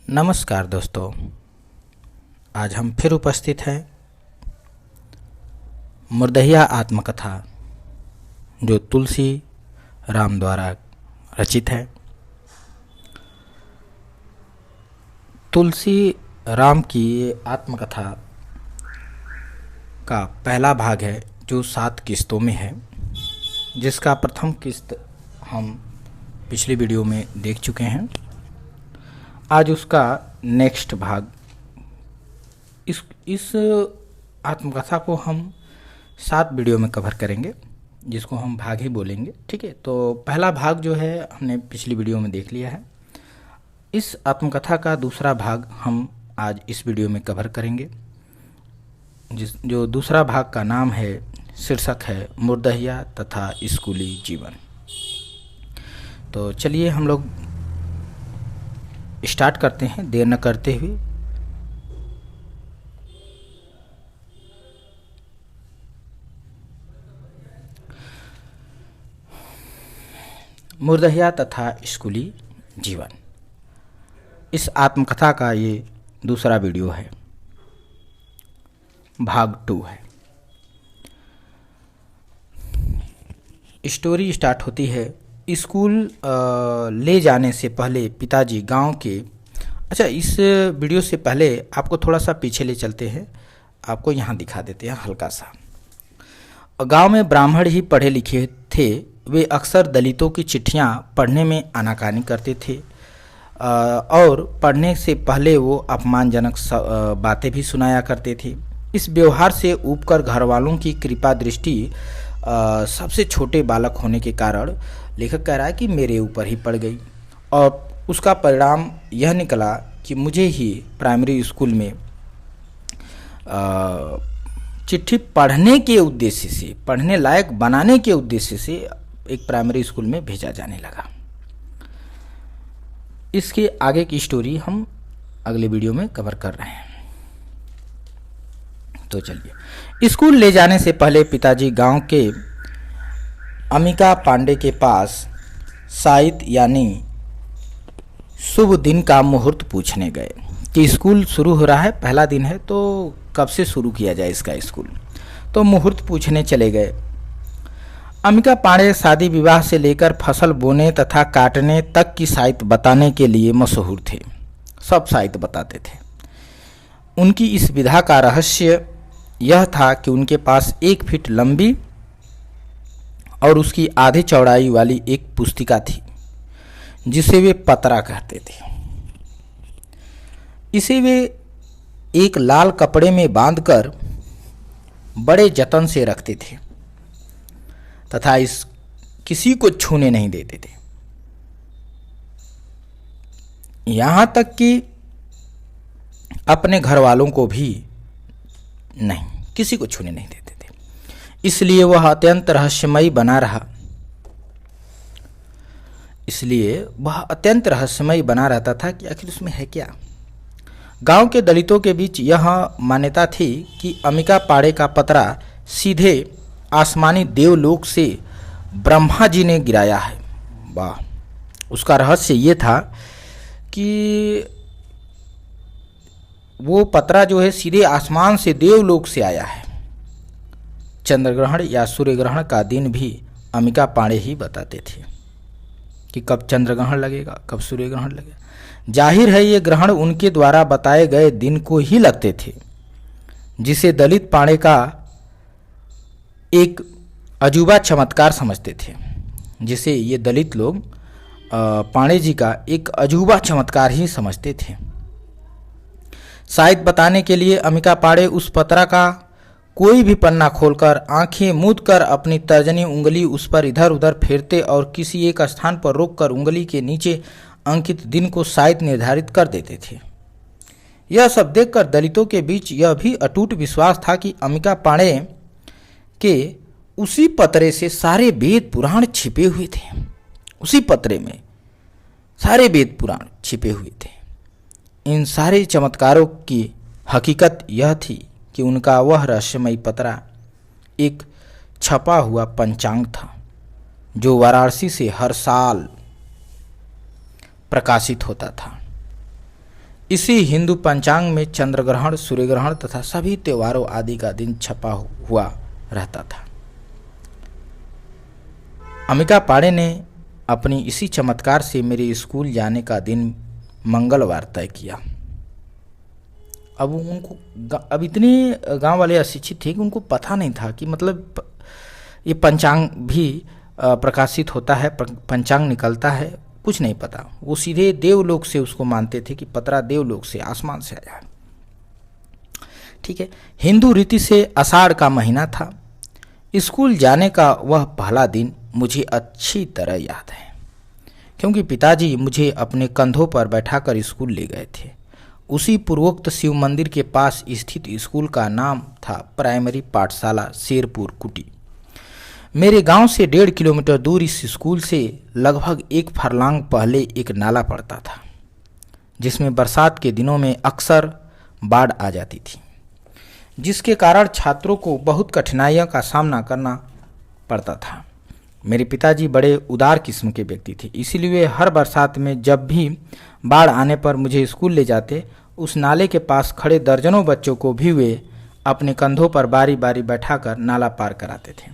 नमस्कार दोस्तों, आज हम फिर उपस्थित हैं मुर्दहिया आत्मकथा जो तुलसी राम द्वारा रचित है। तुलसी राम की ये आत्मकथा का पहला भाग है जो 7 किस्तों में है, जिसका प्रथम किस्त हम पिछली वीडियो में देख चुके हैं। आज उसका नेक्स्ट भाग, इस आत्मकथा को हम 7 वीडियो में कवर करेंगे, जिसको हम भाग ही बोलेंगे। ठीक है, तो पहला भाग जो है हमने पिछली वीडियो में देख लिया है। इस आत्मकथा का दूसरा भाग हम आज इस वीडियो में कवर करेंगे, जो दूसरा भाग का नाम है, शीर्षक है मुर्दहिया तथा स्कूली जीवन। तो चलिए हम लोग स्टार्ट करते हैं देर न करते हुए। मुर्दहिया तथा स्कूली जीवन, इस आत्मकथा का ये दूसरा वीडियो है, भाग 2 है। स्टोरी स्टार्ट होती है स्कूल ले जाने से पहले पिताजी गांव के। अच्छा, इस वीडियो से पहले आपको थोड़ा सा पीछे ले चलते हैं, आपको यहाँ दिखा देते हैं हल्का सा। गांव में ब्राह्मण ही पढ़े लिखे थे। वे अक्सर दलितों की चिट्ठियाँ पढ़ने में आनाकानी करते थे और पढ़ने से पहले वो अपमानजनक बातें भी सुनाया करते थे। इस व्यवहार से ऊबकर घर वालों की कृपा दृष्टि सबसे छोटे बालक होने के कारण लेखक कह रहा है कि मेरे ऊपर ही पड़ गई, और उसका परिणाम यह निकला कि मुझे ही प्राइमरी स्कूल में चिट्ठी पढ़ने के उद्देश्य से, पढ़ने लायक बनाने के उद्देश्य से एक प्राइमरी स्कूल में भेजा जाने लगा। इसके आगे की स्टोरी हम अगले वीडियो में कवर कर रहे हैं। तो चलिए, स्कूल ले जाने से पहले पिताजी गांव के अमिका पांडे के पास साइत यानी शुभ दिन का मुहूर्त पूछने गए कि स्कूल शुरू हो रहा है, पहला दिन है, तो कब से शुरू किया जाए इसका स्कूल। तो मुहूर्त पूछने चले गए। अमिका पांडे शादी विवाह से लेकर फसल बोने तथा काटने तक की साइत बताने के लिए मशहूर थे। सब साइत बताते थे। उनकी इस विधा का रहस्य यह था कि उनके पास 1 फीट लंबी और उसकी आधे चौड़ाई वाली एक पुस्तिका थी, जिसे वे पतरा कहते थे। इसे वे एक लाल कपड़े में बांधकर बड़े जतन से रखते थे तथा इस किसी को छूने नहीं देते थे। यहां तक कि अपने घर वालों को भी नहीं, किसी को छूने नहीं देते थे। इसलिए वह अत्यंत रहस्यमयी बना रहता था कि आखिर उसमें है क्या। गांव के दलितों के बीच यह मान्यता थी कि अमिका पांडे का पतरा सीधे आसमानी देवलोक से ब्रह्मा जी ने गिराया है। वाह! उसका रहस्य ये था कि वो पतरा जो है सीधे आसमान से, देवलोक से आया है। चंद्रग्रहण या सूर्य ग्रहण का दिन भी अमिका पांडे ही बताते थे कि कब चंद्रग्रहण लगेगा, कब सूर्य ग्रहण लगेगा। जाहिर है ये ग्रहण उनके द्वारा बताए गए दिन को ही लगते थे, जिसे दलित पांडे का एक अजूबा चमत्कार समझते थे। जिसे ये दलित लोग पांडे जी का एक अजूबा चमत्कार ही समझते थे। साइत बताने के लिए अमिका पांडे उस पतरा का कोई भी पन्ना खोलकर आंखें मूंद कर अपनी तर्जनी उंगली उस पर इधर उधर फेरते और किसी एक स्थान पर रोककर उंगली के नीचे अंकित दिन को साइत निर्धारित कर देते थे। यह सब देखकर दलितों के बीच यह भी अटूट विश्वास था कि अमिका पांडे के उसी पतरे से सारे वेद पुराण छिपे हुए थे। उसी पतरे में सारे वेद पुराण छिपे हुए थे। इन सारे चमत्कारों की हकीकत यह थी कि उनका वह रहस्यमयी पतरा एक छपा हुआ पंचांग था, जो वाराणसी से हर साल प्रकाशित होता था। इसी हिंदू पंचांग में चंद्र ग्रहण, सूर्य ग्रहण तथा सभी त्योहारों आदि का दिन छपा हुआ रहता था। अमिका पाड़े ने अपनी इसी चमत्कार से मेरे स्कूल जाने का दिन मंगलवार तय किया। अब इतने गांव वाले अशिक्षित थे कि उनको पता नहीं था कि मतलब ये पंचांग भी प्रकाशित होता है, पंचांग निकलता है, कुछ नहीं पता। वो सीधे देवलोक से उसको मानते थे कि पतरा देवलोक से, आसमान से आया है। ठीक है, हिंदू रीति से आषाढ़ का महीना था। स्कूल जाने का वह पहला दिन मुझे अच्छी तरह याद है, क्योंकि पिताजी मुझे अपने कंधों पर बैठाकर स्कूल ले गए थे। उसी पूर्वोक्त शिव मंदिर के पास स्थित स्कूल का नाम था प्राइमरी पाठशाला शेरपुर कुटी। मेरे गांव से 1.5 किलोमीटर दूर इस स्कूल से लगभग 1 फरलांग पहले एक नाला पड़ता था, जिसमें बरसात के दिनों में अक्सर बाढ़ आ जाती थी, जिसके कारण छात्रों को बहुत कठिनाइयों का सामना करना पड़ता था। मेरे पिताजी बड़े उदार किस्म के व्यक्ति थे, इसीलिए वे हर बरसात में जब भी बाढ़ आने पर मुझे स्कूल ले जाते, उस नाले के पास खड़े दर्जनों बच्चों को भी वे अपने कंधों पर बारी बारी बैठाकर नाला पार कराते थे।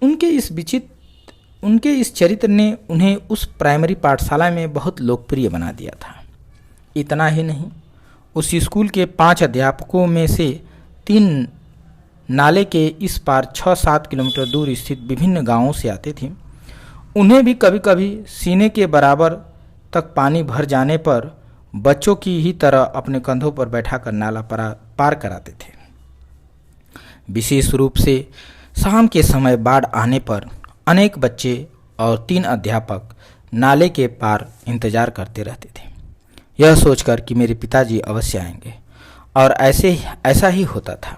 उनके इस चरित्र ने उन्हें उस प्राइमरी पाठशाला में बहुत लोकप्रिय बना दिया था। इतना ही नहीं, उस स्कूल के 5 अध्यापकों में से 3 नाले के इस पार 6-7 किलोमीटर दूर स्थित विभिन्न गांवों से आते थे। उन्हें भी कभी कभी सीने के बराबर तक पानी भर जाने पर बच्चों की ही तरह अपने कंधों पर बैठाकर नाला पार कराते थे। विशेष रूप से शाम के समय बाढ़ आने पर अनेक बच्चे और 3 अध्यापक नाले के पार इंतजार करते रहते थे, यह सोचकर कि मेरे पिताजी अवश्य आएंगे, और ऐसा ही होता था।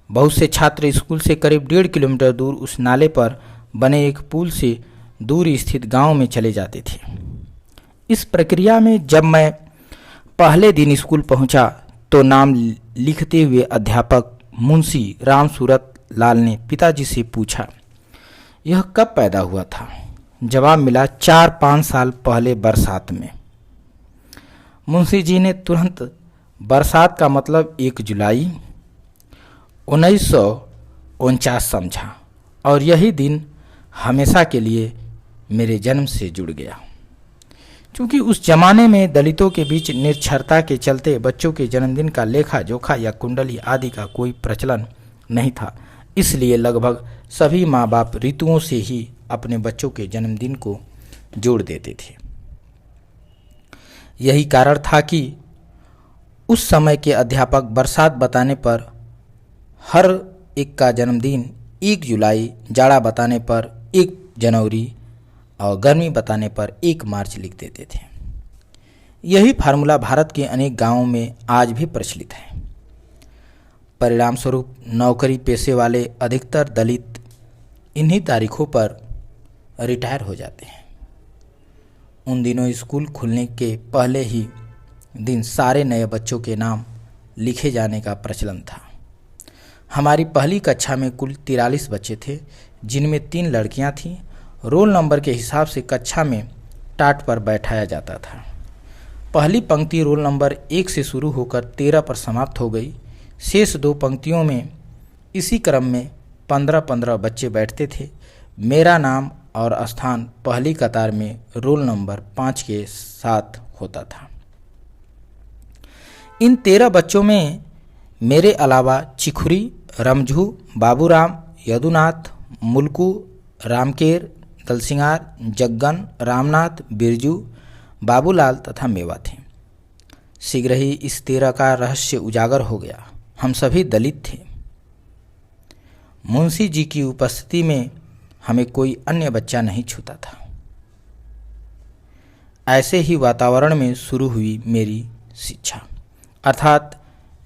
बहुत से छात्र स्कूल से करीब 1.5 किलोमीटर दूर उस नाले पर बने एक पुल से दूर स्थित गांव में चले जाते थे। इस प्रक्रिया में जब मैं पहले दिन स्कूल पहुंचा तो नाम लिखते हुए अध्यापक मुंशी राम सूरत लाल ने पिताजी से पूछा, यह कब पैदा हुआ था? जवाब मिला, 4-5 साल पहले बरसात में। मुंशी जी ने तुरंत बरसात का मतलब 1 जुलाई 1949 समझा, और यही दिन हमेशा के लिए मेरे जन्म से जुड़ गया। क्योंकि उस जमाने में दलितों के बीच निरक्षरता के चलते बच्चों के जन्मदिन का लेखा जोखा या कुंडली आदि का कोई प्रचलन नहीं था, इसलिए लगभग सभी माँ बाप ऋतुओं से ही अपने बच्चों के जन्मदिन को जोड़ देते थे। यही कारण था कि उस समय के अध्यापक बरसात बताने पर हर एक का जन्मदिन 1 जुलाई, जाड़ा बताने पर 1 जनवरी और गर्मी बताने पर 1 मार्च लिख देते थे। यही फार्मूला भारत के अनेक गांवों में आज भी प्रचलित है। परिणाम स्वरूप नौकरी पेशे वाले अधिकतर दलित इन्हीं तारीखों पर रिटायर हो जाते हैं। उन दिनों स्कूल खुलने के पहले ही दिन सारे नए बच्चों के नाम लिखे जाने का प्रचलन था। हमारी पहली कक्षा में कुल 43 बच्चे थे, जिनमें 3 लड़कियां थीं। रोल नंबर के हिसाब से कक्षा में टाट पर बैठाया जाता था। पहली पंक्ति रोल नंबर 1 से शुरू होकर 13 पर समाप्त हो गई। शेष 2 पंक्तियों में इसी क्रम में 15-15 बच्चे बैठते थे। मेरा नाम और स्थान पहली कतार में रोल नंबर 5 के साथ होता था। इन 13 बच्चों में मेरे अलावा चिखुरी, रमझू, बाबूराम, यदुनाथ, मुल्कू, रामकेर, दलसिंगार, जग्गन, रामनाथ, बिरजू, बाबूलाल तथा मेवा थे। शीघ्र ही इस 13 का रहस्य उजागर हो गया। हम सभी दलित थे। मुंशी जी की उपस्थिति में हमें कोई अन्य बच्चा नहीं छूता था। ऐसे ही वातावरण में शुरू हुई मेरी शिक्षा, अर्थात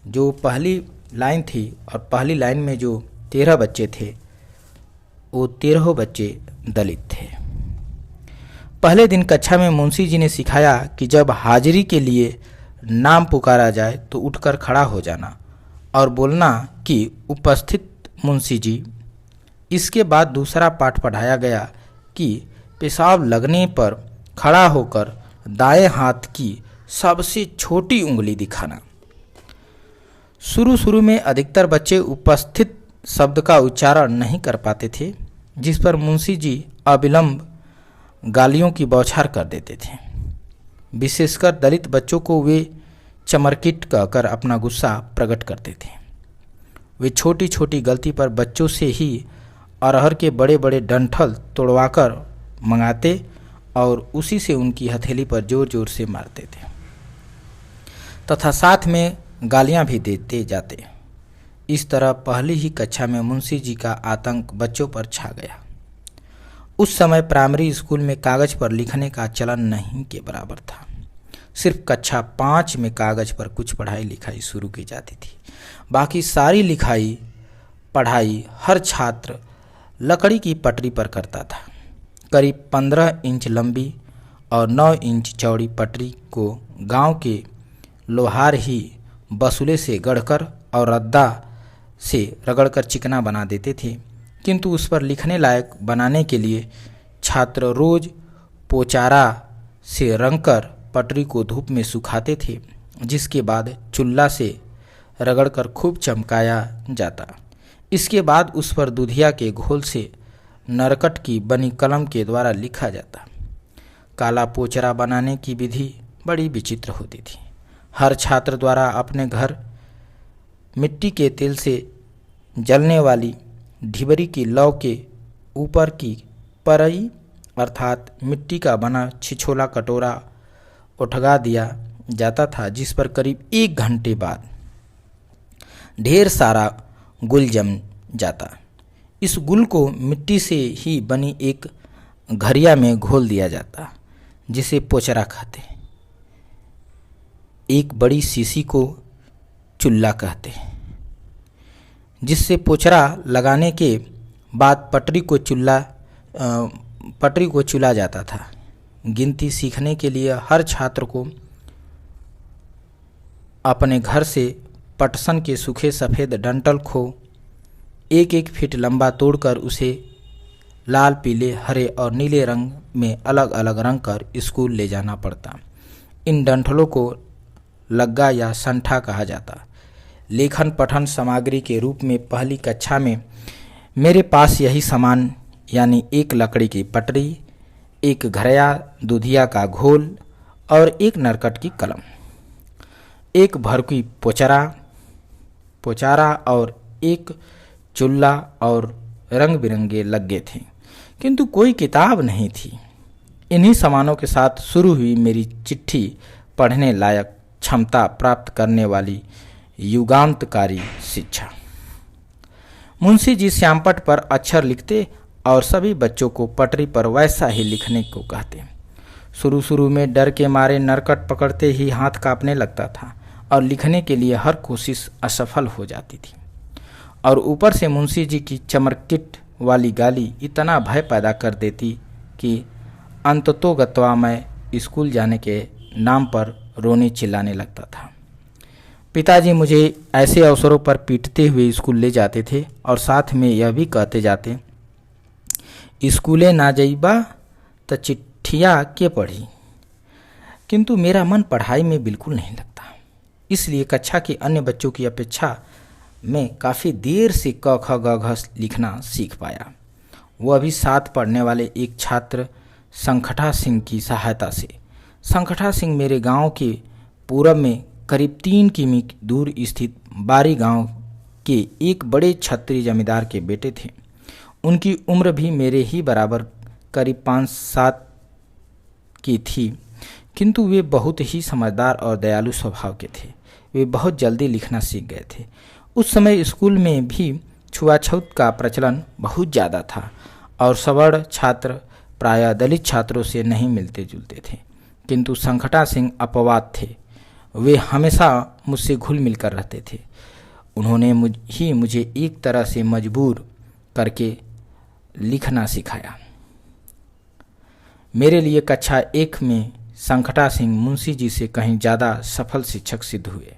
जो पहली लाइन थी और पहली लाइन में जो 13 बच्चे थे, वो 13 बच्चे दलित थे। पहले दिन कक्षा में मुंशी जी ने सिखाया कि जब हाजिरी के लिए नाम पुकारा जाए तो उठकर खड़ा हो जाना और बोलना कि उपस्थित मुंशी जी। इसके बाद दूसरा पाठ पढ़ाया गया कि पेशाब लगने पर खड़ा होकर दाएं हाथ की सबसे छोटी उंगली दिखाना। शुरू शुरू में अधिकतर बच्चे उपस्थित शब्द का उच्चारण नहीं कर पाते थे, जिस पर मुंशी जी अविलंब गालियों की बौछार कर देते थे। विशेषकर दलित बच्चों को वे चमरकिट कहकर अपना गुस्सा प्रकट करते थे। वे छोटी छोटी गलती पर बच्चों से ही अरहर के बड़े बड़े डंठल तोड़वाकर मंगाते और उसी से उनकी हथेली पर जोर जोर से मारते थे तथा साथ में गालियां भी देते जाते। इस तरह पहली ही कक्षा में मुंशी जी का आतंक बच्चों पर छा गया। उस समय प्राइमरी स्कूल में कागज पर लिखने का चलन नहीं के बराबर था। सिर्फ कक्षा 5 में कागज पर कुछ पढ़ाई लिखाई शुरू की जाती थी। बाकी सारी लिखाई पढ़ाई हर छात्र लकड़ी की पटरी पर करता था। करीब 15 इंच लंबी और 9 इंच चौड़ी पटरी को गांव के लोहार ही बसुले से गढ़कर और रद्दा से रगड़कर चिकना बना देते थे, किंतु उस पर लिखने लायक बनाने के लिए छात्र रोज पोचारा से रंगकर पटरी को धूप में सुखाते थे, जिसके बाद चुल्ला से रगड़कर खूब चमकाया जाता। इसके बाद उस पर दूधिया के घोल से नरकट की बनी कलम के द्वारा लिखा जाता। काला पोचरा बनाने की विधि बड़ी विचित्र होती थी। हर छात्र द्वारा अपने घर मिट्टी के तेल से जलने वाली ढिबरी की लौ के ऊपर की परई अर्थात मिट्टी का बना छिछोला कटोरा उठगा दिया जाता था, जिस पर करीब 1 घंटे बाद ढेर सारा गुल जम जाता। इस गुल को मिट्टी से ही बनी एक घड़िया में घोल दिया जाता, जिसे पोचरा कहते। एक बड़ी शीशी को चुल्ला कहते, जिससे पोचरा लगाने के बाद पटरी को चुला जाता था। गिनती सीखने के लिए हर छात्र को अपने घर से पटसन के सूखे सफ़ेद डंठल को 1-1 फीट लंबा तोड़कर उसे लाल, पीले, हरे और नीले रंग में अलग अलग रंग कर स्कूल ले जाना पड़ता। इन डंठलों को लग्गा या संठा कहा जाता। लेखन पठन सामग्री के रूप में पहली कक्षा में मेरे पास यही सामान यानी एक लकड़ी की पटरी, एक घड़िया दूधिया का घोल और एक नरकट की कलम, एक भरकी पोचारा और एक चुल्ला और रंग बिरंगे लग्गे थे, किंतु कोई किताब नहीं थी। इन्हीं सामानों के साथ शुरू हुई मेरी चिट्ठी पढ़ने लायक क्षमता प्राप्त करने वाली युगांतकारी शिक्षा। मुंशी जी श्यामपट पर अक्षर लिखते और सभी बच्चों को पटरी पर वैसा ही लिखने को कहते। शुरू शुरू में डर के मारे नरकट पकड़ते ही हाथ कांपने लगता था और लिखने के लिए हर कोशिश असफल हो जाती थी। और ऊपर से मुंशी जी की चमरकिट वाली गाली इतना भय पैदा कर देती कि अंततोगत्वा मैं स्कूल जाने के नाम पर रोने चिल्लाने लगता था। पिताजी मुझे ऐसे अवसरों पर पीटते हुए स्कूल ले जाते थे और साथ में यह भी कहते जाते, स्कूले ना जइबा तो चिट्ठिया के पढ़ी। किंतु मेरा मन पढ़ाई में बिल्कुल नहीं लगता, इसलिए कक्षा के अन्य बच्चों की अपेक्षा मैं काफ़ी देर से क ख ग घ लिखना सीख पाया। वह भी साथ पढ़ने वाले एक छात्र संखटा सिंह की सहायता से। संखटा सिंह मेरे गांव के पूरब में करीब 3 किमी दूर स्थित बारी गांव के एक बड़े छत्री जमींदार के बेटे थे। उनकी उम्र भी मेरे ही बराबर करीब 5-7 की थी, किंतु वे बहुत ही समझदार और दयालु स्वभाव के थे। वे बहुत जल्दी लिखना सीख गए थे। उस समय स्कूल में भी छुआछूत का प्रचलन बहुत ज़्यादा था और सवर्ण छात्र प्रायः दलित छात्रों से नहीं मिलते जुलते थे, किंतु संखटा सिंह अपवाद थे। वे हमेशा मुझसे घुल मिल कर रहते थे। उन्होंने मुझे एक तरह से मजबूर करके लिखना सिखाया। मेरे लिए कक्षा 1 में संखटा सिंह मुंशी जी से कहीं ज़्यादा सफल शिक्षक सिद्ध हुए।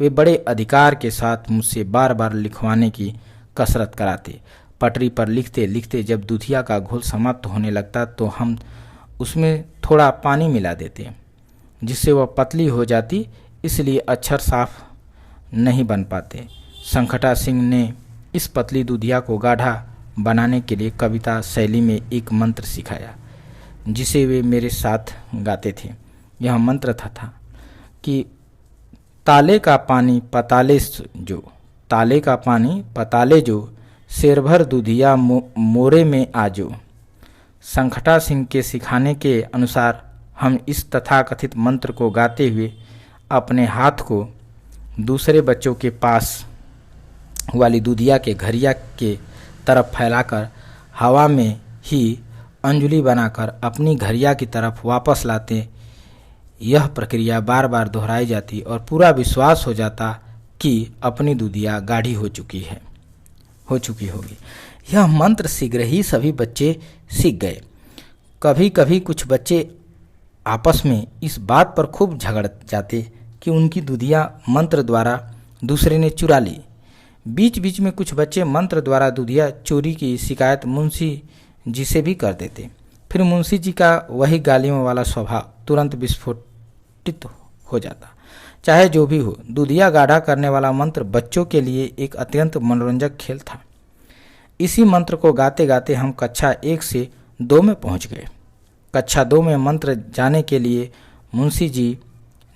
वे बड़े अधिकार के साथ मुझसे बार बार लिखवाने की कसरत कराते। पटरी पर लिखते लिखते जब दूधिया का घोल समाप्त होने लगता तो हम उसमें थोड़ा पानी मिला देते। जिससे वह पतली हो जाती, इसलिए अक्षर साफ नहीं बन पाते। संखटा सिंह ने इस पतली दूधिया को गाढ़ा बनाने के लिए कविता शैली में एक मंत्र सिखाया, जिसे वे मेरे साथ गाते थे। यह मंत्र था कि ताले का पानी पताले जो, ताले का पानी पताले जो, शेर भर दूधिया मोरे में आजो। संखटा सिंह के सिखाने के अनुसार हम इस तथाकथित मंत्र को गाते हुए अपने हाथ को दूसरे बच्चों के पास वाली दूधिया के घरिया के तरफ फैलाकर हवा में ही अंजुली बनाकर अपनी घरिया की तरफ वापस लाते। यह प्रक्रिया बार बार दोहराई जाती और पूरा विश्वास हो जाता कि अपनी दूधिया गाढ़ी हो चुकी होगी। यह मंत्र शीघ्र ही सभी बच्चे सीख गए। कभी कभी कुछ बच्चे आपस में इस बात पर खूब झगड़ जाते कि उनकी दूधिया मंत्र द्वारा दूसरे ने चुरा ली। बीच बीच में कुछ बच्चे मंत्र द्वारा दूधिया चोरी की शिकायत मुंशी जी से भी कर देते। फिर मुंशी जी का वही गालियों वाला स्वभाव तुरंत विस्फोटित हो जाता। चाहे जो भी हो, दूधिया गाढ़ा करने वाला मंत्र बच्चों के लिए एक अत्यंत मनोरंजक खेल था। इसी मंत्र को गाते गाते हम कक्षा 1 से 2 में पहुंच गए। कक्षा 2 में मंत्र जाने के लिए मुंशी जी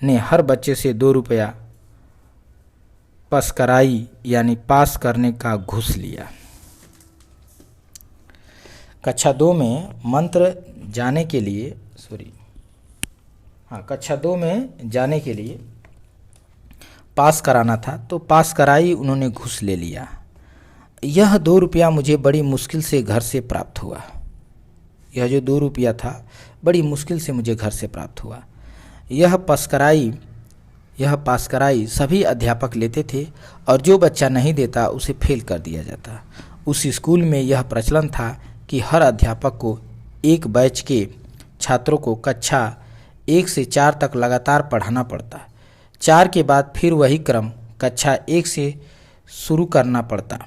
ने हर बच्चे से 2 रुपया पस्कराई यानी पास करने का घूस लिया। कक्षा 2 में मंत्र जाने के लिए कक्षा 2 में जाने के लिए पास कराना था, तो पास कराई उन्होंने घूस ले लिया। यह 2 रुपया मुझे बड़ी मुश्किल से घर से प्राप्त हुआ। यह जो 2 रुपया था बड़ी मुश्किल से मुझे घर से प्राप्त हुआ। यह पासकराई सभी अध्यापक लेते थे और जो बच्चा नहीं देता उसे फेल कर दिया जाता। उस स्कूल में यह प्रचलन था कि हर अध्यापक को एक बैच के छात्रों को कक्षा 1 से 4 तक लगातार पढ़ाना पड़ता। 4 के बाद फिर वही क्रम कक्षा 1 से शुरू करना पड़ता।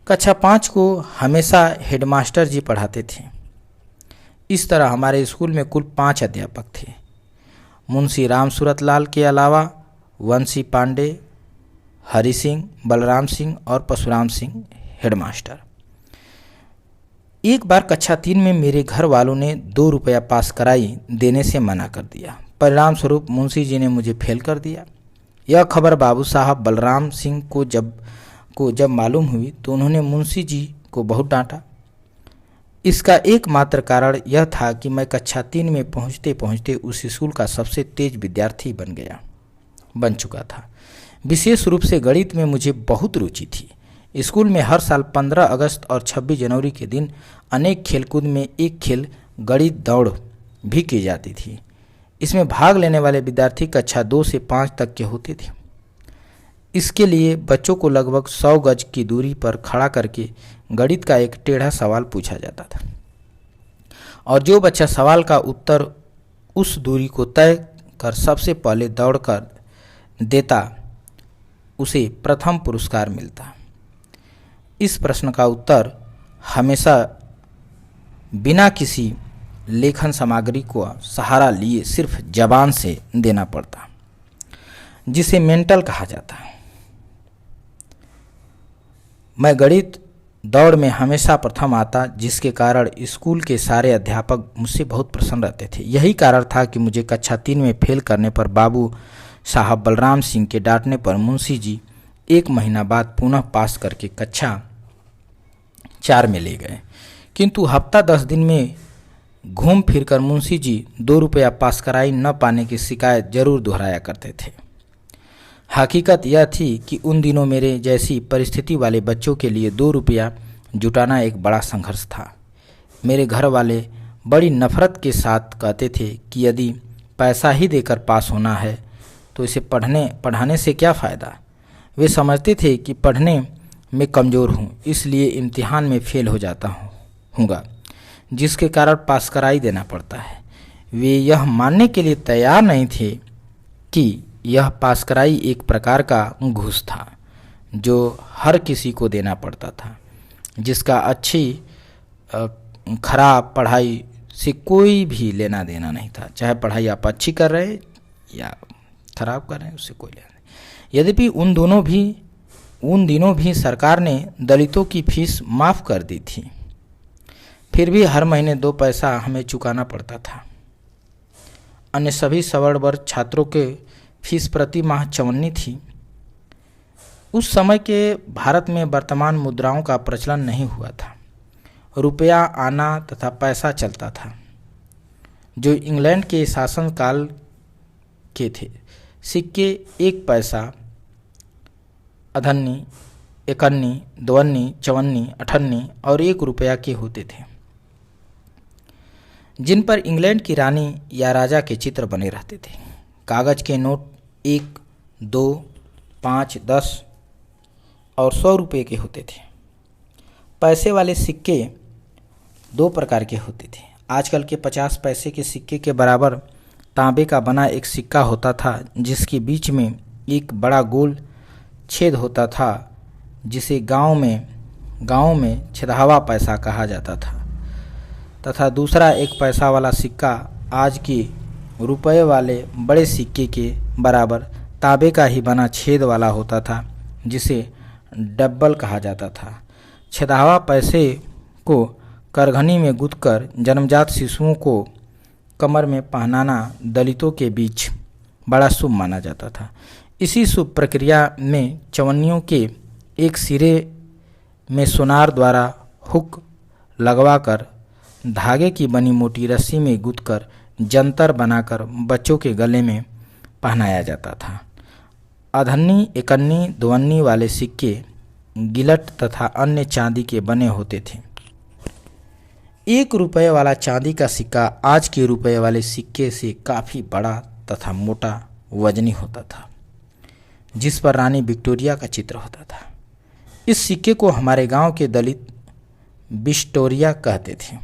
कक्षा 5 को हमेशा हेडमास्टर जी पढ़ाते थे। इस तरह हमारे स्कूल में कुल 5 अध्यापक थे। मुंशी राम सूरतलाल के अलावा वंशी पांडे, हरि सिंह, बलराम सिंह और परशुराम सिंह हेडमास्टर। एक बार कक्षा 3 में मेरे घर वालों ने 2 रुपया पास कराई देने से मना कर दिया। परिणाम स्वरूप मुंशी जी ने मुझे फेल कर दिया। यह खबर बाबू साहब बलराम सिंह को जब मालूम हुई तो उन्होंने मुंशी जी को बहुत डांटा। इसका एकमात्र कारण यह था कि मैं कक्षा 3 में पहुंचते पहुंचते उस स्कूल का सबसे तेज विद्यार्थी बन चुका था। विशेष रूप से गणित में मुझे बहुत रुचि थी। स्कूल में हर साल 15 अगस्त और 26 जनवरी के दिन अनेक खेलकूद में एक खेल गणित दौड़ भी की जाती थी। इसमें भाग लेने वाले विद्यार्थी कक्षा 2 से 5 तक के होते थे। इसके लिए बच्चों को लगभग 100 गज की दूरी पर खड़ा करके गणित का एक टेढ़ा सवाल पूछा जाता था और जो बच्चा सवाल का उत्तर उस दूरी को तय कर सबसे पहले दौड़ कर देता उसे प्रथम पुरस्कार मिलता। इस प्रश्न का उत्तर हमेशा बिना किसी लेखन सामग्री को सहारा लिए सिर्फ जबान से देना पड़ता, जिसे मेंटल कहा जाता है। मैं गणित दौड़ में हमेशा प्रथम आता, जिसके कारण स्कूल के सारे अध्यापक मुझसे बहुत प्रसन्न रहते थे। यही कारण था कि मुझे कक्षा 3 में फेल करने पर बाबू साहब बलराम सिंह के डांटने पर मुंशी जी 1 महीना बाद पुनः पास करके कक्षा 4 में ले गए। किंतु हफ्ता 10 दिन में घूम फिर कर मुंशी जी 2 रुपया पास कराई न पाने की शिकायत जरूर दोहराया करते थे। हकीकत यह थी कि उन दिनों मेरे जैसी परिस्थिति वाले बच्चों के लिए 2 रुपया जुटाना एक बड़ा संघर्ष था। मेरे घर वाले बड़ी नफरत के साथ कहते थे कि यदि पैसा ही देकर पास होना है तो इसे पढ़ाने से क्या फ़ायदा। वे समझते थे कि पढ़ने में कमज़ोर हूँ, इसलिए इम्तिहान में फेल हो जाता हूँगा, जिसके कारण पास कराई देना पड़ता है। वे यह मानने के लिए तैयार नहीं थे कि यह पास कराई एक प्रकार का घूस था जो हर किसी को देना पड़ता था, जिसका अच्छी खराब पढ़ाई से कोई भी लेना देना नहीं था। चाहे पढ़ाई आप अच्छी कर रहे या खराब कर रहे हैं, उससे कोई लेना नहीं। यद्यपि उन दिनों भी सरकार ने दलितों की फीस माफ़ कर दी थी, फिर भी हर महीने 2 पैसा हमें चुकाना पड़ता था। अन्य सभी सवर्ण वर्ग छात्रों के फीस प्रति माह 54 थी। उस समय के भारत में वर्तमान मुद्राओं का प्रचलन नहीं हुआ था। रुपया आना तथा पैसा चलता था, जो इंग्लैंड के शासन काल के थे। सिक्के 1 पैसा, अधन्नी, एकन्नी, द्वन्नी, चवन्नी, अठन्नी और 1 रुपया के होते थे, जिन पर इंग्लैंड की रानी या राजा के चित्र बने रहते थे। कागज के नोट 1, 2, 5, 10 और 100 रुपये के होते थे। पैसे वाले सिक्के 2 प्रकार के होते थे। आजकल के 50 पैसे के सिक्के के बराबर तांबे का बना एक सिक्का होता था, जिसके बीच में एक बड़ा गोल छेद होता था, जिसे गांव में छेदहवा पैसा कहा जाता था, तथा दूसरा 1 पैसा वाला सिक्का आज के रुपये वाले बड़े सिक्के के बराबर तांबे का ही बना छेद वाला होता था, जिसे डब्बल कहा जाता था। छेदहवा पैसे को करघनी में गुंथकर जन्मजात शिशुओं को कमर में पहनाना दलितों के बीच बड़ा शुभ माना जाता था। इसी शुभ प्रक्रिया में चवन्नियों के एक सिरे में सोनार द्वारा हुक लगवाकर धागे की बनी मोटी रस्सी में गुंथकर जंतर बनाकर बच्चों के गले में पहनाया जाता था। अधन्नी, एकन्नी, द्वन्नी वाले सिक्के गिलट तथा अन्य चांदी के बने होते थे। 1 रुपये वाला चांदी का सिक्का आज के रुपये वाले सिक्के से काफ़ी बड़ा तथा मोटा वजनी होता था, जिस पर रानी विक्टोरिया का चित्र होता था। इस सिक्के को हमारे गांव के दलित बिस्टोरिया कहते थे।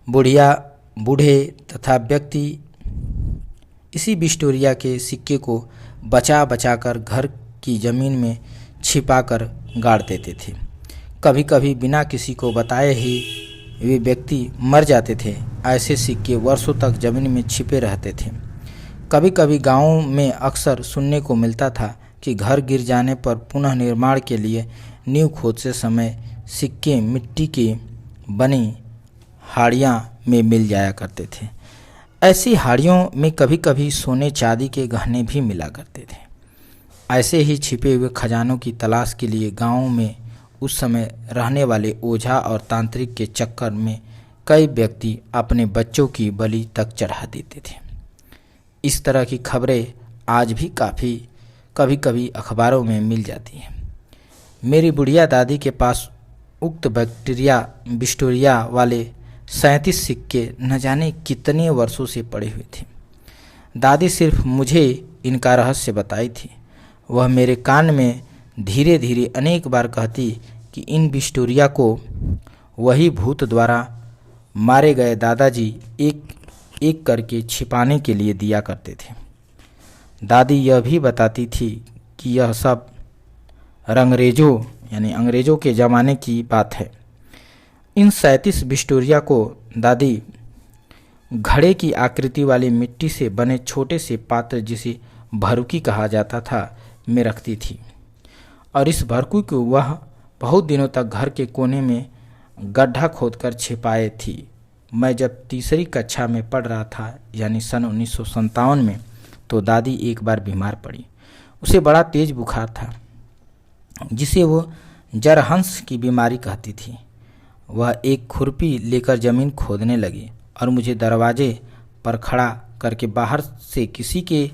बूढ़े तथा व्यक्ति इसी बिस्टोरिया के सिक्के को बचा कर घर की जमीन में छिपाकर गाड़ देते थे। कभी कभी बिना किसी को बताए ही वे व्यक्ति मर जाते थे। ऐसे सिक्के वर्षों तक जमीन में छिपे रहते थे। कभी कभी गाँव में अक्सर सुनने को मिलता था कि घर गिर जाने पर पुनः निर्माण के लिए नींव खोदते समय सिक्के मिट्टी की बनी हाड़ियाँ में मिल जाया करते थे। ऐसी हाड़ियों में कभी कभी सोने चांदी के गहने भी मिला करते थे। ऐसे ही छिपे हुए खजानों की तलाश के लिए गाँव में उस समय रहने वाले ओझा और तांत्रिक के चक्कर में कई व्यक्ति अपने बच्चों की बलि तक चढ़ा देते थे। इस तरह की खबरें आज भी कभी कभी अखबारों में मिल जाती हैं। मेरी बुढ़िया दादी के पास उक्त बिस्टोरिया वाले 37 सिक्के न जाने कितने वर्षों से पड़े हुए थे। दादी सिर्फ मुझे इनका रहस्य बताई थी। वह मेरे कान में धीरे धीरे अनेक बार कहती कि इन बिस्टोरिया को वही भूत द्वारा मारे गए दादाजी एक एक करके छिपाने के लिए दिया करते थे। दादी यह भी बताती थी कि यह सब रंगरेजों यानी अंग्रेज़ों के ज़माने की बात है। इन 37 बिस्टोरिया को दादी घड़े की आकृति वाली मिट्टी से बने छोटे से पात्र, जिसे भरुकी कहा जाता था, में रखती थी और इस भरुकी को वह बहुत दिनों तक घर के कोने में गड्ढा खोदकर छिपाए थी। मैं जब तीसरी कक्षा में पढ़ रहा था यानी सन 1957 में, तो दादी एक बार बीमार पड़ी। उसे बड़ा तेज बुखार था, जिसे वो जरहंस की बीमारी कहती थी। वह एक खुरपी लेकर ज़मीन खोदने लगी और मुझे दरवाजे पर खड़ा करके बाहर से किसी के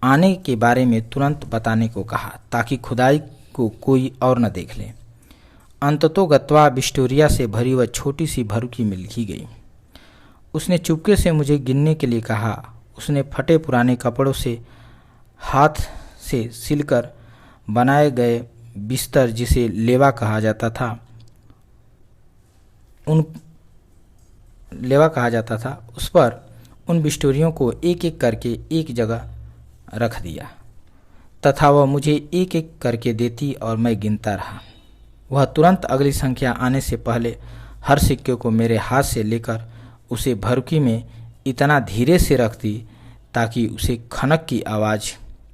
आने के बारे में तुरंत बताने को कहा, ताकि खुदाई को कोई और न देख ले। अंततोगत्वा बिस्टोरिया से भरी वह छोटी सी भरुकी मिल ही गई। उसने चुपके से मुझे गिनने के लिए कहा। उसने फटे पुराने कपड़ों से हाथ से सिलकर बनाए गए बिस्तर, जिसे लेवा कहा जाता था, उस पर उन बिस्टोरियों को एक एक करके एक जगह रख दिया तथा वह मुझे एक एक करके देती और मैं गिनता रहा। वह तुरंत अगली संख्या आने से पहले हर सिक्के को मेरे हाथ से लेकर उसे भरुकी में इतना धीरे से रख दी ताकि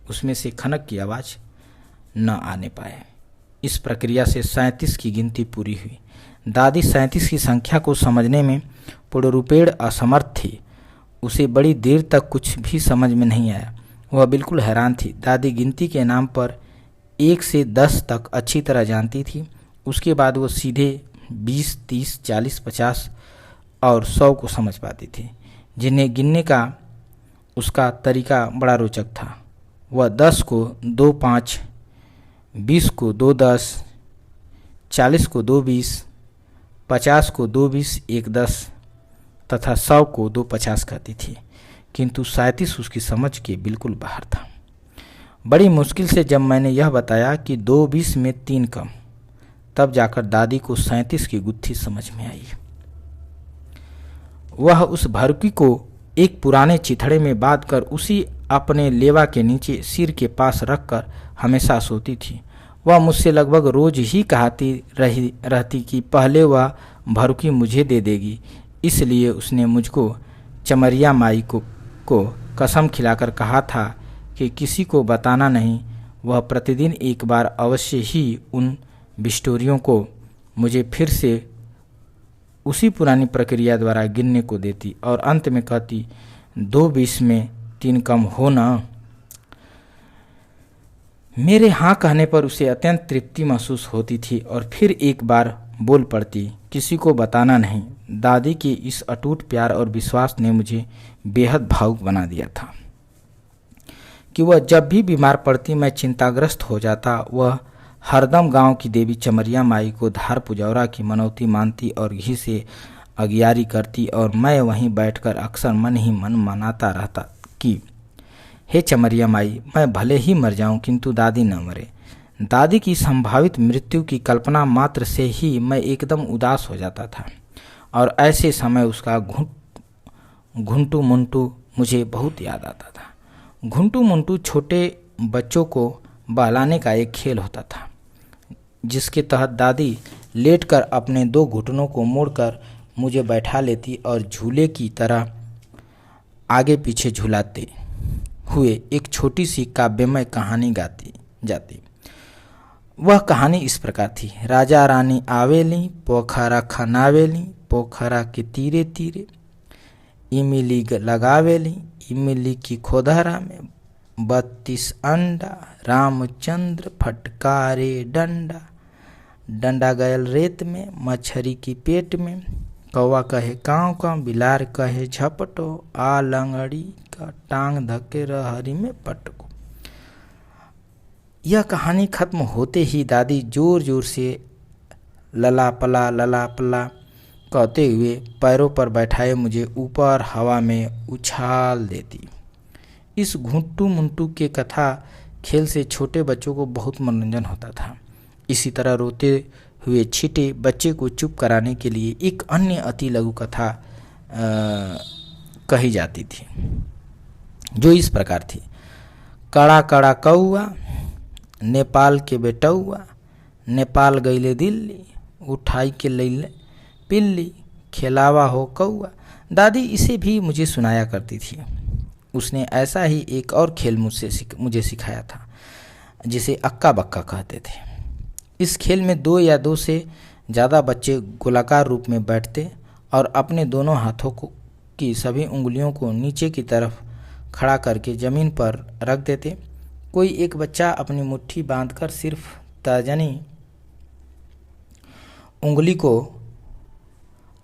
उसमें से खनक की आवाज़ न आने पाए। इस प्रक्रिया से 37 की गिनती पूरी हुई। दादी 37 की संख्या को समझने में पूर्णरूपेण असमर्थ थी। उसे बड़ी देर तक कुछ भी समझ में नहीं आया। वह बिल्कुल हैरान थी। दादी गिनती के नाम पर 1 से 10 तक अच्छी तरह जानती थी। उसके बाद वो सीधे 20, 30, 40, 50 और 100 को समझ पाती थी, जिन्हें गिनने का उसका तरीका बड़ा रोचक था। वह 10 को 2 5, 20 को 2 10, 40 को 2 20, 50 को 2 20, 1 10 तथा 100 को 2 50 कहती थी, किंतु 37 उसकी समझ के बिल्कुल बाहर था। बड़ी मुश्किल से जब मैंने यह बताया कि 2 20 में 3 कम, तब जाकर दादी को 37 की गुत्थी समझ में आई। वह उस भरुकी को एक पुराने चिथड़े में बांधकर उसी अपने लेवा के नीचे सिर के पास रखकर हमेशा सोती थी। वह मुझसे लगभग रोज ही कहती रहती कि पहले वह भरुकी मुझे दे देगी। इसलिए उसने मुझको चमरिया माई को कसम खिलाकर कहा था कि किसी को बताना नहीं। वह प्रतिदिन एक बार अवश्य ही उन बिस्टोरियों को मुझे फिर से उसी पुरानी प्रक्रिया द्वारा गिनने को देती और अंत में कहती, 2 20 में 3 कम हो ना। मेरे हाँ कहने पर उसे अत्यंत तृप्ति महसूस होती थी और फिर एक बार बोल पड़ती, किसी को बताना नहीं। दादी के इस अटूट प्यार और विश्वास ने मुझे बेहद भावुक बना दिया था कि वह जब भी बीमार पड़ती मैं चिंताग्रस्त हो जाता। वह हरदम गांव की देवी चमरिया माई को धार पुजौरा की मनौती मानती और घी से अगियारी करती और मैं वहीं बैठकर अक्सर मन ही मन मनाता रहता कि हे चमरिया माई, मैं भले ही मर जाऊं किंतु दादी न मरे। दादी की संभावित मृत्यु की कल्पना मात्र से ही मैं एकदम उदास हो जाता था और ऐसे समय उसका घुंटू मुंटू मुझे बहुत याद आता था। घुंटू मुंटू छोटे बच्चों को बहलाने का एक खेल होता था, जिसके तहत दादी लेटकर अपने 2 घुटनों को मोड़कर मुझे बैठा लेती और झूले की तरह आगे पीछे झुलाते हुए एक छोटी सी काव्यमय कहानी गाती जाती। वह कहानी इस प्रकार थी। राजा रानी आवेली, पोखरा खनावेली, पोखरा के तीरे तीरे इमली लगावेली, इमली की खोदहरा में 32 अंडा, रामचंद्र फटकारे डंडा, डंडा गयल रेत में, मछरी की पेट में, कौवा कहे काँव काँव, बिलार कहे झपटो, आ लंगड़ी का टांग धके रहरी में पटको। यह कहानी खत्म होते ही दादी जोर जोर से लला पला कहते हुए पैरों पर बैठाए मुझे ऊपर हवा में उछाल देती। इस घुंटू मुंटू के कथा खेल से छोटे बच्चों को बहुत मनोरंजन होता था। इसी तरह रोते हुए छींटे बच्चे को चुप कराने के लिए एक अन्य अति लघु कथा कही जाती थी, जो इस प्रकार थी। कड़ा कड़ा कौआ, नेपाल के बेटौआ, नेपाल गईले दिल्ली, उठाई के लैले पिल्ली, खेलावा हो कौआ। दादी इसे भी मुझे सुनाया करती थी। उसने ऐसा ही एक और खेल मुझे सिखाया था, जिसे अक्का बक्का कहते थे। इस खेल में 2 या 2 से ज़्यादा बच्चे गोलाकार रूप में बैठते और अपने दोनों हाथों की सभी उंगलियों को नीचे की तरफ खड़ा करके ज़मीन पर रख देते। कोई एक बच्चा अपनी मुट्ठी बांधकर सिर्फ तर्जनी उंगली को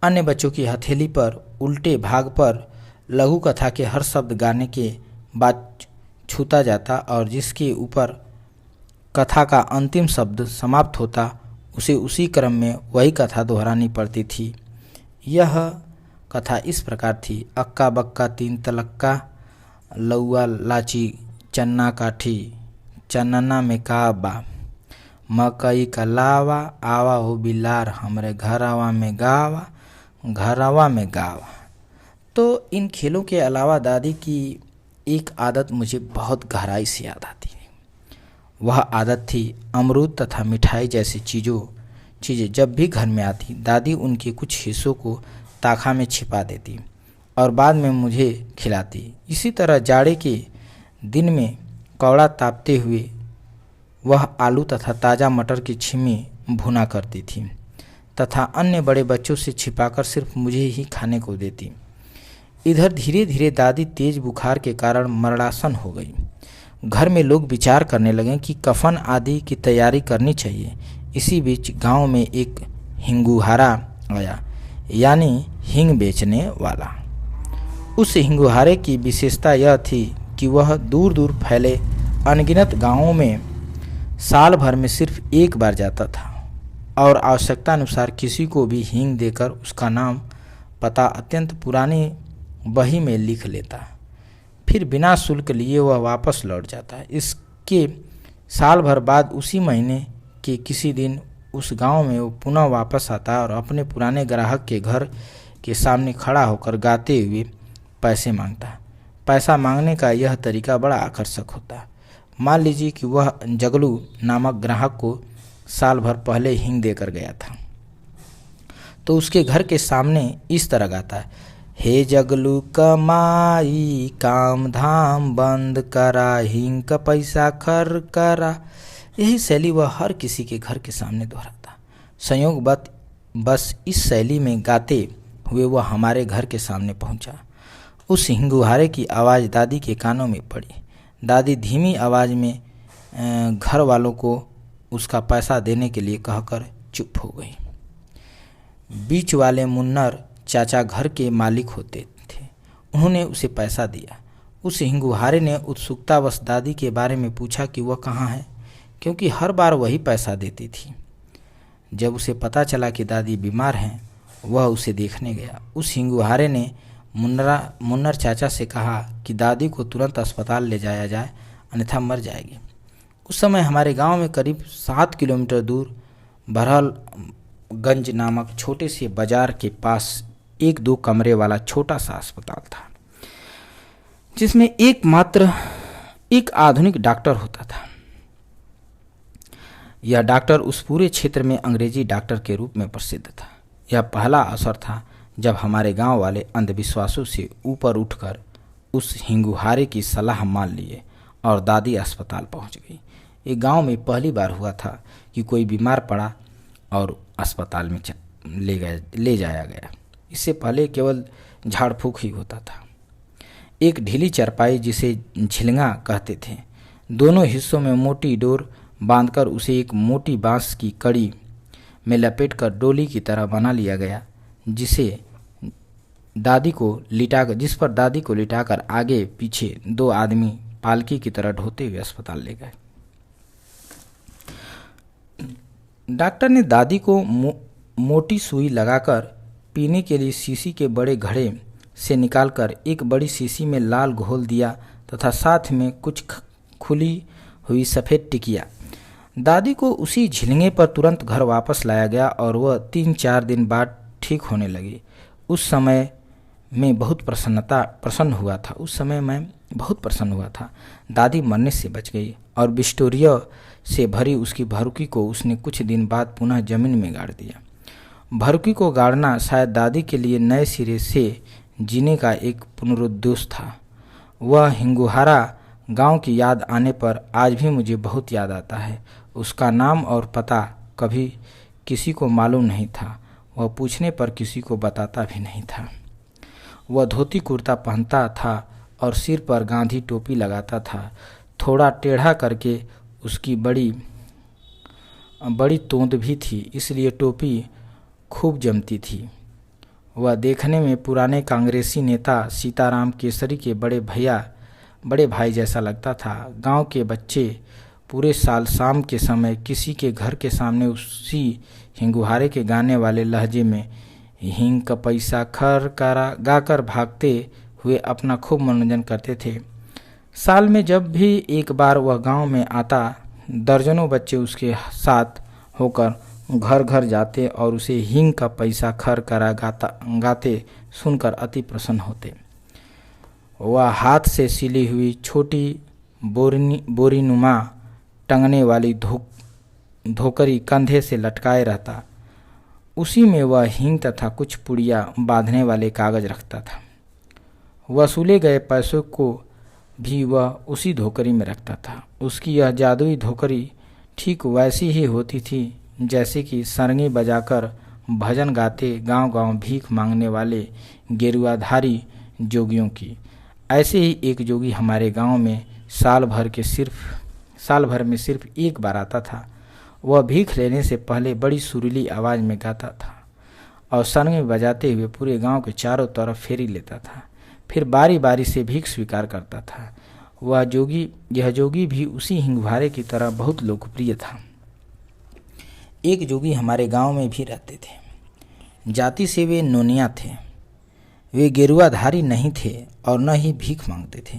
अन्य बच्चों की हथेली पर उल्टे भाग पर लघु कथा के हर शब्द गाने के बाद छूता जाता और जिसके ऊपर कथा का अंतिम शब्द समाप्त होता उसे उसी क्रम में वही कथा दोहरानी पड़ती थी। यह कथा इस प्रकार थी। अक्का बक्का 3 तलक्का, लौआ लाची चन्ना काठी, चन्नना में काबा, मकई का लावा, आवा हो बिलार हमरे घरवा में गावा, घरवा में गावा। तो इन खेलों के अलावा दादी की एक आदत मुझे बहुत गहराई से याद आती है। वह आदत थी अमरूद तथा मिठाई जैसी चीज़ों चीज़ें जब भी घर में आती, दादी उनके कुछ हिस्सों को ताखा में छिपा देती और बाद में मुझे खिलाती। इसी तरह जाड़े के दिन में कौड़ा तापते हुए वह आलू तथा ताज़ा मटर की छिमी भुना करती थी तथा अन्य बड़े बच्चों से छिपाकर सिर्फ मुझे ही खाने को देती। इधर धीरे धीरे दादी तेज बुखार के कारण मरणासन हो गई। घर में लोग विचार करने लगे कि कफन आदि की तैयारी करनी चाहिए। इसी बीच गांव में एक हिंगुहारा आया, यानी हिंग बेचने वाला। उस हिंगुहारे की विशेषता यह थी कि वह दूर दूर फैले अनगिनत गांवों में साल भर में सिर्फ एक बार जाता था और आवश्यकता अनुसार किसी को भी हींग देकर उसका नाम पता अत्यंत पुरानी बही में लिख लेता। फिर बिना शुल्क लिए वह वापस लौट जाता। इसके साल भर बाद उसी महीने के किसी दिन उस गांव में वो पुनः वापस आता और अपने पुराने ग्राहक के घर के सामने खड़ा होकर गाते हुए पैसे मांगता। पैसा मांगने का यह तरीका बड़ा आकर्षक होता। मान लीजिए कि वह जगलू नामक ग्राहक को साल भर पहले हींग देकर गया था, तो उसके घर के सामने इस तरह गाता, हे जगलू कमाई काम धाम बंद करा, हींग का पैसा खर करा। यही शैली वह हर किसी के घर के सामने दोहराता। संयोग बस इस शैली में गाते हुए वह हमारे घर के सामने पहुंचा। उस हिंगुहारे की आवाज़ दादी के कानों में पड़ी। दादी धीमी आवाज़ में घर वालों को उसका पैसा देने के लिए कहकर चुप हो गई। बीच वाले मुन्नर चाचा घर के मालिक होते थे। उन्होंने उसे पैसा दिया। उस हिंगुहारे ने उत्सुकतावश दादी के बारे में पूछा कि वह कहाँ है, क्योंकि हर बार वही पैसा देती थी। जब उसे पता चला कि दादी बीमार हैं, वह उसे देखने गया। उस हिंगुहारे ने मुन्नर चाचा से कहा कि दादी को तुरंत अस्पताल ले जाया जाए, अन्यथा मर जाएगी। उस समय हमारे गांव में करीब 7 किलोमीटर दूर बरहलगंज नामक छोटे से बाजार के पास 1-2 कमरे वाला छोटा सा अस्पताल था, जिसमें एकमात्र एक आधुनिक डॉक्टर होता था। यह डॉक्टर उस पूरे क्षेत्र में अंग्रेजी डॉक्टर के रूप में प्रसिद्ध था। यह पहला अवसर था जब हमारे गांव वाले अंधविश्वासों से ऊपर उठकर उस हिंगुहारे की सलाह मान लिए और दादी अस्पताल पहुंच गई। ये गांव में पहली बार हुआ था कि कोई बीमार पड़ा और अस्पताल में ले जाया गया। इससे पहले केवल झाड़ फूक ही होता था। एक ढीली चारपाई, जिसे झिलंगा कहते थे, दोनों हिस्सों में मोटी डोर बांधकर उसे एक मोटी बांस की कड़ी में लपेटकर डोली की तरह बना लिया गया, जिस पर दादी को लिटाकर आगे पीछे 2 आदमी पालकी की तरह ढोते हुए अस्पताल ले गए। डॉक्टर ने दादी को मोटी सुई लगाकर पीने के लिए शीशी के बड़े घड़े से निकालकर एक बड़ी शीशी में लाल घोल दिया तथा साथ में कुछ खुली हुई सफ़ेद टिकिया। दादी को उसी झिलंगे पर तुरंत घर वापस लाया गया और वह 3-4 दिन बाद ठीक होने लगी। उस समय मैं बहुत प्रसन्न हुआ था। दादी मरने से बच गई और बिस्टोरिया से भरी उसकी भरुकी को उसने कुछ दिन बाद पुनः जमीन में गाड़ दिया। भरुकी को गाड़ना शायद दादी के लिए नए सिरे से जीने का एक पुनरुद्देश था। वह हिंगुहारा गांव की याद आने पर आज भी मुझे बहुत याद आता है। उसका नाम और पता कभी किसी को मालूम नहीं था। वह पूछने पर किसी को बताता भी नहीं था। वह धोती कुर्ता पहनता था और सिर पर गांधी टोपी लगाता था। थोड़ा टेढ़ा करके उसकी बड़ी तोंद भी थी, इसलिए टोपी खूब जमती थी। वह देखने में पुराने कांग्रेसी नेता सीताराम केसरी के बड़े भाई जैसा लगता था। गांव के बच्चे पूरे साल शाम के समय किसी के घर के सामने उसी हिंगुहारे के गाने वाले लहजे में हींग का पैसा खर करा गाकर भागते हुए अपना खूब मनोरंजन करते थे। साल में जब भी एक बार वह गांव में आता, दर्जनों बच्चे उसके साथ होकर घर घर जाते और उसे हींग का पैसा खर करा गाते सुनकर अति प्रसन्न होते। वह हाथ से सिली हुई छोटी बोरीनुमा टंगने वाली धोकरी कंधे से लटकाए रहता उसी में वह हींग तथा कुछ पुड़िया बांधने वाले कागज रखता था। वसूले गए पैसों को भी वह उसी धोकरी में रखता था। उसकी यह जादुई धोकरी ठीक वैसी ही होती थी जैसे कि सरंगी बजाकर भजन गाते गांव-गांव भीख मांगने वाले गेरुआधारी जोगियों की। ऐसे ही एक जोगी हमारे गांव में साल भर में सिर्फ एक बार आता था। वह भीख लेने से पहले बड़ी सुरीली आवाज़ में गाता था और सरंगी बजाते हुए पूरे गांव के चारों तरफ फेरी लेता था। फिर बारी बारी से भीख स्वीकार करता था। यह जोगी भी उसी हिंगवारे की तरह बहुत लोकप्रिय था। एक जोगी हमारे गांव में भी रहते थे। जाति से वे नोनिया थे। वे गेरुआधारी नहीं थे और न ही भीख मांगते थे।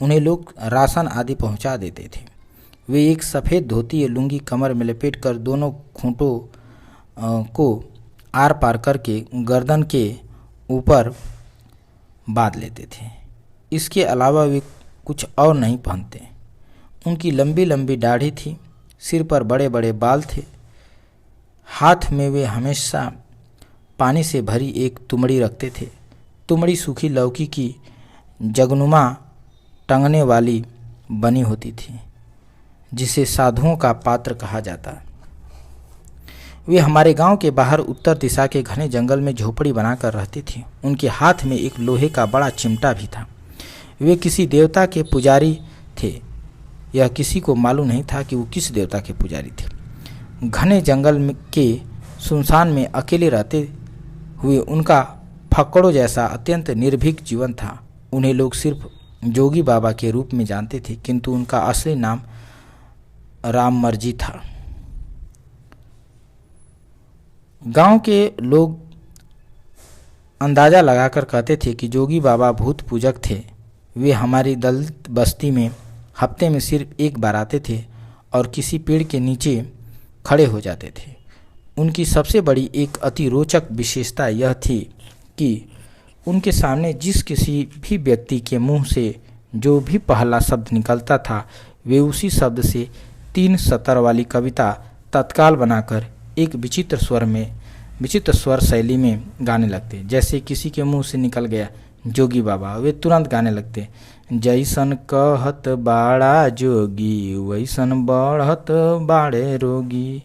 उन्हें लोग राशन आदि पहुंचा देते थे। वे एक सफ़ेद धोती या लुंगी कमर में लपेट कर दोनों खूंटों को आर पार करके गर्दन के ऊपर बांध लेते थे। इसके अलावा वे कुछ और नहीं पहनते। उनकी लंबी लंबी दाढ़ी थी, सिर पर बड़े बड़े बाल थे। हाथ में वे हमेशा पानी से भरी एक तुमड़ी रखते थे। तुमड़ी सूखी लौकी की जगनुमा टंगने वाली बनी होती थी, जिसे साधुओं का पात्र कहा जाता। वे हमारे गांव के बाहर उत्तर दिशा के घने जंगल में झोपड़ी बनाकर रहती थी। उनके हाथ में एक लोहे का बड़ा चिमटा भी था। वे किसी देवता के पुजारी थे। यह किसी को मालूम नहीं था कि वो किस देवता के पुजारी थे। घने जंगल के सुनसान में अकेले रहते हुए उनका फक्कड़ों जैसा अत्यंत निर्भीक जीवन था। उन्हें लोग सिर्फ जोगी बाबा के रूप में जानते थे, किंतु उनका असली नाम राममर्जी था। गांव के लोग अंदाजा लगाकर कहते थे कि जोगी बाबा भूत पूजक थे। वे हमारी दलित बस्ती में हफ्ते में सिर्फ एक बार आते थे और किसी पेड़ के नीचे खड़े हो जाते थे। उनकी सबसे बड़ी एक अति रोचक विशेषता यह थी कि उनके सामने जिस किसी भी व्यक्ति के मुंह से जो भी पहला शब्द निकलता था, वे उसी शब्द से 3 सतर वाली कविता तत्काल बनाकर एक विचित्र स्वर शैली में गाने लगते। जैसे किसी के मुंह से निकल गया जोगी बाबा, वे तुरंत गाने लगते, जैसन कहत बाड़ा जोगी वैसन बढ़त बाड़े रोगी,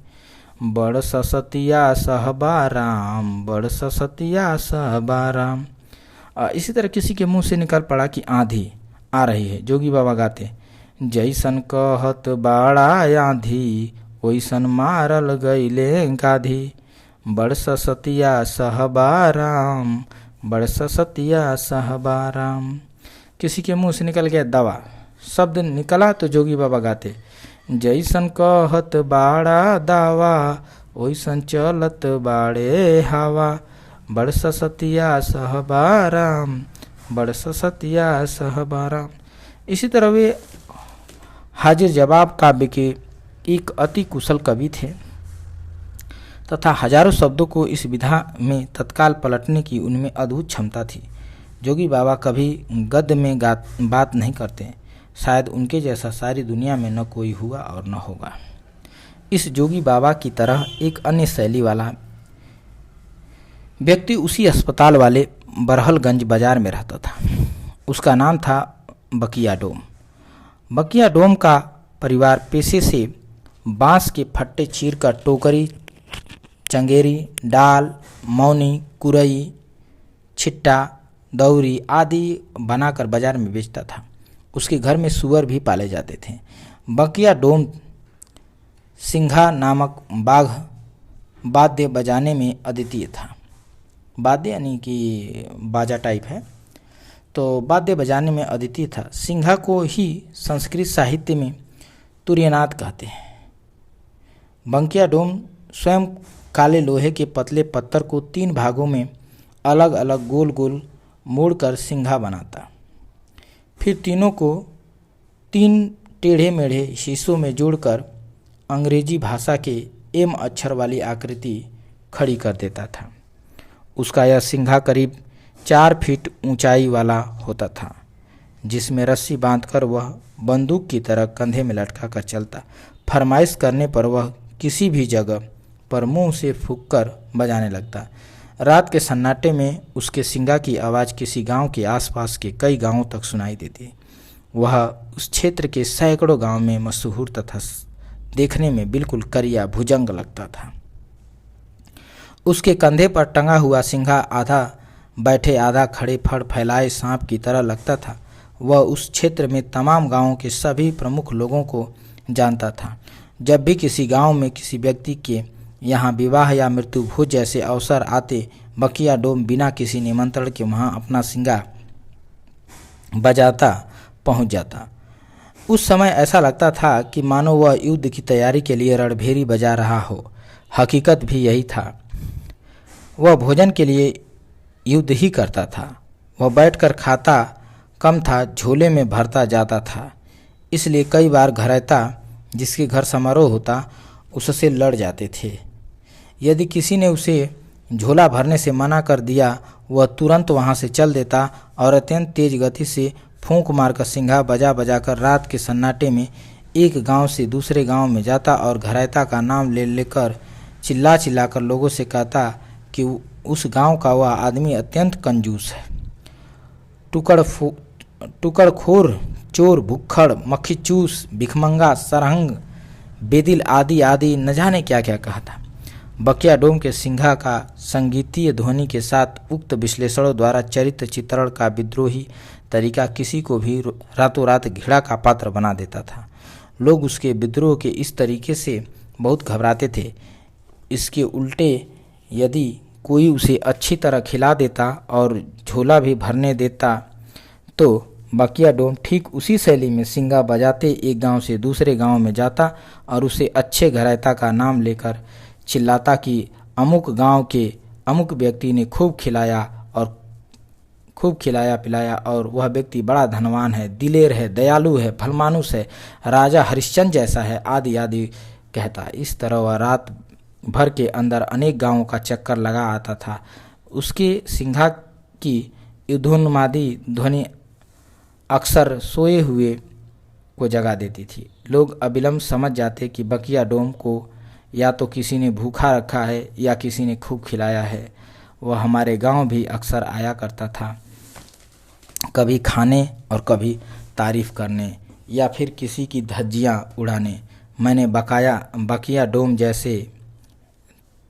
बड़ ससतिया सहबा राम, बड़ ससतिया सहबा राम। इसी तरह किसी के मुंह से निकल पड़ा कि आंधी आ रही है, जोगी बाबा गाते, जैसन कहत बाड़ा आंधी वैसन मारल गईले गाधी, बड़ ससतिया सहबा राम, बड़ ससतिया सहबा राम। किसी के मुंह से निकल गया दवा, शब्द निकला तो जोगी बाबा गाते, जैसन कहत बाड़ा दावा वैसन चलत बाड़े हवा, बड़ ससतिया सहबा राम, बड़ ससतिया सहबा राम। इसी तरह वे हाजिर जवाब काव्य के एक अति कुशल कवि थे तथा हजारों शब्दों को इस विधा में तत्काल पलटने की उनमें अद्भुत क्षमता थी। जोगी बाबा कभी गद्य में बात नहीं करते। शायद उनके जैसा सारी दुनिया में न कोई हुआ और न होगा। इस जोगी बाबा की तरह एक अन्य शैली वाला व्यक्ति उसी अस्पताल वाले बरहलगंज बाजार में रहता था। उसका नाम था बकिया डोम। बकिया डोम का परिवार पेशे से बांस के फट्टे चीरकर टोकरी, चंगेरी, डाल, मौनी, कुरई, छिट्टा, दौरी आदि बनाकर बाजार में बेचता था। उसके घर में सूअर भी पाले जाते थे। बकिया डोम सिंघा नामक बाघ वाद्य बजाने में अद्वितीय था। वाद्य यानी कि बाजा टाइप है, तो वाद्य बजाने में अद्वितीय था। सिंघा को ही संस्कृत साहित्य में तुर्यनाद कहते हैं। बकिया डोम स्वयं काले लोहे के पतले पत्थर को 3 भागों में अलग अलग गोल गोल मोड़कर सिंघा बनाता, फिर तीनों को 3 टेढ़े मेढ़े शीशों में जोड़कर अंग्रेजी भाषा के एम अक्षर वाली आकृति खड़ी कर देता था। उसका यह सिंघा करीब 4 फीट ऊंचाई वाला होता था, जिसमें रस्सी बांधकर वह बंदूक की तरह कंधे में लटका कर चलता। फरमाइश करने पर वह किसी भी जगह पर मुंह से फूंककर बजाने लगता। रात के सन्नाटे में उसके सिंगा की आवाज़ किसी गांव के आसपास के कई गांवों तक सुनाई देती। वह उस क्षेत्र के सैकड़ों गांव में मशहूर तथा देखने में बिल्कुल करिया भुजंग लगता था। उसके कंधे पर टंगा हुआ सिंघा आधा बैठे आधा खड़े फड़ फैलाए सांप की तरह लगता था। वह उस क्षेत्र में तमाम गांवों के सभी प्रमुख लोगों को जानता था। जब भी किसी गांव में किसी व्यक्ति के यहाँ विवाह या मृत्यु भोज जैसे अवसर आते, बकिया डोम बिना किसी निमंत्रण के वहाँ अपना सिंगा बजाता पहुँच जाता। उस समय ऐसा लगता था कि मानो वह युद्ध की तैयारी के लिए रणभेरी बजा रहा हो। हकीकत भी यही था। वह भोजन के लिए युद्ध ही करता था। वह बैठकर खाता कम था, झोले में भरता जाता था। इसलिए कई बार घरैता जिसके घर समारोह होता उससे लड़ जाते थे। यदि किसी ने उसे झोला भरने से मना कर दिया, वह तुरंत वहाँ से चल देता और अत्यंत तेज गति से फूंक मारकर सिंघा बजा बजा कर रात के सन्नाटे में एक गांव से दूसरे गांव में जाता और घरैता का नाम ले लेकर चिल्ला चिल्ला कर लोगों से कहता कि उस गांव का वह आदमी अत्यंत कंजूस है, टुकड़खोर, चोर, भुक्खड़, मक्खीचूस, भिखमंगा, सरहंग, बेदिल आदि आदि न जाने क्या क्या कहता। बकिया डोम के सिंघा का संगीतीय ध्वनि के साथ उक्त विश्लेषणों द्वारा चरित्र चित्रण का विद्रोही तरीका किसी को भी रातों रात घृणा का पात्र बना देता था। लोग उसके विद्रोह के इस तरीके से बहुत घबराते थे। इसके उल्टे यदि कोई उसे अच्छी तरह खिला देता और झोला भी भरने देता तो बकिया डोम ठीक उसी शैली में सिंगा बजाते एक गांव से दूसरे गांव में जाता और उसे अच्छे घरैता का नाम लेकर चिल्लाता कि अमुक गांव के अमुक व्यक्ति ने खूब खिलाया पिलाया और वह व्यक्ति बड़ा धनवान है, दिलेर है, दयालु है, भलमानुस है, राजा हरिश्चंद्र जैसा है, आदि आदि कहता। इस तरह वह रात भर के अंदर अनेक गांवों का चक्कर लगा आता था। उसके सिंघा की युद्धोन्मादी ध्वनि अक्सर सोए हुए को जगा देती थी। लोग अविलंब समझ जाते कि बकिया डोम को या तो किसी ने भूखा रखा है या किसी ने खूब खिलाया है। वह हमारे गांव भी अक्सर आया करता था, कभी खाने और कभी तारीफ करने या फिर किसी की धज्जियां उड़ाने। मैंने बकिया डोम जैसे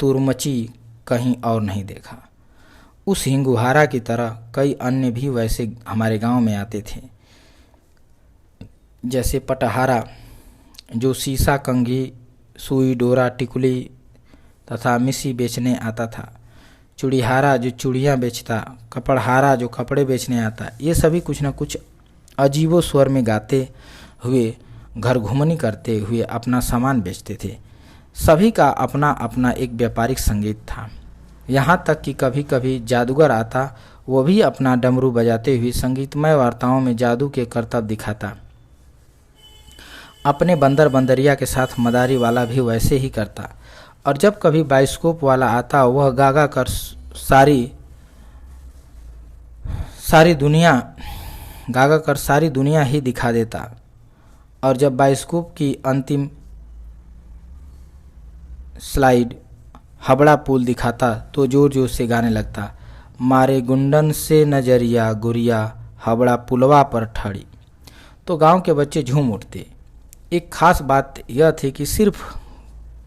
तुरमची कहीं और नहीं देखा। उस हिंगुहारा की तरह कई अन्य भी वैसे हमारे गांव में आते थे, जैसे पटहारा जो सीसा, कंघी, सुई, डोरा, टिकुली तथा मिसी बेचने आता था, चूड़ीहारा जो चूड़ियाँ बेचता, कपड़हारा जो कपड़े बेचने आता। ये सभी कुछ न कुछ अजीबो स्वर में गाते हुए, घर घुमनी करते हुए अपना सामान बेचते थे। सभी का अपना अपना एक व्यापारिक संगीत था। यहाँ तक कि कभी कभी जादूगर आता, वो भी अपना डमरू बजाते हुए संगीतमय वार्ताओं में जादू के करतब दिखाता। अपने बंदर बंदरिया के साथ मदारी वाला भी वैसे ही करता। और जब कभी बाइस्कोप वाला आता, वह गागा कर सारी दुनिया ही दिखा देता। और जब बाइस्कोप की अंतिम स्लाइड हबड़ा पुल दिखाता तो जोर जोर से गाने लगता, मारे गुंडन से नजरिया गुरिया हबड़ा पुलवा पर ठड़ी। तो गांव के बच्चे झूम उठते। एक खास बात यह थी कि सिर्फ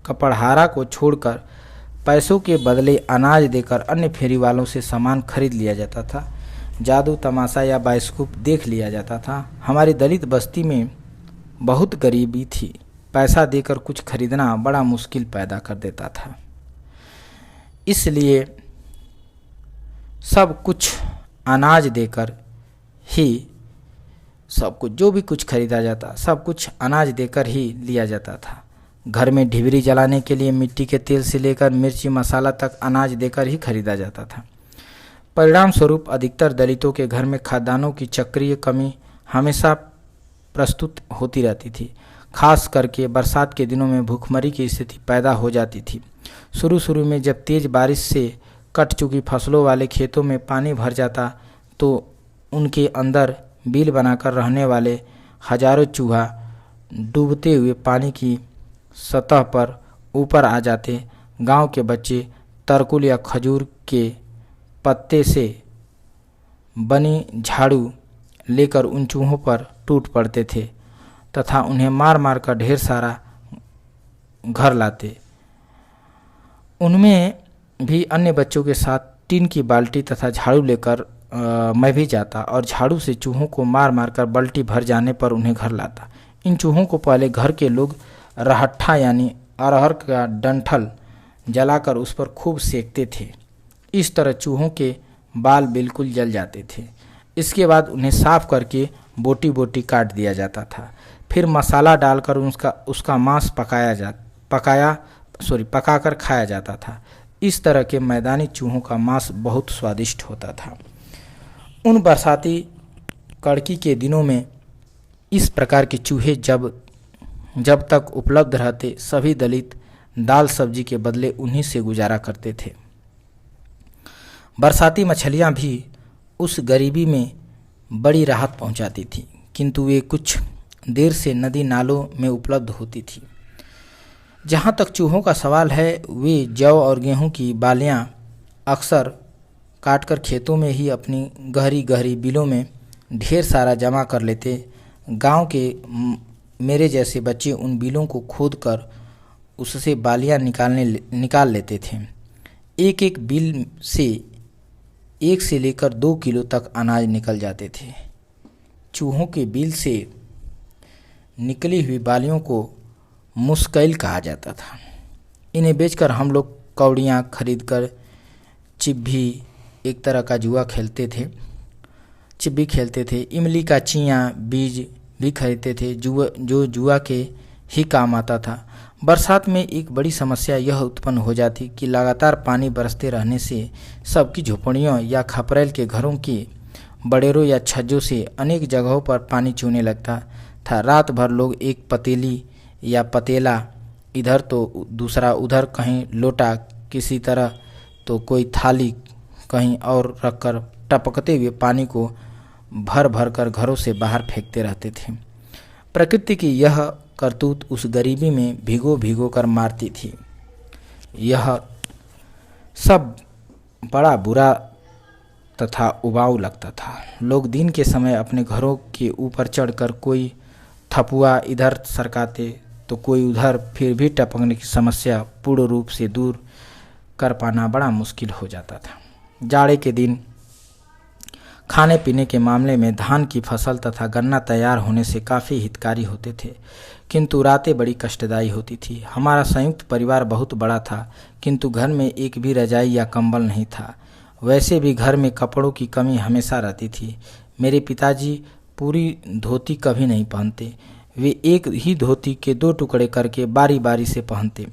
कपड़हारा को छोड़कर पैसों के बदले अनाज देकर अन्य फेरी वालों से सामान खरीद लिया जाता था। जादू, तमाशा या बाइस्कोप देख लिया जाता था। हमारी दलित बस्ती में बहुत गरीबी थी। पैसा देकर कुछ खरीदना बड़ा मुश्किल पैदा कर देता था। इसलिए सब कुछ अनाज देकर ही सब कुछ, जो भी कुछ खरीदा जाता, सब कुछ अनाज देकर ही लिया जाता था। घर में ढिबरी जलाने के लिए मिट्टी के तेल से लेकर मिर्ची मसाला तक अनाज देकर ही खरीदा जाता था। परिणाम स्वरूप अधिकतर दलितों के घर में खाद्यान्नों की चक्रीय कमी हमेशा प्रस्तुत होती रहती थी। खास करके बरसात के दिनों में भूखमरी की स्थिति पैदा हो जाती थी। शुरू में जब तेज बारिश से कट चुकी फसलों वाले खेतों में पानी भर जाता तो उनके अंदर बिल बनाकर रहने वाले हजारों चूहा डूबते हुए पानी की सतह पर ऊपर आ जाते। गांव के बच्चे तरकुल या खजूर के पत्ते से बनी झाड़ू लेकर उन चूहों पर टूट पड़ते थे तथा उन्हें मार मार कर ढेर सारा घर लाते। उनमें भी अन्य बच्चों के साथ टीन की बाल्टी तथा झाड़ू लेकर मैं भी जाता और झाड़ू से चूहों को मार मार कर बाल्टी भर जाने पर उन्हें घर लाता। इन चूहों को पहले घर के लोग रहट्ठा यानी अरहर का डंठल जलाकर उस पर खूब सेकते थे। इस तरह चूहों के बाल बिल्कुल जल जाते थे। इसके बाद उन्हें साफ करके बोटी बोटी काट दिया जाता था। फिर मसाला डालकर उसका मांस पकाकर खाया जाता था। इस तरह के मैदानी चूहों का मांस बहुत स्वादिष्ट होता था। उन बरसाती कड़की के दिनों में इस प्रकार के चूहे जब तक उपलब्ध रहते सभी दलित दाल सब्जी के बदले उन्हीं से गुजारा करते थे। बरसाती मछलियां भी उस गरीबी में बड़ी राहत पहुंचाती थी, किंतु वे कुछ देर से नदी नालों में उपलब्ध होती थी। जहाँ तक चूहों का सवाल है, वे जौ और गेहूं की बालियां अक्सर काटकर खेतों में ही अपनी गहरी गहरी बिलों में ढेर सारा जमा कर लेते। गांव के मेरे जैसे बच्चे उन बिलों को खोद कर उससे बालियां निकाल लेते थे। एक एक बिल से 1 से लेकर 2 किलो तक अनाज निकल जाते थे। चूहों के बिल से निकली हुई बालियों को मुस्कैल कहा जाता था। इन्हें बेचकर हम लोग कौड़ियाँ खरीदकर चिब्भी, एक तरह का जुआ खेलते थे। इमली का चियाँ बीज भी खरीदते थे जो जुआ के ही काम आता था। बरसात में एक बड़ी समस्या यह उत्पन्न हो जाती कि लगातार पानी बरसते रहने से सबकी झोपड़ियों या खपरेल के घरों की बड़ेरों या छज्जों से अनेक जगहों पर पानी चूने लगता था। रात भर लोग एक पतीली या पतेला इधर तो दूसरा उधर, कहीं लोटा किसी तरह तो कोई थाली कहीं और रखकर टपकते हुए पानी को भर भर कर घरों से बाहर फेंकते रहते थे। प्रकृति की यह करतूत उस गरीबी में भिगो कर मारती थी। यह सब बड़ा बुरा तथा उबाऊ लगता था। लोग दिन के समय अपने घरों के ऊपर चढ़कर कोई थपुआ इधर सरकाते तो कोई उधर, फिर भी टपकने की समस्या पूर्ण रूप से दूर कर पाना बड़ा मुश्किल हो जाता था। जाड़े के दिन खाने पीने के मामले में धान की फसल तथा गन्ना तैयार होने से काफ़ी हितकारी होते थे, किंतु रातें बड़ी कष्टदायी होती थी। हमारा संयुक्त परिवार बहुत बड़ा था, किंतु घर में एक भी रजाई या कंबल नहीं था। वैसे भी घर में कपड़ों की कमी हमेशा रहती थी। मेरे पिताजी पूरी धोती कभी नहीं पहनते। वे एक ही धोती के 2 टुकड़े करके बारी बारी से पहनते।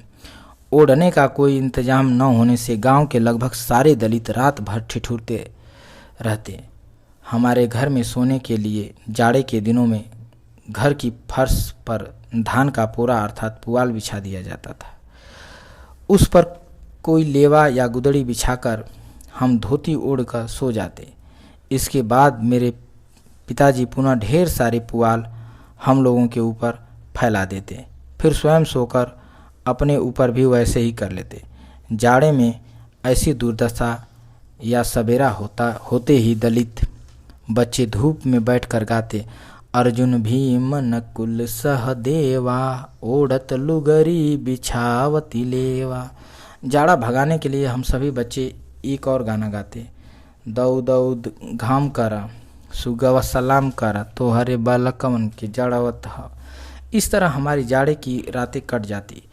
ओढ़ने का कोई इंतजाम न होने से गांव के लगभग सारे दलित रात भर ठिठुरते रहते। हमारे घर में सोने के लिए जाड़े के दिनों में घर की फर्श पर धान का पोरा अर्थात पुआल बिछा दिया जाता था। उस पर कोई लेवा या गुदड़ी बिछाकर हम धोती ओढ़कर सो जाते। इसके बाद मेरे पिताजी पुनः ढेर सारे पुआल हम लोगों के ऊपर फैला देते, फिर स्वयं सोकर अपने ऊपर भी वैसे ही कर लेते। जाड़े में ऐसी दुर्दशा या सवेरा होते ही दलित बच्चे धूप में बैठकर गाते, अर्जुन भीम नकुल सहदेवा ओढ़त लुगरी बिछावती लेवा। जाड़ा भगाने के लिए हम सभी बच्चे एक और गाना गाते, दऊ दऊ घाम करा सुगवा सलाम करा तोहरे बालकवन के जड़ावत ह। इस तरह हमारी जाड़े की रातें कट जाती।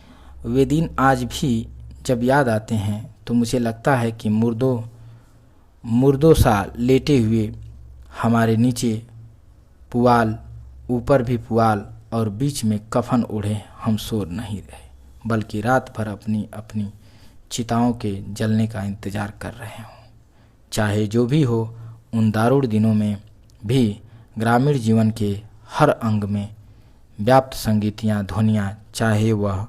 वे दिन आज भी जब याद आते हैं तो मुझे लगता है कि मुर्दों सा लेटे हुए हमारे नीचे पुआल, ऊपर भी पुआल और बीच में कफन ओढ़े हम सो नहीं रहे, बल्कि रात भर अपनी अपनी चिताओं के जलने का इंतजार कर रहे हों। चाहे जो भी हो, उन दारुण दिनों में भी ग्रामीण जीवन के हर अंग में व्याप्त संगीतियाँ ध्वनियाँ, चाहे वह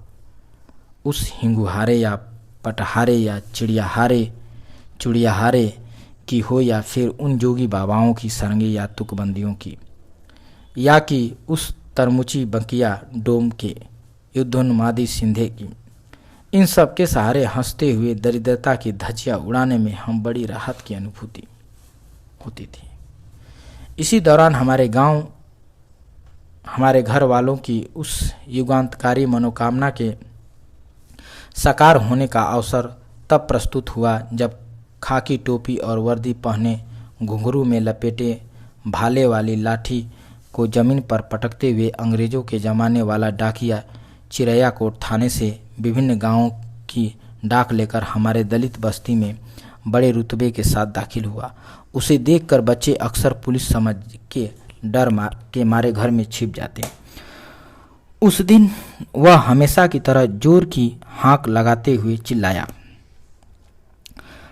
उस हिंगुहारे या पटहारे या चुड़ियाहारे की हो या फिर उन जोगी बाबाओं की सरंगी या तुकबंदियों की, या कि उस तरमुची बंकिया डोम के युद्धोन्मादी सिंधे की। इन सब के सहारे हंसते हुए दरिद्रता की धज्जियां उड़ाने में हम बड़ी राहत की अनुभूति होती थी। इसी दौरान हमारे घर वालों की उस युगांतकारी मनोकामना के साकार होने का अवसर तब प्रस्तुत हुआ जब खाकी टोपी और वर्दी पहने, घुंघरू में लपेटे, भाले वाली लाठी को जमीन पर पटकते हुए अंग्रेजों के जमाने वाला डाकिया चिरैया कोट थाने से विभिन्न गांवों की डाक लेकर हमारे दलित बस्ती में बड़े रुतबे के साथ दाखिल हुआ। उसे देखकर बच्चे अक्सर पुलिस समझ के डर के मारे घर में छिप जाते। उस दिन वह हमेशा की तरह जोर की हाँक लगाते हुए चिल्लाया,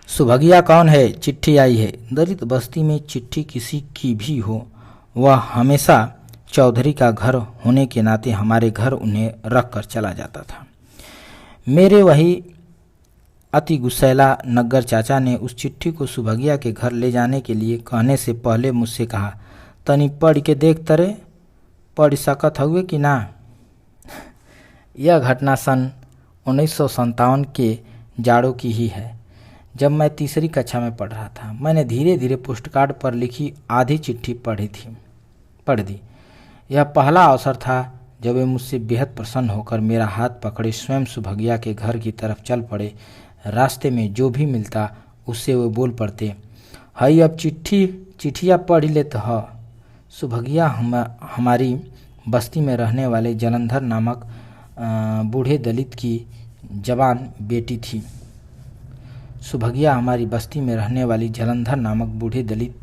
सुभगिया कौन है? चिट्ठी आई है। दलित बस्ती में चिट्ठी किसी की भी हो, वह हमेशा चौधरी का घर होने के नाते हमारे घर उन्हें रख कर चला जाता था। मेरे वही अति गुस्सैला नग्गर चाचा ने उस चिट्ठी को सुभगिया के घर ले जाने के लिए कहने से पहले मुझसे कहा, तनी पढ़ के देख तरे, पढ़ सकत हुए कि ना। यह घटना सन 1957 के जाड़ों की ही है, जब मैं तीसरी कक्षा में पढ़ रहा था। मैंने धीरे धीरे पोस्टकार्ड पर लिखी आधी चिट्ठी पढ़ दी। यह पहला अवसर था जब वे मुझसे बेहद प्रसन्न होकर मेरा हाथ पकड़े स्वयं सुभगिया के घर की तरफ चल पड़े। रास्ते में जो भी मिलता उससे वे बोल पड़ते, हई अब चिट्ठिया पढ़ लेत ह। सुभगिया हमारी बस्ती में रहने वाले जलंधर नामक बूढ़े दलित की जवान बेटी थी। सुभगिया हमारी बस्ती में रहने वाली जलंधर नामक बूढ़े दलित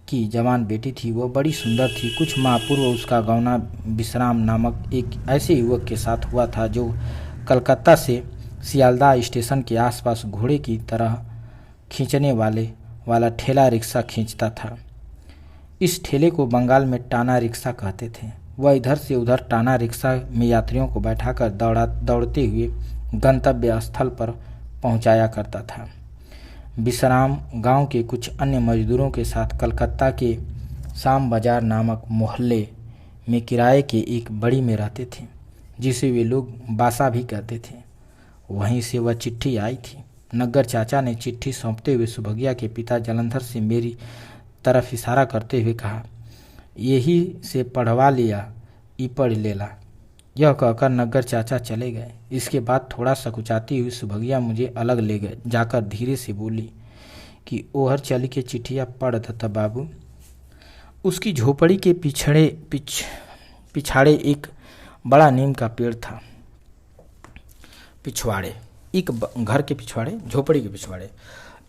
की जवान बेटी थी। वह बड़ी सुंदर थी। कुछ माह पूर्व उसका गौना विश्राम नामक एक ऐसे युवक के साथ हुआ था जो कलकत्ता से सियालदाह स्टेशन के आसपास घोड़े की तरह खींचने वाला ठेला रिक्शा खींचता था। इस ठेले को बंगाल में टाना रिक्शा कहते थे। वह इधर से उधर टाना रिक्शा में यात्रियों को बैठाकर दौड़ते हुए गंतव्य स्थल पर पहुंचाया करता था। विश्राम गांव के कुछ अन्य मजदूरों के साथ कलकत्ता के शाम बाजार नामक मोहल्ले में किराए के एक बड़ी में रहते थे, जिसे वे लोग बासा भी कहते थे। वहीं से वह चिट्ठी आई थी। नग्गर चाचा ने चिट्ठी सौंपते हुए सुभगिया के पिता जलंधर से मेरी तरफ इशारा करते हुए कहा, यही से पढ़वा लिया, ई पढ़ लेला। यह कहकर नग्गर चाचा चले गए। इसके बाद थोड़ा सकुचाती हुई सुभगिया मुझे अलग ले गए जाकर धीरे से बोली कि ओहर चल के चिट्ठिया पढ़ दत्ता बाबू। उसकी झोपड़ी के पिछाड़े एक बड़ा नीम का पेड़ था। झोपड़ी के पिछवाड़े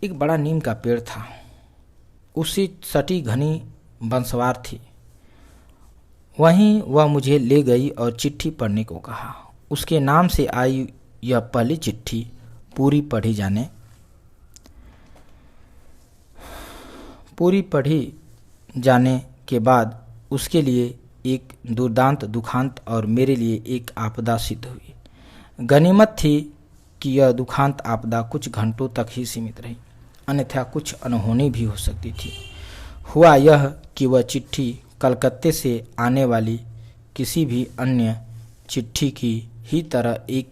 एक बड़ा नीम का पेड़ था। उससे सटी घनी बंसवार थी। वहीं वह मुझे ले गई और चिट्ठी पढ़ने को कहा। उसके नाम से आई यह पहली चिट्ठी पूरी पढ़ी जाने के बाद उसके लिए एक दुर्दांत दुखांत और मेरे लिए एक आपदा सिद्ध हुई। गनीमत थी कि यह दुखांत आपदा कुछ घंटों तक ही सीमित रही, अन्यथा कुछ अनहोनी भी हो सकती थी। हुआ यह कि वह चिट्ठी कलकत्ते से आने वाली किसी भी अन्य चिट्ठी की ही तरह एक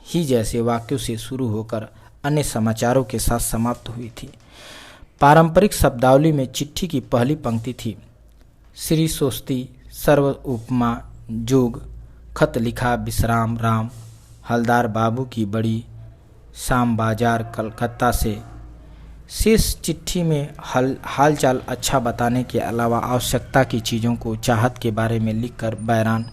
ही जैसे वाक्यों से शुरू होकर अन्य समाचारों के साथ समाप्त हुई थी। पारंपरिक शब्दावली में चिट्ठी की पहली पंक्ति थी, श्री सोस्ती सर्व उपमा जोग खत लिखा विश्राम राम हलदार बाबू की बड़ी शाम बाजार कलकत्ता से। शेष चिट्ठी में हालचाल अच्छा बताने के अलावा आवश्यकता की चीज़ों को चाहत के बारे में लिखकर बैरान।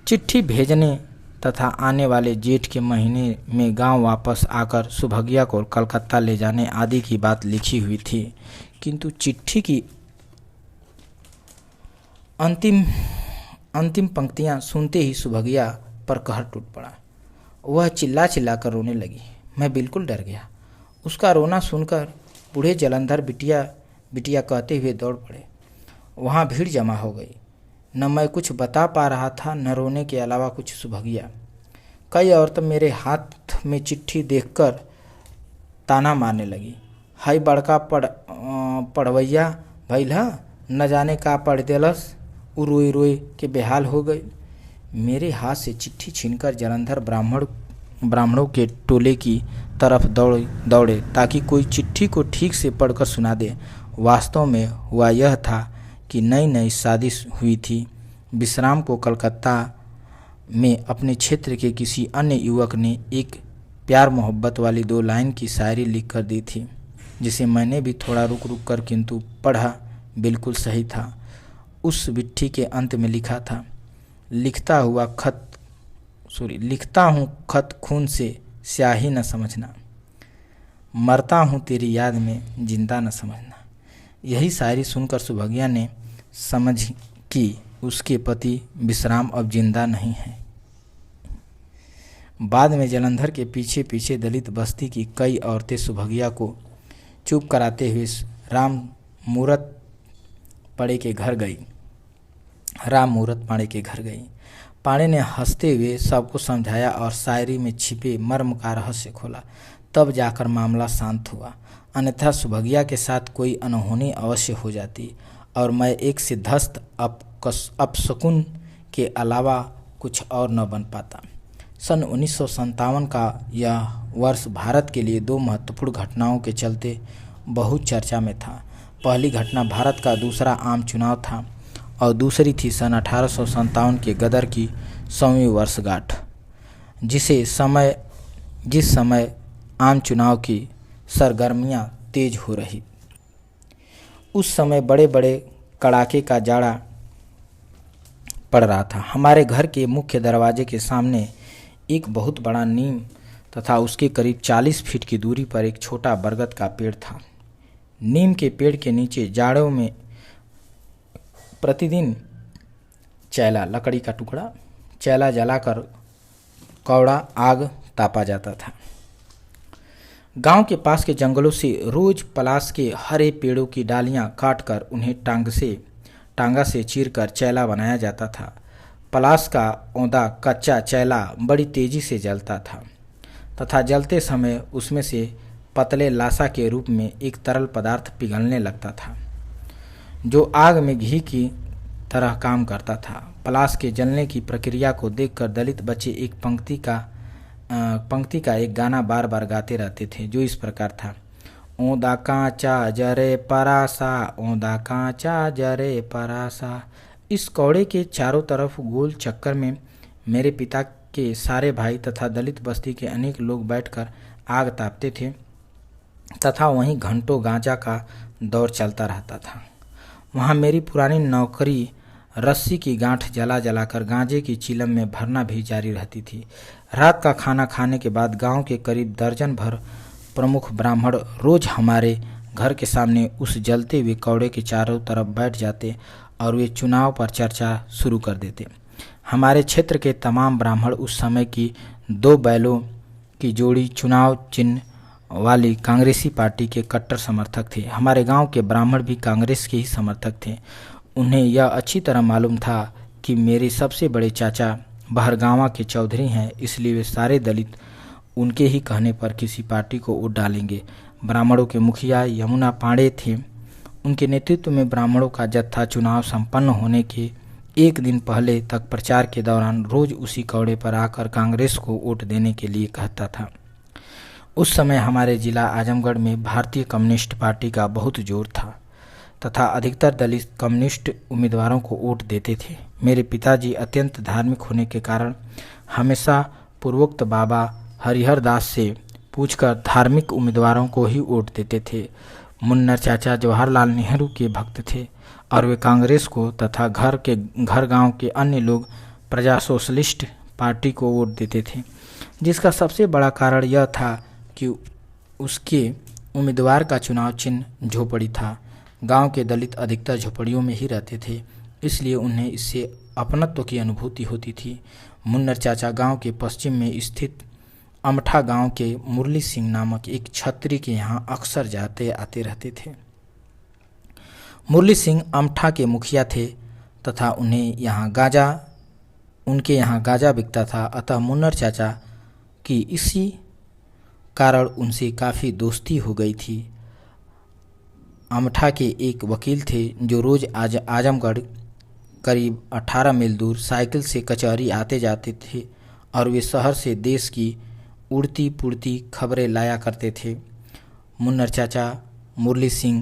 चिट्ठी भेजने तथा आने वाले जेठ के महीने में गांव वापस आकर सुभगिया को कलकत्ता ले जाने आदि की बात लिखी हुई थी। किंतु चिट्ठी की अंतिम पंक्तियां सुनते ही सुभगिया पर कहर टूट पड़ा। वह चिल्ला कर रोने लगी। मैं बिल्कुल डर गया। उसका रोना सुनकर बूढ़े जलंधर बिटिया कहते हुए दौड़ पड़े। वहाँ भीड़ जमा हो गई। न मैं कुछ बता पा रहा था, न रोने के अलावा कुछ। सुभगिया कई औरतें मेरे हाथ में चिट्ठी देखकर ताना मारने लगी, हाय बड़का पढ़वैया भइल ह, न जाने का पढ़ देलस। उ रोई रोई के बेहाल हो गई। मेरे हाथ से चिट्ठी छीनकर जलंधर ब्राह्मण ब्राह्मणों के टोले की तरफ दौड़े ताकि कोई चिट्ठी को ठीक से पढ़कर सुना दे। वास्तव में हुआ यह था कि नई नई शादी हुई थी। विश्राम को कलकत्ता में अपने क्षेत्र के किसी अन्य युवक ने एक प्यार मोहब्बत वाली 2 लाइन की शायरी लिख कर दी थी, जिसे मैंने भी थोड़ा रुक रुक कर किंतु पढ़ा। बिल्कुल सही था। उस चिट्ठी के अंत में लिखा था, लिखता हूँ खत खून से, स्याही न समझना, मरता हूँ तेरी याद में, जिंदा न समझना। यही शायरी सुनकर सुभगिया ने समझ कि उसके पति विश्राम अब जिंदा नहीं है। बाद में जलंधर के पीछे पीछे दलित बस्ती की कई औरतें सुभगिया को चुप कराते हुए राम मूरत पाड़े के घर गई। पाड़े ने हंसते हुए सबको समझाया और शायरी में छिपे मर्म का रहस्य खोला। तब जाकर मामला शांत हुआ, अन्यथा सुभगिया के साथ कोई अनहोनी अवश्य हो जाती और मैं एक सिद्धस्त अपशकुन के अलावा कुछ और न बन पाता। सन 1957 का यह वर्ष भारत के लिए 2 महत्वपूर्ण घटनाओं के चलते बहुत चर्चा में था। पहली घटना भारत का दूसरा आम चुनाव था और दूसरी थी सन 1857 के गदर की 100वीं वर्षगांठ, जिस समय आम चुनाव की सरगर्मियां तेज हो रही। उस समय बड़े बड़े कड़ाके का जाड़ा पड़ रहा था। हमारे घर के मुख्य दरवाजे के सामने एक बहुत बड़ा नीम तथा उसके करीब 40 फीट की दूरी पर एक छोटा बरगद का पेड़ था। नीम के पेड़ के नीचे जाड़ों में प्रतिदिन लकड़ी का टुकड़ा चैला जलाकर कौड़ा आग तापा जाता था। गांव के पास के जंगलों से रोज पलाश के हरे पेड़ों की डालियां काटकर उन्हें टांगा से चीरकर चैला बनाया जाता था। पलाश का औंधा कच्चा चैला बड़ी तेजी से जलता था तथा जलते समय उसमें से पतले लाशा के रूप में एक तरल पदार्थ पिघलने लगता था, जो आग में घी की तरह काम करता था। पलाश के जलने की प्रक्रिया को देखकर दलित बच्चे एक पंक्ति का एक गाना बार बार गाते रहते थे, जो इस प्रकार था, ओंदा कांचा जरे परासा, ओंदा कांचा जरे परासा। इस कौड़े के चारों तरफ गोल चक्कर में मेरे पिता के सारे भाई तथा दलित बस्ती के अनेक लोग बैठकर आग तापते थे तथा वहीं घंटों गांजा का दौर चलता रहता था। वहाँ मेरी पुरानी नौकरी रस्सी की गांठ जला जलाकर गांजे की चिलम में भरना भी जारी रहती थी। रात का खाना खाने के बाद गांव के करीब दर्जन भर प्रमुख ब्राह्मण रोज हमारे घर के सामने उस जलते हुए कौड़े के चारों तरफ बैठ जाते और वे चुनाव पर चर्चा शुरू कर देते। हमारे क्षेत्र के तमाम ब्राह्मण उस समय की 2 बैलों की जोड़ी चुनाव चिन्ह वाली कांग्रेसी पार्टी के कट्टर समर्थक थे। हमारे गांव के ब्राह्मण भी कांग्रेस के ही समर्थक थे। उन्हें यह अच्छी तरह मालूम था कि मेरे सबसे बड़े चाचा बहरगांवा के चौधरी हैं, इसलिए वे सारे दलित उनके ही कहने पर किसी पार्टी को वोट डालेंगे। ब्राह्मणों के मुखिया यमुना पांडे थे। उनके नेतृत्व में ब्राह्मणों का जत्था चुनाव संपन्न होने के एक दिन पहले तक प्रचार के दौरान रोज उसी कौड़े पर आकर कांग्रेस को वोट देने के लिए कहता था। उस समय हमारे जिला आजमगढ़ में भारतीय कम्युनिस्ट पार्टी का बहुत जोर था तथा अधिकतर दलित कम्युनिस्ट उम्मीदवारों को वोट देते थे। मेरे पिताजी अत्यंत धार्मिक होने के कारण हमेशा पूर्वोक्त बाबा हरिहर दास से पूछकर धार्मिक उम्मीदवारों को ही वोट देते थे। मुन्नर चाचा जवाहरलाल नेहरू के भक्त थे और वे कांग्रेस को तथा घर गांव के अन्य लोग प्रजा सोशलिस्ट पार्टी को वोट देते थे, जिसका सबसे बड़ा कारण यह था कि उसके उम्मीदवार का चुनाव चिन्ह झोपड़ी था। गांव के दलित अधिकतर झोपड़ियों में ही रहते थे, इसलिए उन्हें इससे अपनत्व की अनुभूति होती थी। मुन्नर चाचा गांव के पश्चिम में स्थित अमठा गांव के मुरली सिंह नामक एक छत्री के यहाँ अक्सर जाते आते रहते थे। मुरली सिंह अमठा के मुखिया थे तथा उनके यहाँ गांजा बिकता था, अतः मुन्नर चाचा की इसी कारण उनसे काफ़ी दोस्ती हो गई थी। अमठा के एक वकील थे जो रोज़ आजमगढ़ करीब 18 मील दूर साइकिल से कचहरी आते जाते थे और वे शहर से देश की उड़ती पुड़ती खबरें लाया करते थे। मुन्नर चाचा मुरली सिंह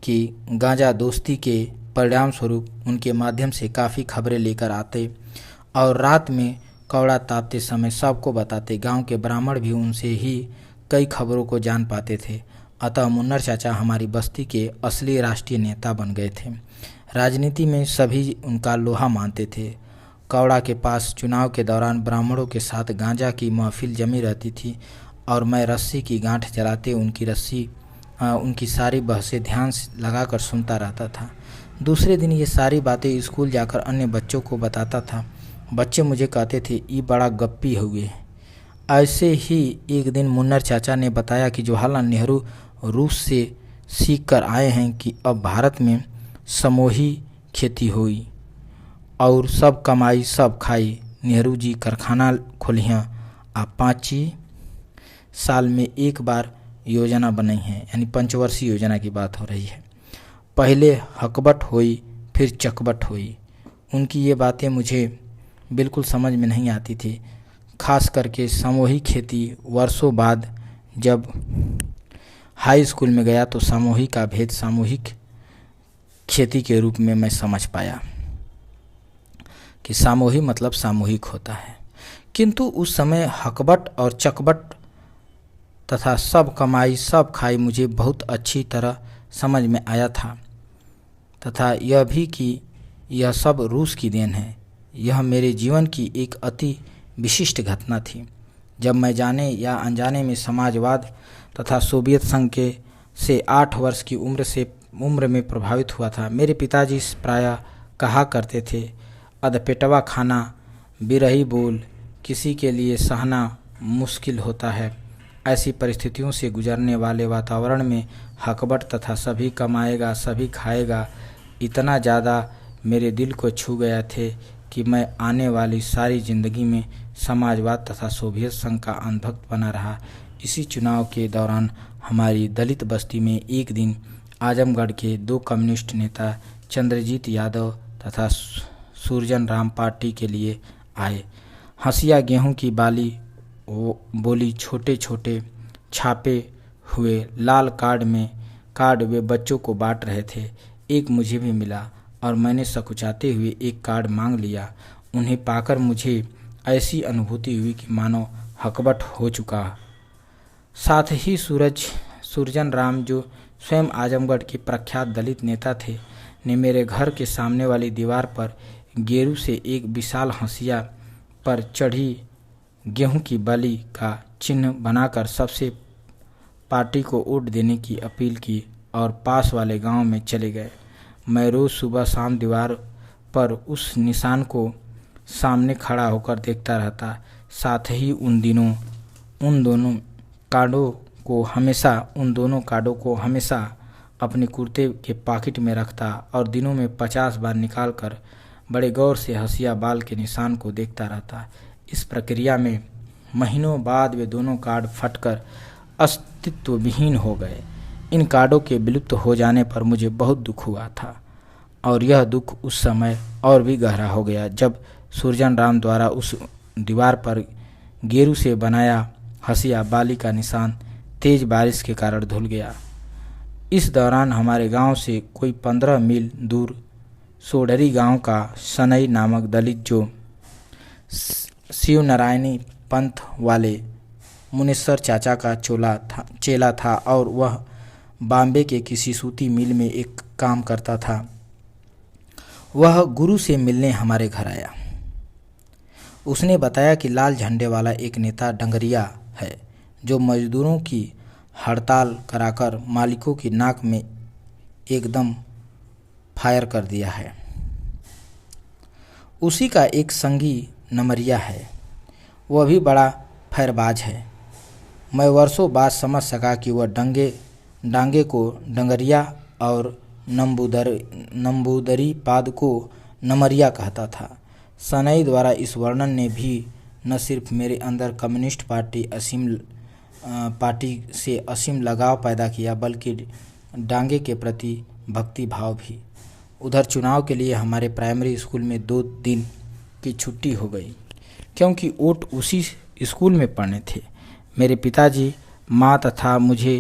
की गांजा दोस्ती के परिणाम स्वरूप उनके माध्यम से काफ़ी खबरें लेकर आते और रात में कौड़ा तापते समय सबको बताते। गांव के ब्राह्मण भी उनसे ही कई खबरों को जान पाते थे। अतः मुन्नर चाचा हमारी बस्ती के असली राष्ट्रीय नेता बन गए थे। राजनीति में सभी उनका लोहा मानते थे। कौड़ा के पास चुनाव के दौरान ब्राह्मणों के साथ गांजा की महफिल जमी रहती थी और मैं रस्सी की गांठ जलाते उनकी सारी बहसें ध्यान लगाकर सुनता रहता था। दूसरे दिन ये सारी बातें स्कूल जाकर अन्य बच्चों को बताता था। बच्चे मुझे कहते थे, ये बड़ा गप्पी हुए। ऐसे ही एक दिन मुन्नर चाचा ने बताया कि जवाहरलाल नेहरू रूस से सीख कर आए हैं कि अब भारत में समूही खेती हुई और सब कमाई सब खाई। नेहरू जी कारखाना खोलियाँ, आप 5 साल में एक बार योजना बनाई है, यानी पंचवर्षीय योजना की बात हो रही है। पहले हकबट हुई फिर चकबट हुई। उनकी ये बातें मुझे बिल्कुल समझ में नहीं आती थी, खास करके सामूहिक खेती। वर्षों बाद जब हाई स्कूल में गया तो सामूहिक का भेद सामूहिक खेती के रूप में मैं समझ पाया कि सामूहिक मतलब सामूहिक होता है। किंतु उस समय हकबट और चकबट तथा सब कमाई सब खाई मुझे बहुत अच्छी तरह समझ में आया था, तथा यह भी कि यह सब रूस की देन है। यह मेरे जीवन की एक अति विशिष्ट घटना थी। जब मैं जाने या अनजाने में समाजवाद तथा सोवियत संघ के से 8 वर्ष की उम्र में प्रभावित हुआ था। मेरे पिताजी प्रायः कहा करते थे, अधपेटवा खाना बिरही बोल किसी के लिए सहना मुश्किल होता है। ऐसी परिस्थितियों से गुजरने वाले वातावरण में हकबट तथा सभी कमाएगा सभी खाएगा इतना ज़्यादा मेरे दिल को छू गया थे कि मैं आने वाली सारी ज़िंदगी में समाजवाद तथा सोवियत संघ का अंधभक्त बना रहा। इसी चुनाव के दौरान हमारी दलित बस्ती में एक दिन आजमगढ़ के 2 कम्युनिस्ट नेता चंद्रजीत यादव तथा सूरजन राम पार्टी के लिए आए। हंसिया गेहूं की बोली छोटे छोटे छापे हुए लाल कार्ड वे बच्चों को बांट रहे थे। एक मुझे भी मिला और मैंने सकुचाते हुए एक कार्ड मांग लिया। उन्हें पाकर मुझे ऐसी अनुभूति हुई कि मानो हकबट हो चुका। साथ ही सूरजन राम, जो स्वयं आजमगढ़ के प्रख्यात दलित नेता थे, ने मेरे घर के सामने वाली दीवार पर गेरू से एक विशाल हंसिया पर चढ़ी गेहूं की बलि का चिन्ह बनाकर सबसे पार्टी को वोट देने की अपील की और पास वाले गांव में चले गए। मैं रोज़ सुबह शाम दीवार पर उस निशान को सामने खड़ा होकर देखता रहता। साथ ही उन दोनों कार्डों को हमेशा अपने कुर्ते के पॉकेट में रखता और दिनों में 50 बार निकालकर बड़े गौर से हंसिया बाल के निशान को देखता रहता। इस प्रक्रिया में महीनों बाद वे दोनों कार्ड फटकर अस्तित्वविहीन हो गए। इन कार्डों के विलुप्त हो जाने पर मुझे बहुत दुख हुआ था और यह दुख उस समय और भी गहरा हो गया जब सूरजन राम द्वारा उस दीवार पर गेरू से बनाया हंसिया बाली का निशान तेज बारिश के कारण धुल गया। इस दौरान हमारे गांव से कोई 15 मील दूर सोडरी गांव का सनई नामक दलित, जो शिव नारायणी पंथ वाले मुनेश्वर चाचा का चेला था और वह बॉम्बे के किसी सूती मिल में एक काम करता था, वह गुरु से मिलने हमारे घर आया। उसने बताया कि लाल झंडे वाला एक नेता डंगरिया है जो मजदूरों की हड़ताल कराकर मालिकों की नाक में एकदम फायर कर दिया है। उसी का एक संगी नमरिया है, वह भी बड़ा फैरबाज है। मैं वर्षों बाद समझ सका कि वह डांगे को डंगरिया और नंबूदरी पाद को नमरिया कहता था। सनई द्वारा इस वर्णन ने भी न सिर्फ मेरे अंदर कम्युनिस्ट पार्टी से असीम लगाव पैदा किया, बल्कि डांगे के प्रति भक्ति भाव भी। उधर चुनाव के लिए हमारे प्राइमरी स्कूल में 2 दिन की छुट्टी हो गई, क्योंकि वोट उसी स्कूल में पड़ने थे। मेरे पिताजी माँ तथा मुझे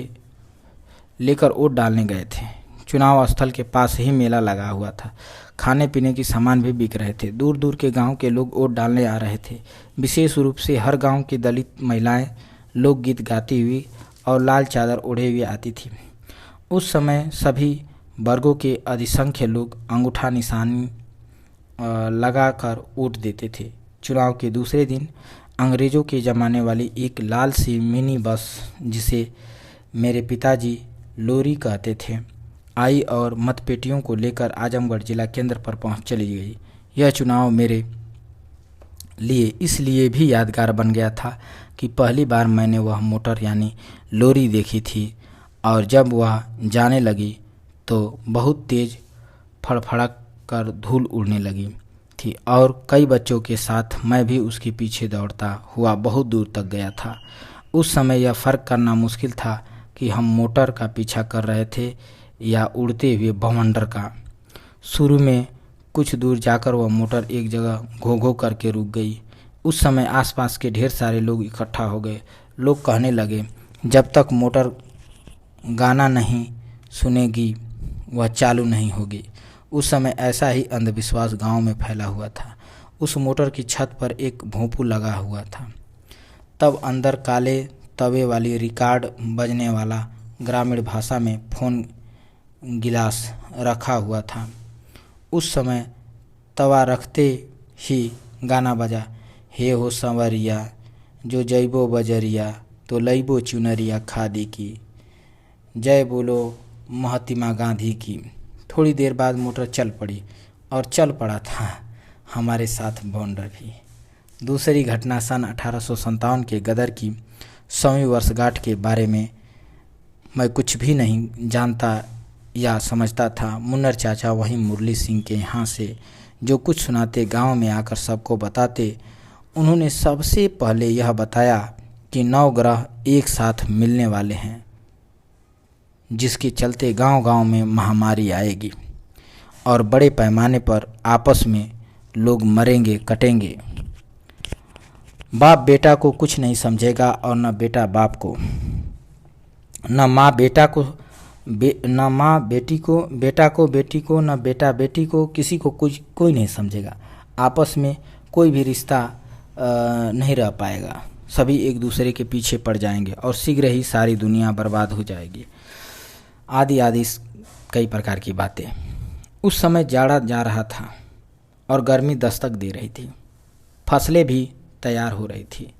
लेकर वोट डालने गए थे। चुनाव स्थल के पास ही मेला लगा हुआ था। खाने पीने की सामान भी बिक रहे थे। दूर दूर के गांव के लोग वोट डालने आ रहे थे। विशेष रूप से हर गांव की दलित महिलाएं लोकगीत गाती हुई और लाल चादर ओढ़े हुए आती थी। उस समय सभी वर्गों के अधिसंख्य लोग अंगूठा निशानी लगाकर वोट देते थे। चुनाव के दूसरे दिन अंग्रेज़ों के ज़माने वाली एक लाल सी मिनी बस, जिसे मेरे पिताजी लोरी कहते थे, आई और मतपेटियों को लेकर आजमगढ़ जिला केंद्र पर पहुंच चली गई। यह चुनाव मेरे लिए इसलिए भी यादगार बन गया था कि पहली बार मैंने वह मोटर यानी लोरी देखी थी, और जब वह जाने लगी तो बहुत तेज़ फड़फड़क कर धूल उड़ने लगी थी और कई बच्चों के साथ मैं भी उसके पीछे दौड़ता हुआ बहुत दूर तक गया था। उस समय यह फ़र्क करना मुश्किल था कि हम मोटर का पीछा कर रहे थे या उड़ते हुए बवंडर का। शुरू में कुछ दूर जाकर वह मोटर एक जगह घो घो करके रुक गई। उस समय आसपास के ढेर सारे लोग इकट्ठा हो गए। लोग कहने लगे, जब तक मोटर गाना नहीं सुनेगी वह चालू नहीं होगी। उस समय ऐसा ही अंधविश्वास गांव में फैला हुआ था। उस मोटर की छत पर एक भोंपू लगा हुआ था। तब अंदर काले तवे वाली रिकॉर्ड बजने वाला ग्रामीण भाषा में फोन गिलास रखा हुआ था। उस समय तवा रखते ही गाना बजा, हे हो संवरिया जो जैबो बजरिया तो लैबो चुनरिया खादी की, जय बोलो महात्मा गांधी की। थोड़ी देर बाद मोटर चल पड़ी और चल पड़ा था हमारे साथ बवंडर भी। दूसरी घटना सन 1857 के गदर की 100वीं वर्षगांठ के बारे में मैं कुछ भी नहीं जानता या समझता था। मुन्नर चाचा वहीं मुरली सिंह के यहाँ से जो कुछ सुनाते गांव में आकर सबको बताते। उन्होंने सबसे पहले यह बताया कि 9 ग्रह एक साथ मिलने वाले हैं, जिसके चलते गांव-गांव में महामारी आएगी और बड़े पैमाने पर आपस में लोग मरेंगे कटेंगे। बाप बेटा को कुछ नहीं समझेगा और न बेटा बाप को, न माँ बेटा को न माँ बेटी को, बेटा को बेटी को, न बेटा बेटी को, किसी को कुछ कोई नहीं समझेगा। आपस में कोई भी रिश्ता नहीं रह पाएगा। सभी एक दूसरे के पीछे पड़ जाएंगे और शीघ्र ही सारी दुनिया बर्बाद हो जाएगी। आदि आदि कई प्रकार की बातें। उस समय जाड़ा जा रहा था और गर्मी दस्तक दे रही थी। फसलें भी तैयार हो रही थी।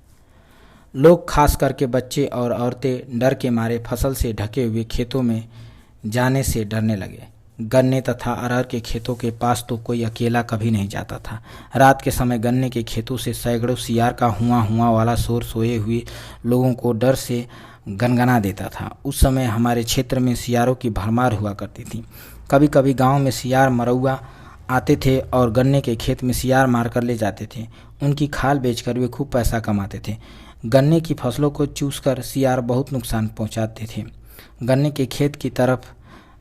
लोग खास करके बच्चे और औरतें डर के मारे फसल से ढके हुए खेतों में जाने से डरने लगे। गन्ने तथा अरहर के खेतों के पास तो कोई अकेला कभी नहीं जाता था। रात के समय गन्ने के खेतों से सैकड़ों सियार का हुआ हुआ वाला शोर सोए हुए लोगों को डर से गनगना देता था। उस समय हमारे क्षेत्र में सियारों की भरमार हुआ करती थी। कभी कभी गांव में सियार मरौआ आते थे और गन्ने के खेत में सियार मार कर ले जाते थे। उनकी खाल बेचकर वे खूब पैसा कमाते थे। गन्ने की फसलों को चूसकर सियार बहुत नुकसान पहुंचाते थे। गन्ने के खेत की तरफ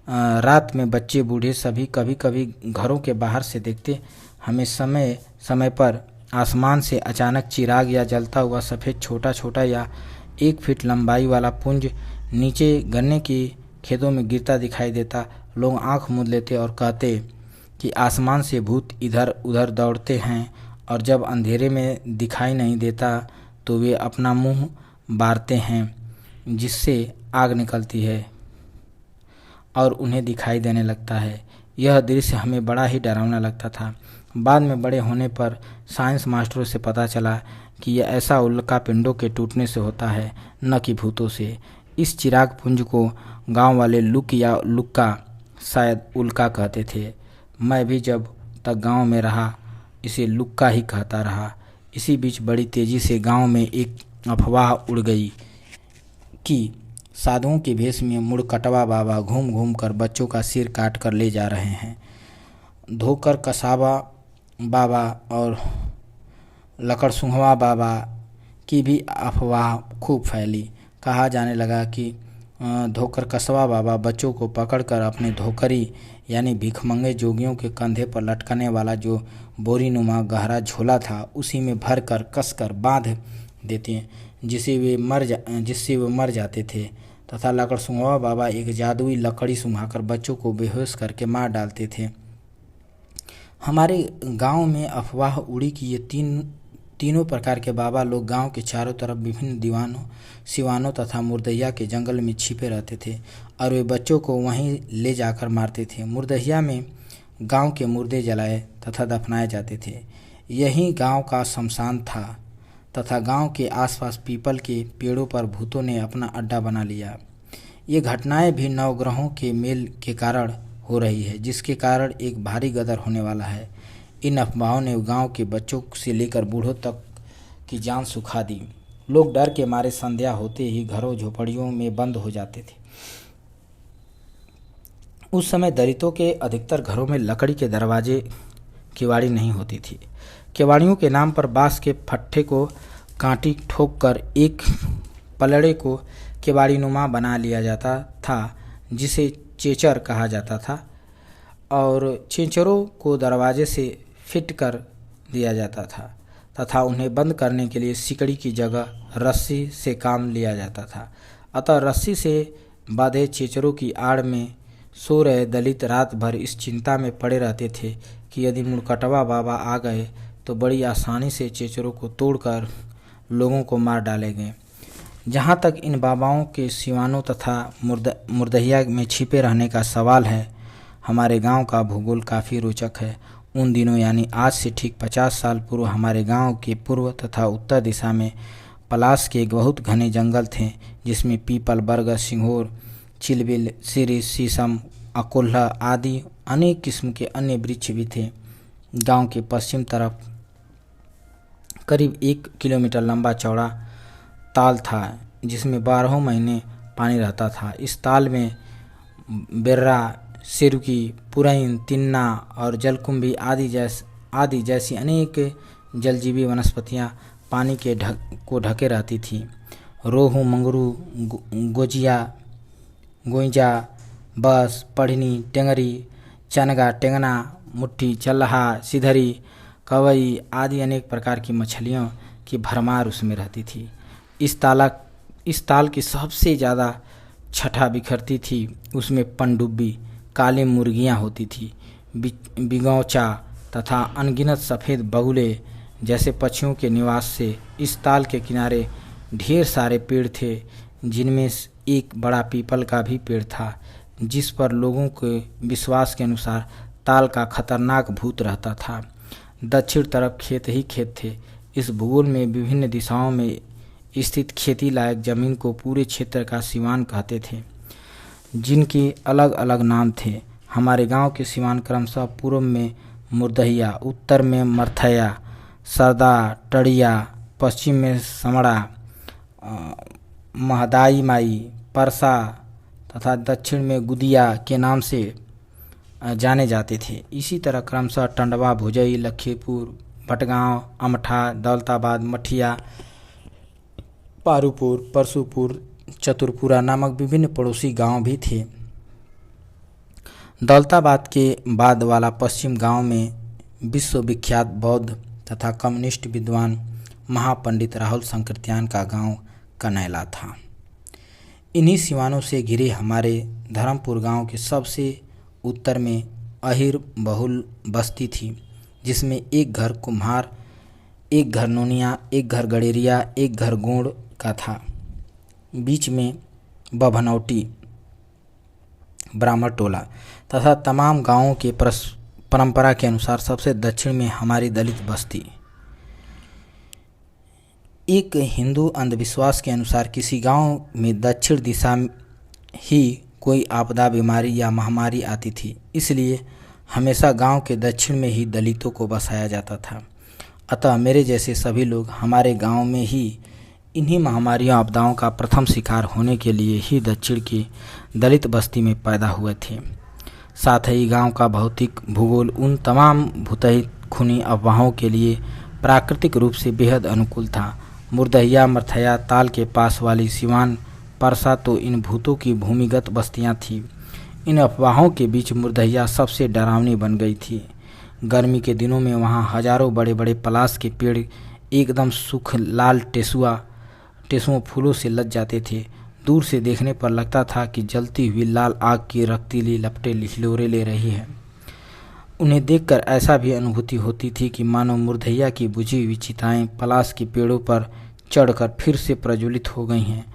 रात में बच्चे बूढ़े सभी कभी कभी घरों के बाहर से देखते। हमें समय समय पर आसमान से अचानक चिराग या जलता हुआ सफ़ेद छोटा छोटा या 1 फीट लंबाई वाला पुंज नीचे गन्ने के खेतों में गिरता दिखाई देता। लोग आंख मूंद लेते और कहते कि आसमान से भूत इधर उधर दौड़ते हैं, और जब अंधेरे में दिखाई नहीं देता तो वे अपना मुंह बारते हैं, जिससे आग निकलती है और उन्हें दिखाई देने लगता है। यह दृश्य हमें बड़ा ही डरावना लगता था। बाद में बड़े होने पर साइंस मास्टरों से पता चला कि यह ऐसा उल्का पिंडों के टूटने से होता है, न कि भूतों से। इस चिराग पुंज को गांव वाले लुक या लुक्का, शायद उल्का कहते थे। मैं भी जब तक गांव में रहा इसे लुक्का ही कहता रहा। इसी बीच बड़ी तेज़ी से गांव में एक अफवाह उड़ गई कि साधुओं के भेष में मुड़कटवा बाबा घूम घूम कर बच्चों का सिर काट कर ले जा रहे हैं। धोकर कसाबा बाबा और लकड़सुंघवा बाबा की भी अफवाह खूब फैली। कहा जाने लगा कि धोकर कसवा बाबा बच्चों को पकड़कर अपने धोकरी यानी भिखमंगे जोगियों के कंधे पर लटकने वाला जो बोरीनुमा गहरा झोला था उसी में भर कर कस कर बांध देते हैं। जिससे वे मर जाते थे, तथा लकड़सुंघवा बाबा एक जादुई लकड़ी सुंघाकर बच्चों को बेहोश करके मार डालते थे। हमारे गांव में अफवाह उड़ी कि ये तीनों प्रकार के बाबा लोग गांव के चारों तरफ विभिन्न दीवानों, सिवानों तथा मुर्दहिया के जंगल में छिपे रहते थे और वे बच्चों को वहीं ले जाकर मारते थे। मुर्दहिया में गांव के मुर्दे जलाए तथा दफनाए जाते थे। यही गांव का शमशान था तथा गांव के आसपास पीपल के पेड़ों पर भूतों ने अपना अड्डा बना लिया। ये घटनाएं भी नवग्रहों के मेल के कारण हो रही है, जिसके कारण एक भारी गदर होने वाला है। इन अफवाहों ने गांव के बच्चों से लेकर बूढ़ों तक की जान सुखा दी। लोग डर के मारे संध्या होते ही घरों झोपड़ियों में बंद हो जाते थे। उस समय दलितों के अधिकतर घरों में लकड़ी के दरवाजे किवाड़ी नहीं होती थी। किवाड़ियों के नाम पर बांस के फट्ठे को कांटी ठोक कर एक पलड़े को किवाड़ी नुमा बना लिया जाता था, जिसे चेचर कहा जाता था, और चेचरों को दरवाजे से फिट कर दिया जाता था तथा उन्हें बंद करने के लिए सिकड़ी की जगह रस्सी से काम लिया जाता था। अतः रस्सी से बांधे चेचरों की आड़ में सो रहे दलित रात भर इस चिंता में पड़े रहते थे कि यदि मुड़कटवा बाबा आ गए तो बड़ी आसानी से चेचरों को तोड़कर लोगों को मार डालेंगे। जहाँ तक इन बाबाओं के सिवानों तथा मुर्दहिया में छिपे रहने का सवाल है, हमारे गांव का भूगोल काफ़ी रोचक है। उन दिनों यानी आज से ठीक 50 साल पूर्व हमारे गांव के पूर्व तथा उत्तर दिशा में पलाश के बहुत घने जंगल थे, जिसमें पीपल, बरगद, सिंघोर, चिलबिल, सिरिस, शीशम, अकोल्हा आदि अनेक किस्म के अन्य वृक्ष भी थे। गांव के पश्चिम तरफ करीब 1 किलोमीटर लंबा चौड़ा ताल था, जिसमें 12 महीने पानी रहता था। इस ताल में बेर्रा, सिरुकी, पुरैन, तिन्ना और जलकुंभी आदि जैसी अनेक जलजीवी वनस्पतियां पानी के को ढके रहती थी। रोहू, मंगरू, गोइजा, बस, पढ़नी, टेंगरी, चनगा, टेंगना, मुट्ठी, चल्हा, सिधरी, कवई आदि अनेक प्रकार की मछलियों की भरमार उसमें रहती थी। इस ताल की सबसे ज़्यादा छठा बिखरती थी। उसमें पनडुब्बी, काली मुर्गियां होती थी, बिगौचा तथा अनगिनत सफ़ेद बगुले जैसे पक्षियों के निवास से इस ताल के किनारे ढेर सारे पेड़ थे, जिनमें एक बड़ा पीपल का भी पेड़ था, जिस पर लोगों के विश्वास के अनुसार ताल का खतरनाक भूत रहता था। दक्षिण तरफ खेत ही खेत थे। इस भूगोल में विभिन्न दिशाओं में स्थित खेती लायक जमीन को पूरे क्षेत्र का सिवान कहते थे, जिनके अलग अलग नाम थे। हमारे गांव के सिवान क्रमशः पूर्व में मुर्दहिया, उत्तर में मरथया, सरदा, टड़िया, पश्चिम में समड़ा, महदाई माई, परसा तथा दक्षिण में गुदिया के नाम से जाने जाते थे। इसी तरह क्रमशः टंडवा, भुजई, लखीपुर, भटगांव, अमठा, दौलताबाद, मठिया, पारूपुर, परसुपुर, चतुरपुरा नामक विभिन्न पड़ोसी गांव भी थे। दौलताबाद के बाद वाला पश्चिम गांव में विश्वविख्यात बौद्ध तथा कम्युनिस्ट विद्वान महापंडित राहुल संकृत्यान का गांव कनैला था। इन्हीं सिवानों से घिरे हमारे धर्मपुर गांव के सबसे उत्तर में अहिर बहुल बस्ती थी, जिसमें एक घर कुम्हार, एक घर नोनिया, एक घर गडेरिया, एक घर गोंड का था। बीच में बभनौटी ब्राह्मण टोला तथा तमाम गांवों के परंपरा के अनुसार सबसे दक्षिण में हमारी दलित बस्ती। एक हिंदू अंधविश्वास के अनुसार किसी गांव में दक्षिण दिशा ही कोई आपदा, बीमारी या महामारी आती थी, इसलिए हमेशा गांव के दक्षिण में ही दलितों को बसाया जाता था। अतः मेरे जैसे सभी लोग हमारे गांव में ही इन्हीं महामारियों, आपदाओं का प्रथम शिकार होने के लिए ही दक्षिण की दलित बस्ती में पैदा हुए थे। साथ ही गांव का भौतिक भूगोल उन तमाम भूतहित खूनी अफवाहों के लिए प्राकृतिक रूप से बेहद अनुकूल था। मुर्दहिया, मरथया ताल के पास वाली सिवान, परसा तो इन भूतों की भूमिगत बस्तियां थीं। इन अफवाहों के बीच मुर्दहिया सबसे डरावनी बन गई थी। गर्मी के दिनों में वहां हजारों बड़े बड़े पलाश के पेड़ एकदम सूख लाल टेसुआ टेसुओं फूलों से लद जाते थे। दूर से देखने पर लगता था कि जलती हुई लाल आग की रक्तीली लपटें हिलोरे ले रही है। उन्हें देखकर ऐसा भी अनुभूति होती थी कि मानो मुर्दैया की बुझी हुई चिताएं पलाश के पेड़ों पर चढ़कर फिर से प्रज्वलित हो गई हैं।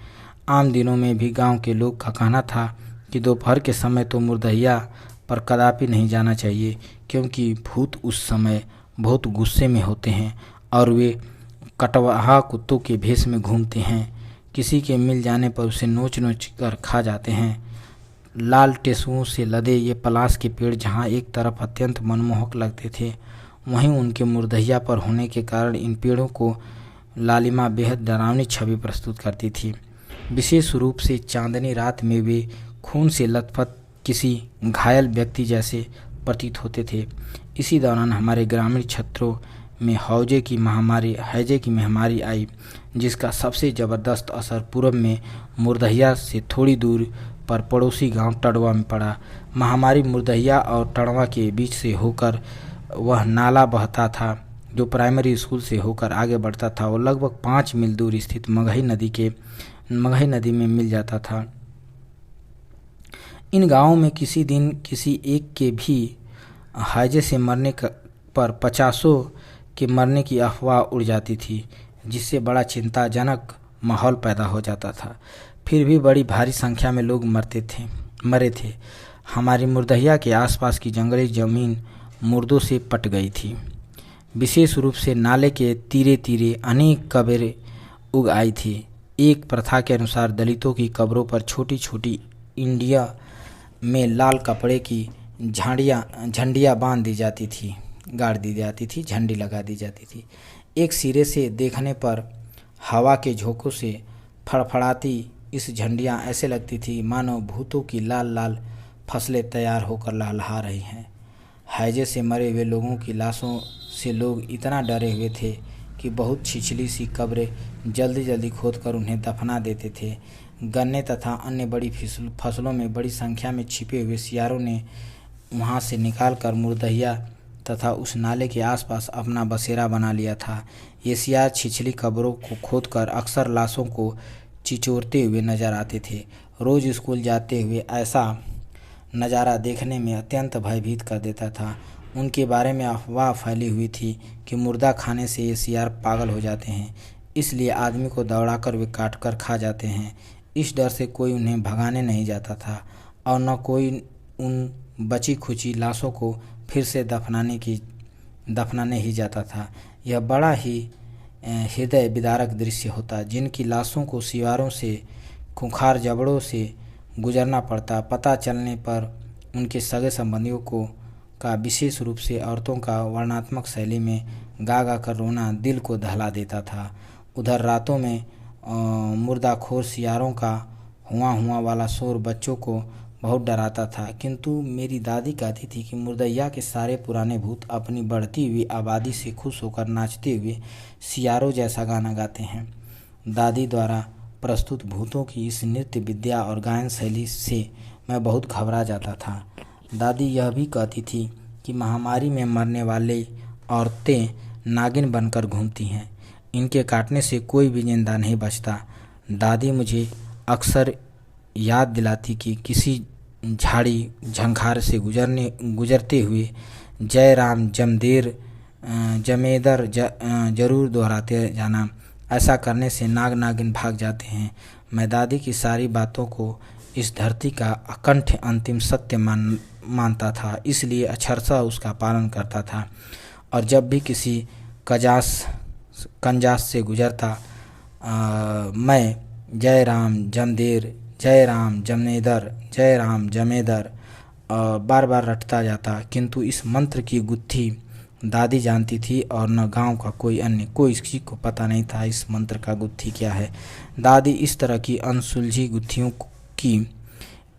आम दिनों में भी गांव के लोग का कहना था कि दोपहर के समय तो मुर्दैया पर कदापि नहीं जाना चाहिए, क्योंकि भूत उस समय बहुत गुस्से में होते हैं और वे कटवाहा कुत्तों के भेष में घूमते हैं। किसी के मिल जाने पर उसे नोच नोच कर खा जाते हैं। लाल टेसुओं से लदे ये पलाश के पेड़ जहाँ एक तरफ अत्यंत मनमोहक लगते थे, वहीं उनके मुर्दैया पर होने के कारण इन पेड़ों को लालिमा बेहद डरावनी छवि प्रस्तुत करती थी। विशेष रूप से चांदनी रात में वे खून से लथपथ किसी घायल व्यक्ति जैसे प्रतीत होते थे। इसी दौरान हमारे ग्रामीण क्षेत्रों में हैजे की महामारी आई, जिसका सबसे ज़बरदस्त असर पूर्व में मुर्दैया से थोड़ी दूर पर पड़ोसी गांव टड़वा में पड़ा। महामारी मुर्दैया और टड़वा के बीच से होकर वह नाला बहता था जो प्राइमरी स्कूल से होकर आगे बढ़ता था और लगभग 5 मील दूर स्थित मगही नदी में मिल जाता था। इन गांवों में किसी दिन किसी एक के भी हैजे से मरने पर 50 के मरने की अफवाह उड़ जाती थी, जिससे बड़ा चिंताजनक माहौल पैदा हो जाता था। फिर भी बड़ी भारी संख्या में लोग मरे थे। हमारी मुर्दैया के आसपास की जंगली जमीन मुर्दों से पट गई थी। विशेष रूप से नाले के तीरे तीरे अनेक कब्रें उग आई थी। एक प्रथा के अनुसार दलितों की कब्रों पर छोटी छोटी इंडिया में लाल कपड़े की झंडियाँ बांध दी जाती थी, गाड़ दी जाती थी, झंडी लगा दी जाती थी। एक सिरे से देखने पर हवा के झोंकों से फड़फड़ाती इस झंडियाँ ऐसे लगती थी मानो भूतों की लाल लाल फसलें तैयार होकर लहलहा रही हैं। हैजे से मरे हुए लोगों की लाशों से लोग इतना डरे हुए थे कि बहुत छिछली सी कब्रें जल्दी जल्दी खोदकर उन्हें दफना देते थे। गन्ने तथा अन्य बड़ी फसलों में बड़ी संख्या में छिपे हुए सियारों ने वहां से निकालकर मुर्दैया तथा उस नाले के आसपास अपना बसेरा बना लिया था। ये सियार छिछली कब्रों को खोदकर अक्सर लाशों को चिचोरते हुए नजर आते थे। रोज स्कूल जाते हुए ऐसा नज़ारा देखने में अत्यंत भयभीत कर देता था। उनके बारे में अफवाह फैली हुई थी कि मुर्दा खाने से ये सियार पागल हो जाते हैं, इसलिए आदमी को दौड़ाकर वे काट कर खा जाते हैं। इस डर से कोई उन्हें भगाने नहीं जाता था और न कोई उन बची खुची लाशों को फिर से दफनाने ही जाता था। यह बड़ा ही हृदय विदारक दृश्य होता। जिनकी लाशों को सिवारों से खूंखार जबड़ों से गुजरना पड़ता। पता चलने पर उनके सगे संबंधियों का विशेष रूप से औरतों का वर्णनात्मक शैली में गा गा कर रोना दिल को दहला देता था। उधर रातों में मुर्दाखोर सियारों का हुआ वाला शोर बच्चों को बहुत डराता था, किंतु मेरी दादी कहती थी कि मुर्दैया के सारे पुराने भूत अपनी बढ़ती हुई आबादी से खुश होकर नाचते हुए सियारों जैसा गाना गाते हैं। दादी द्वारा प्रस्तुत भूतों की इस नृत्य विद्या और गायन शैली से मैं बहुत घबरा जाता था। दादी यह भी कहती थी कि महामारी में मरने वाले औरतें नागिन बनकर घूमती हैं, इनके काटने से कोई भी जिंदा नहीं बचता। दादी मुझे अक्सर याद दिलाती कि किसी झाड़ी झंखार से गुजरते हुए जय राम जमेदर जरूर दोहराते जाना। ऐसा करने से नाग नागिन भाग जाते हैं। मैं दादी की सारी बातों को इस धरती का अकंठ अंतिम सत्य मानता था, इसलिए अक्षरशः उसका पालन करता था। और जब भी किसी कंजास से गुजरता मैं जय राम जमेदर बार बार रटता जाता, किंतु इस मंत्र की गुत्थी दादी जानती थी और न गांव का कोई किसी को पता नहीं था इस मंत्र का गुत्थी क्या है। दादी इस तरह की अनसुलझी गुत्थियों की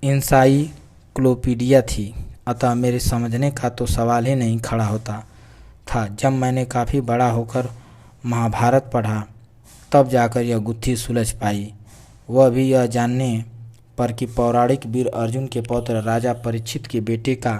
इंसाइक्लोपीडिया थी, अतः मेरे समझने का तो सवाल ही नहीं खड़ा होता था। जब मैंने काफ़ी बड़ा होकर महाभारत पढ़ा तब जाकर यह गुत्थी सुलझ पाई, वह भी यह जानने पर कि पौराणिक वीर अर्जुन के पौत्र राजा परीक्षित के बेटे का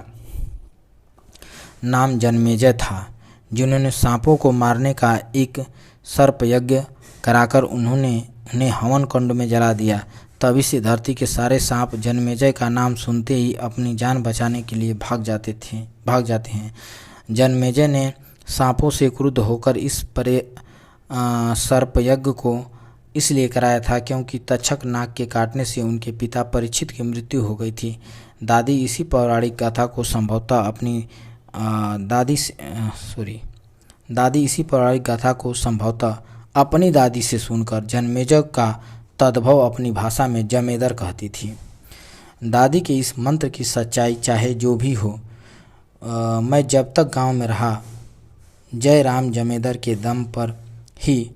नाम जन्मेजय था, जिन्होंने सांपों को मारने का एक सर्प यज्ञ कराकर उन्होंने उन्हें हवन कुंड में जला दिया। तभी से धरती के सारे सांप जन्मेजय का नाम सुनते ही अपनी जान बचाने के लिए भाग जाते हैं। जन्मेजय ने सांपों से क्रुद्ध होकर इस सर्पयज्ञ को इसलिए कराया था क्योंकि तक्षक नाग के काटने से उनके पिता परीक्षित की मृत्यु हो गई थी। दादी इसी पौराणिक गाथा को संभवतः अपनी दादी से सुनकर जन्मेजय का तद्भव अपनी भाषा में जमेदर कहती थी। दादी के इस मंत्र की सच्चाई चाहे जो भी हो, मैं जब तक गांव में रहा जय राम जमेदर के दम पर ही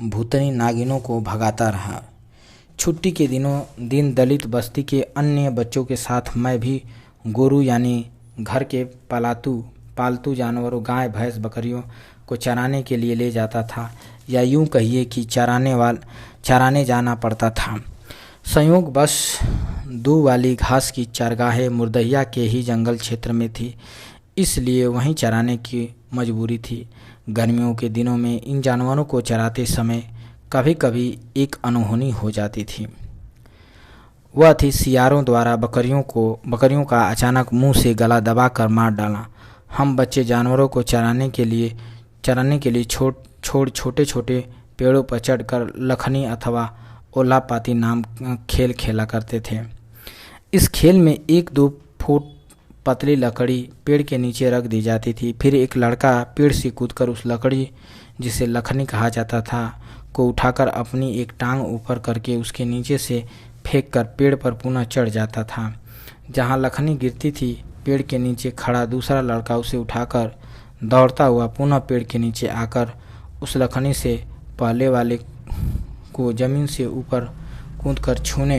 भूतनी नागिनों को भगाता रहा। छुट्टी के दिन दलित बस्ती के अन्य बच्चों के साथ मैं भी गोरू यानी घर के पालतू जानवरों गाय भैंस बकरियों को चराने के लिए ले जाता था, या यूं कहिए कि चराने जाना पड़ता था। संयोगवश दूब वाली घास की चरगाहें मुर्दहिया के ही जंगल क्षेत्र में थी, इसलिए वहीं चराने की मजबूरी थी। गर्मियों के दिनों में इन जानवरों को चराते समय कभी कभी एक अनहोनी हो जाती थी। वह थी सियारों द्वारा बकरियों का अचानक मुंह से गला दबाकर मार डालना। हम बच्चे जानवरों को चराने के लिए छोटे छोटे पेड़ों पर चढ़कर लखनी अथवा ओलापाती नाम खेल खेला करते थे। इस खेल में 1-2 फुट पतली लकड़ी पेड़ के नीचे रख दी जाती थी। फिर एक लड़का पेड़ से कूदकर उस लकड़ी, जिसे लखनी कहा जाता था, को उठाकर अपनी एक टांग ऊपर करके उसके नीचे से फेंककर पेड़ पर पुनः चढ़ जाता था। जहाँ लखनी गिरती थी, पेड़ के नीचे खड़ा दूसरा लड़का उसे उठाकर दौड़ता हुआ पुनः पेड़ के नीचे आकर उस लखनी से पहले वाले को जमीन से ऊपर कूदकर छूने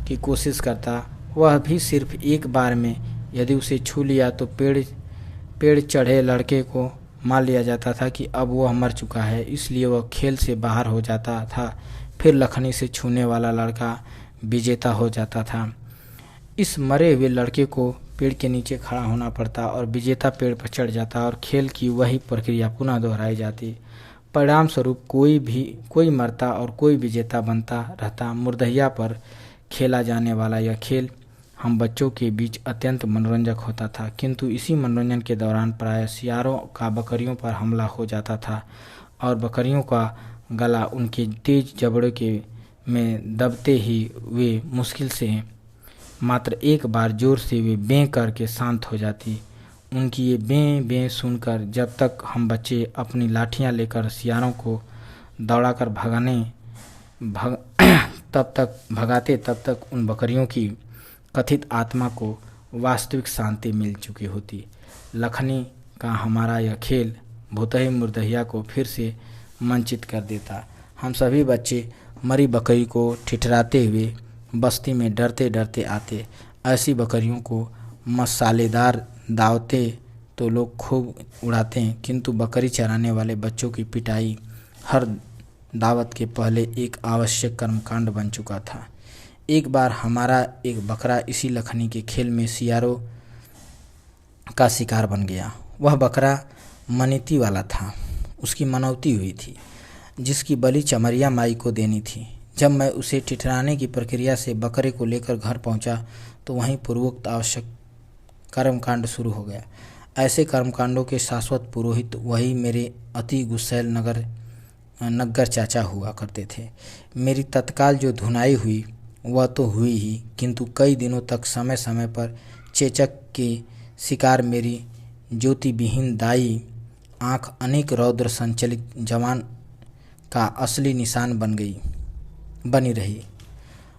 की कोशिश करता। वह भी सिर्फ एक बार में। यदि उसे छू लिया तो पेड़ चढ़े लड़के को मान लिया जाता था कि अब वह मर चुका है, इसलिए वह खेल से बाहर हो जाता था। फिर लखनी से छूने वाला लड़का विजेता हो जाता था। इस मरे हुए लड़के को पेड़ के नीचे खड़ा होना पड़ता और विजेता पेड़ पर चढ़ जाता और खेल की वही प्रक्रिया पुनः दोहराई जाती। परिणाम स्वरूप कोई मरता और कोई विजेता बनता रहता। मुर्दहिया पर खेला जाने वाला यह खेल हम बच्चों के बीच अत्यंत मनोरंजक होता था, किंतु इसी मनोरंजन के दौरान प्रायः सियारों का बकरियों पर हमला हो जाता था और बकरियों का गला उनके तेज जबड़े में दबते ही वे मुश्किल से मात्र एक बार जोर से वे बें करके शांत हो जाती। उनकी ये बें सुनकर जब तक हम बच्चे अपनी लाठियां लेकर सियारों को दौड़ाकर भगाते तब तक उन बकरियों की कथित आत्मा को वास्तविक शांति मिल चुकी होती। लखनी का हमारा यह खेल भूतही मुर्दहिया को फिर से मंचित कर देता। हम सभी बच्चे मरी बकरी को ठिठराते हुए बस्ती में डरते डरते आते। ऐसी बकरियों को मसालेदार दावते तो लोग खूब उड़ाते हैं, किंतु बकरी चराने वाले बच्चों की पिटाई हर दावत के पहले एक आवश्यक कर्मकांड बन चुका था। एक बार हमारा एक बकरा इसी लखनी के खेल में सियारों का शिकार बन गया। वह बकरा मनीती वाला था। उसकी मनौती हुई थी, जिसकी बलि चमरिया माई को देनी थी। जब मैं उसे ठिठराने की प्रक्रिया से बकरे को लेकर घर पहुंचा तो वहीं पूर्वोक्त आवश्यक कर्मकांड शुरू हो गया। ऐसे कर्मकांडों के शाश्वत पुरोहित वही मेरे अति गुस्सैल नग्गर चाचा हुआ करते थे। मेरी तत्काल जो धुनाई हुई वह तो हुई ही, किंतु कई दिनों तक समय समय पर चेचक के शिकार मेरी ज्योति विहीन दाई आँख अनेक रौद्र संचलित जवान का असली निशान बनी रही।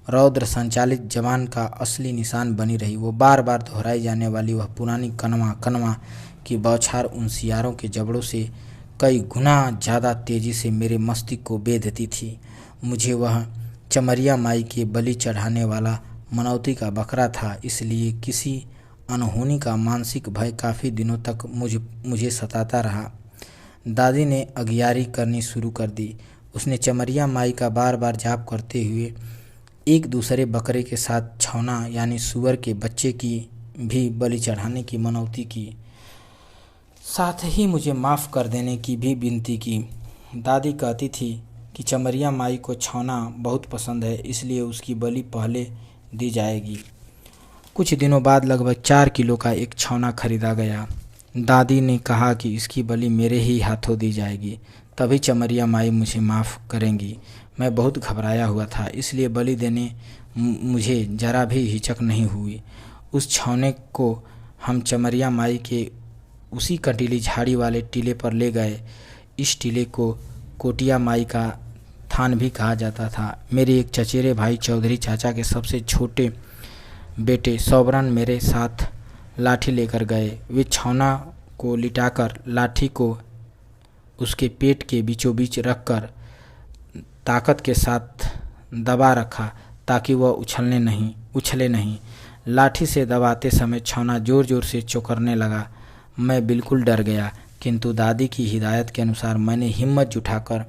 रौद्र संचालित जवान का असली निशान बनी रही। वो बार बार दोहराई जाने वाली वह पुरानी कनवा की बौछार उन सियारों के जबड़ों से कई गुना ज़्यादा तेजी से मेरे मस्तिष्क को बेधती थी। मुझे वह चमरिया माई के बलि चढ़ाने वाला मनौती का बकरा था, इसलिए किसी अनहोनी का मानसिक भय काफ़ी दिनों तक मुझे सताता रहा। दादी ने अगियारी करनी शुरू कर दी। उसने चमरिया माई का बार बार जाप करते हुए एक दूसरे बकरे के साथ छौना यानी सूअर के बच्चे की भी बलि चढ़ाने की मनौती की, साथ ही मुझे माफ़ कर देने की भी विनती की। दादी कहती थी कि चमरिया माई को छौना बहुत पसंद है, इसलिए उसकी बलि पहले दी जाएगी। कुछ दिनों बाद लगभग 4 किलो का एक छौना खरीदा गया। दादी ने कहा कि इसकी बलि मेरे ही हाथों दी जाएगी, तभी चमरिया माई मुझे माफ़ करेंगी। मैं बहुत घबराया हुआ था, इसलिए बलि देने मुझे जरा भी हिचक नहीं हुई। उस छौने को हम चमरिया माई के उसी कंटीली झाड़ी वाले टीले पर ले गए। इस टीले को कोटिया माई का थान भी कहा जाता था। मेरे एक चचेरे भाई चौधरी चाचा के सबसे छोटे बेटे सौवरन मेरे साथ लाठी लेकर गए। वे छौना को लिटाकर लाठी को उसके पेट के बीचों बीच रखकर ताकत के साथ दबा रखा ताकि वह उछले नहीं। लाठी से दबाते समय छौना ज़ोर ज़ोर से चौंकने लगा। मैं बिल्कुल डर गया, किंतु दादी की हिदायत के अनुसार मैंने हिम्मत जुटाकर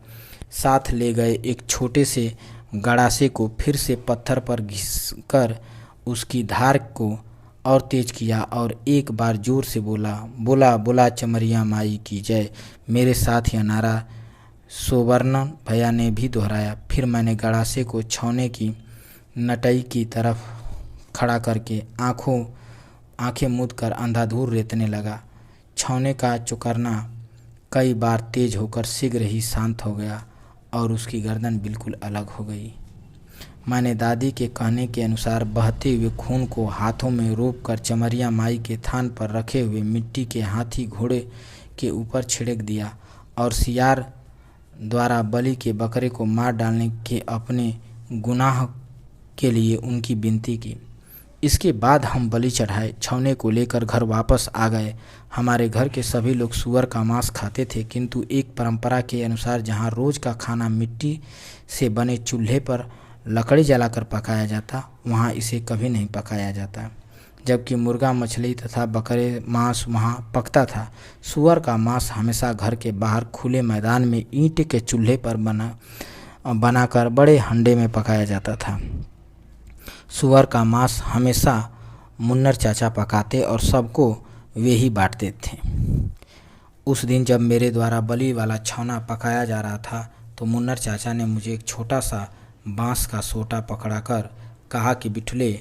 साथ ले गए एक छोटे से गड़ासे को फिर से पत्थर पर घिसकर उसकी धार को और तेज किया और एक बार जोर से बोला चमरिया माई की जय। मेरे साथ यह नारा सोबरन भैया ने भी दोहराया। फिर मैंने गड़ासे को छौने की नटई की तरफ खड़ा करके आंखें मूंद कर अंधाधुंध रेतने लगा। छौने का चौकरना कई बार तेज होकर शीघ्र ही शांत हो गया और उसकी गर्दन बिल्कुल अलग हो गई। मैंने दादी के कहने के अनुसार बहते हुए खून को हाथों में रोपकर चमरिया माई के थान पर रखे हुए मिट्टी के हाथी घोड़े के ऊपर छिड़क दिया और सियार द्वारा बलि के बकरे को मार डालने के अपने गुनाह के लिए उनकी विनती की। इसके बाद हम बलि चढ़ाए, छौने को लेकर घर वापस आ गए। हमारे घर के सभी लोग सूअर का मांस खाते थे, किंतु एक परंपरा के अनुसार जहाँ रोज का खाना मिट्टी से बने चूल्हे पर लकड़ी जलाकर पकाया जाता, वहाँ इसे कभी नहीं पकाया जाता। जबकि मुर्गा, मछली तथा बकरे मांस वहाँ पकता था, सूअर का मांस हमेशा घर के बाहर खुले मैदान में ईंट के चूल्हे पर बनाकर बड़े हंडे में पकाया जाता था। सूअर का मांस हमेशा मुन्नर चाचा पकाते और सबको वे ही बांटते थे। उस दिन जब मेरे द्वारा बलि वाला छौना पकाया जा रहा था, तो मुन्नर चाचा ने मुझे एक छोटा सा बांस का सोटा पकड़ाकर कहा कि बिठुले,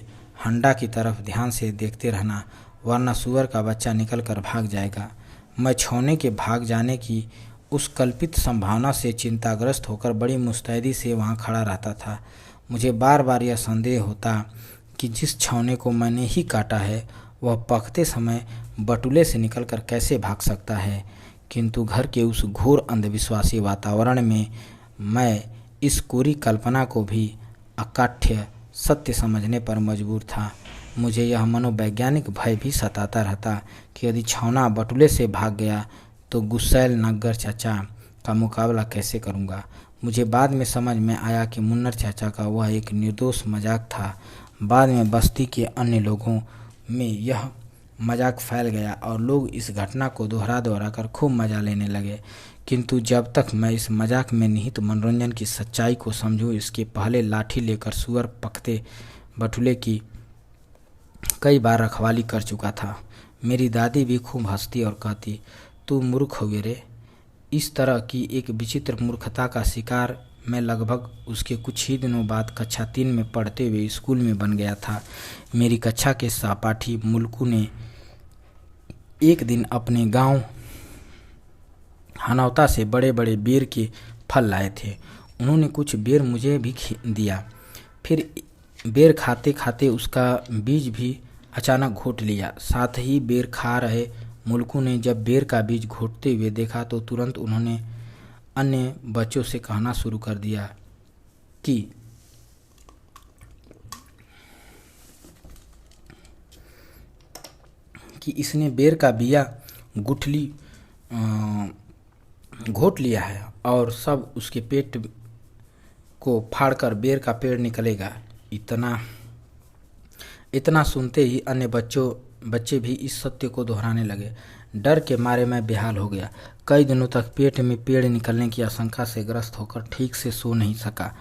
हंडा की तरफ ध्यान से देखते रहना, वरना सूअर का बच्चा निकल कर भाग जाएगा। मैं छौने के भाग जाने की उस कल्पित संभावना से चिंताग्रस्त होकर बड़ी मुस्तैदी से वहाँ खड़ा रहता था। मुझे बार बार यह संदेह होता कि जिस छौने को मैंने ही काटा है, वह पकते समय बटुले से निकलकर कैसे भाग सकता है। किंतु घर के उस घोर अंधविश्वासी वातावरण में मैं इस कोरी कल्पना को भी अकाट्य सत्य समझने पर मजबूर था। मुझे यह मनोवैज्ञानिक भय भी सताता रहता कि यदि छौना बटुले से भाग गया तो गुस्सैल नग्गर चाचा का मुकाबला कैसे करूँगा। मुझे बाद में समझ में आया कि मुन्नर चाचा का वह एक निर्दोष मजाक था। बाद में बस्ती के अन्य लोगों में यह मजाक फैल गया और लोग इस घटना को दोहरा कर खूब मजा लेने लगे। किंतु जब तक मैं इस मजाक में निहित मनोरंजन की सच्चाई को समझूं, इसके पहले लाठी लेकर सूअर पकते बटुले की कई बार रखवाली कर चुका था। मेरी दादी भी खूब हंसती और कहती, तू मूर्ख हो गया रे। इस तरह की एक विचित्र मूर्खता का शिकार मैं लगभग उसके कुछ ही दिनों बाद कक्षा 3 में पढ़ते हुए स्कूल में बन गया था। मेरी कक्षा के सहपाठी मुल्कू ने एक दिन अपने गांव हनौता से बड़े बड़े बेर के फल लाए थे। उन्होंने कुछ बेर मुझे भी दिया। फिर बेर खाते खाते उसका बीज भी अचानक घोट लिया। साथ ही बेर खा रहे मुल्कू ने जब बेर का बीज घोटते हुए देखा तो तुरंत उन्होंने अन्य बच्चों से कहना शुरू कर दिया कि इसने बेर का बिया गुठली घोट लिया है और सब उसके पेट को फाड़कर बेर का पेड़ निकलेगा। इतना सुनते ही अन्य बच्चे भी इस सत्य को दोहराने लगे। डर के मारे मैं बेहाल हो गया। कई दिनों तक पेट में पेड़ निकलने की आशंका से ग्रस्त होकर ठीक से सो नहीं सका।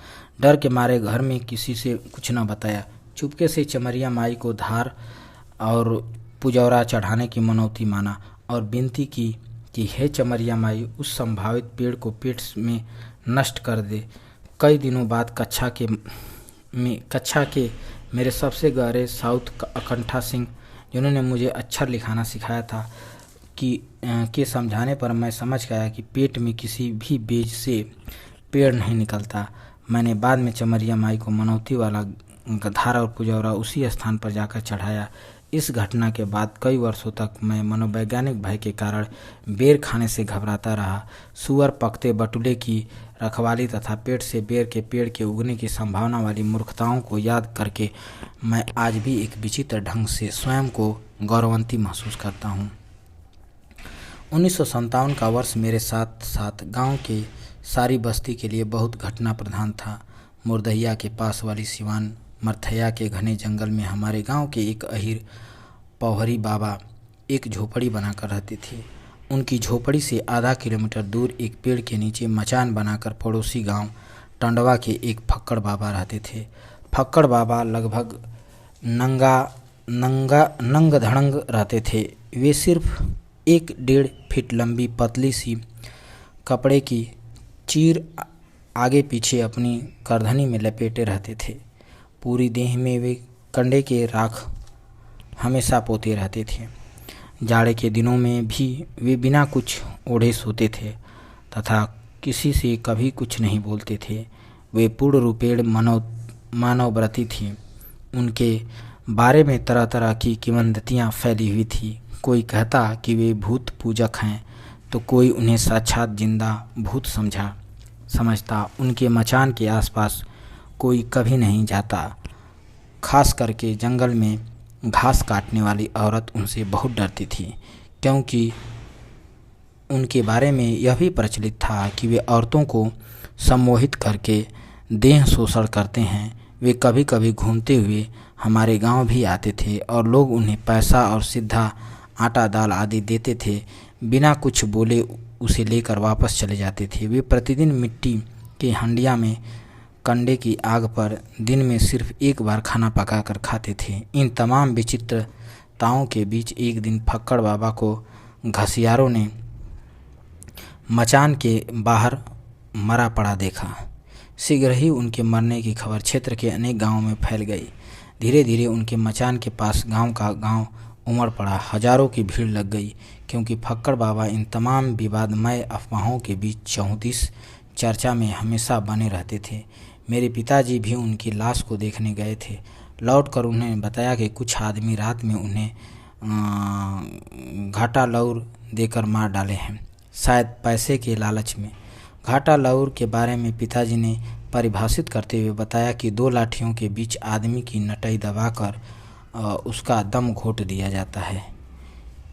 डर के मारे घर में किसी से कुछ न बताया। चुपके से चमरिया माई को धार और पुजौरा चढ़ाने की मनौती माना और विनती की कि हे चमरिया माई, उस संभावित पेड़ को पेट में नष्ट कर दे। कई दिनों बाद कक्षा के मेरे सबसे गहरे साउथ अकंठा सिंह, जिन्होंने मुझे अक्षर लिखाना सिखाया था, के समझाने पर मैं समझ गया कि पेट में किसी भी बीज से पेड़ नहीं निकलता। मैंने बाद में चमरिया माई को मनौती वाला गधार और पुजौरा उसी स्थान पर जाकर चढ़ाया। इस घटना के बाद कई वर्षों तक मैं मनोवैज्ञानिक भय के कारण बेर खाने से घबराता रहा। सुअर, पकते बटुले की रखवाली तथा पेट से बेर के पेड़ के उगने की संभावना वाली मूर्खताओं को याद करके मैं आज भी एक विचित्र ढंग से स्वयं को गौरवंती महसूस करता हूँ। 1957 का वर्ष मेरे साथ साथ गांव के सारी बस्ती के लिए बहुत घटना प्रधान था। मुर्दहिया के पास वाली सिवान मरथैया के घने जंगल में हमारे गांव के एक अहीर पौहरी बाबा एक झोपड़ी बनाकर रहते थे। उनकी झोपड़ी से आधा किलोमीटर दूर एक पेड़ के नीचे मचान बनाकर पड़ोसी गांव टंडवा के एक फक्कड़ बाबा रहते थे। फक्कड़ बाबा लगभग नंग धड़ंग रहते थे। वे सिर्फ 1-1.5 फीट लंबी पतली सी कपड़े की चीर आगे पीछे अपनी करधनी में लपेटे रहते थे। पूरी देह में वे कंडे के राख हमेशा पोते रहते थे। जाड़े के दिनों में भी वे बिना कुछ ओढ़े सोते थे तथा किसी से कभी कुछ नहीं बोलते थे। वे पूर्ण रूपेण मानवव्रती थी। उनके बारे में तरह तरह की किंवदंतियाँ फैली हुई थी। कोई कहता कि वे भूत पूजक हैं तो कोई उन्हें साक्षात जिंदा भूत समझता। उनके मचान के आसपास कोई कभी नहीं जाता। खास करके जंगल में घास काटने वाली औरत उनसे बहुत डरती थी, क्योंकि उनके बारे में यह भी प्रचलित था कि वे औरतों को सम्मोहित करके देह शोषण करते हैं। वे कभी कभी घूमते हुए हमारे गांव भी आते थे और लोग उन्हें पैसा और सीधा आटा दाल आदि देते थे। बिना कुछ बोले उसे लेकर वापस चले जाते थे। वे प्रतिदिन मिट्टी की हंडिया में कंडे की आग पर दिन में सिर्फ एक बार खाना पकाकर खाते थे। इन तमाम विचित्रताओं के बीच एक दिन फक्कड़ बाबा को घसियारों ने मचान के बाहर मरा पड़ा देखा। शीघ्र ही उनके मरने की खबर क्षेत्र के अनेक गांवों में फैल गई। धीरे धीरे उनके मचान के पास गांव का गांव उमड़ पड़ा। हजारों की भीड़ लग गई, क्योंकि फक्कड़ बाबा इन तमाम विवादमय अफवाहों के बीच 34 चर्चा में हमेशा बने रहते थे। मेरे पिताजी भी उनकी लाश को देखने गए थे। लौटकर उन्हें बताया कि कुछ आदमी रात में उन्हें घाटा लौर देकर मार डाले हैं, शायद पैसे के लालच में। घाटा लौर के बारे में पिताजी ने परिभाषित करते हुए बताया कि 2 लाठियों के बीच आदमी की नटई दबाकर उसका दम घोट दिया जाता है।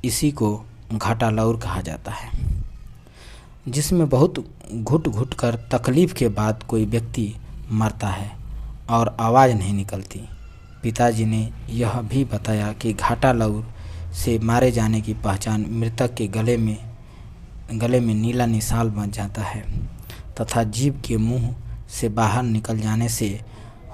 इसी को घाटा लौर कहा जाता है, जिसमें बहुत घुट घुट कर तकलीफ के बाद कोई व्यक्ति मरता है और आवाज़ नहीं निकलती। पिताजी ने यह भी बताया कि घाटा लौर से मारे जाने की पहचान मृतक के गले में नीला निशान बन जाता है तथा जीभ के मुंह से बाहर निकल जाने से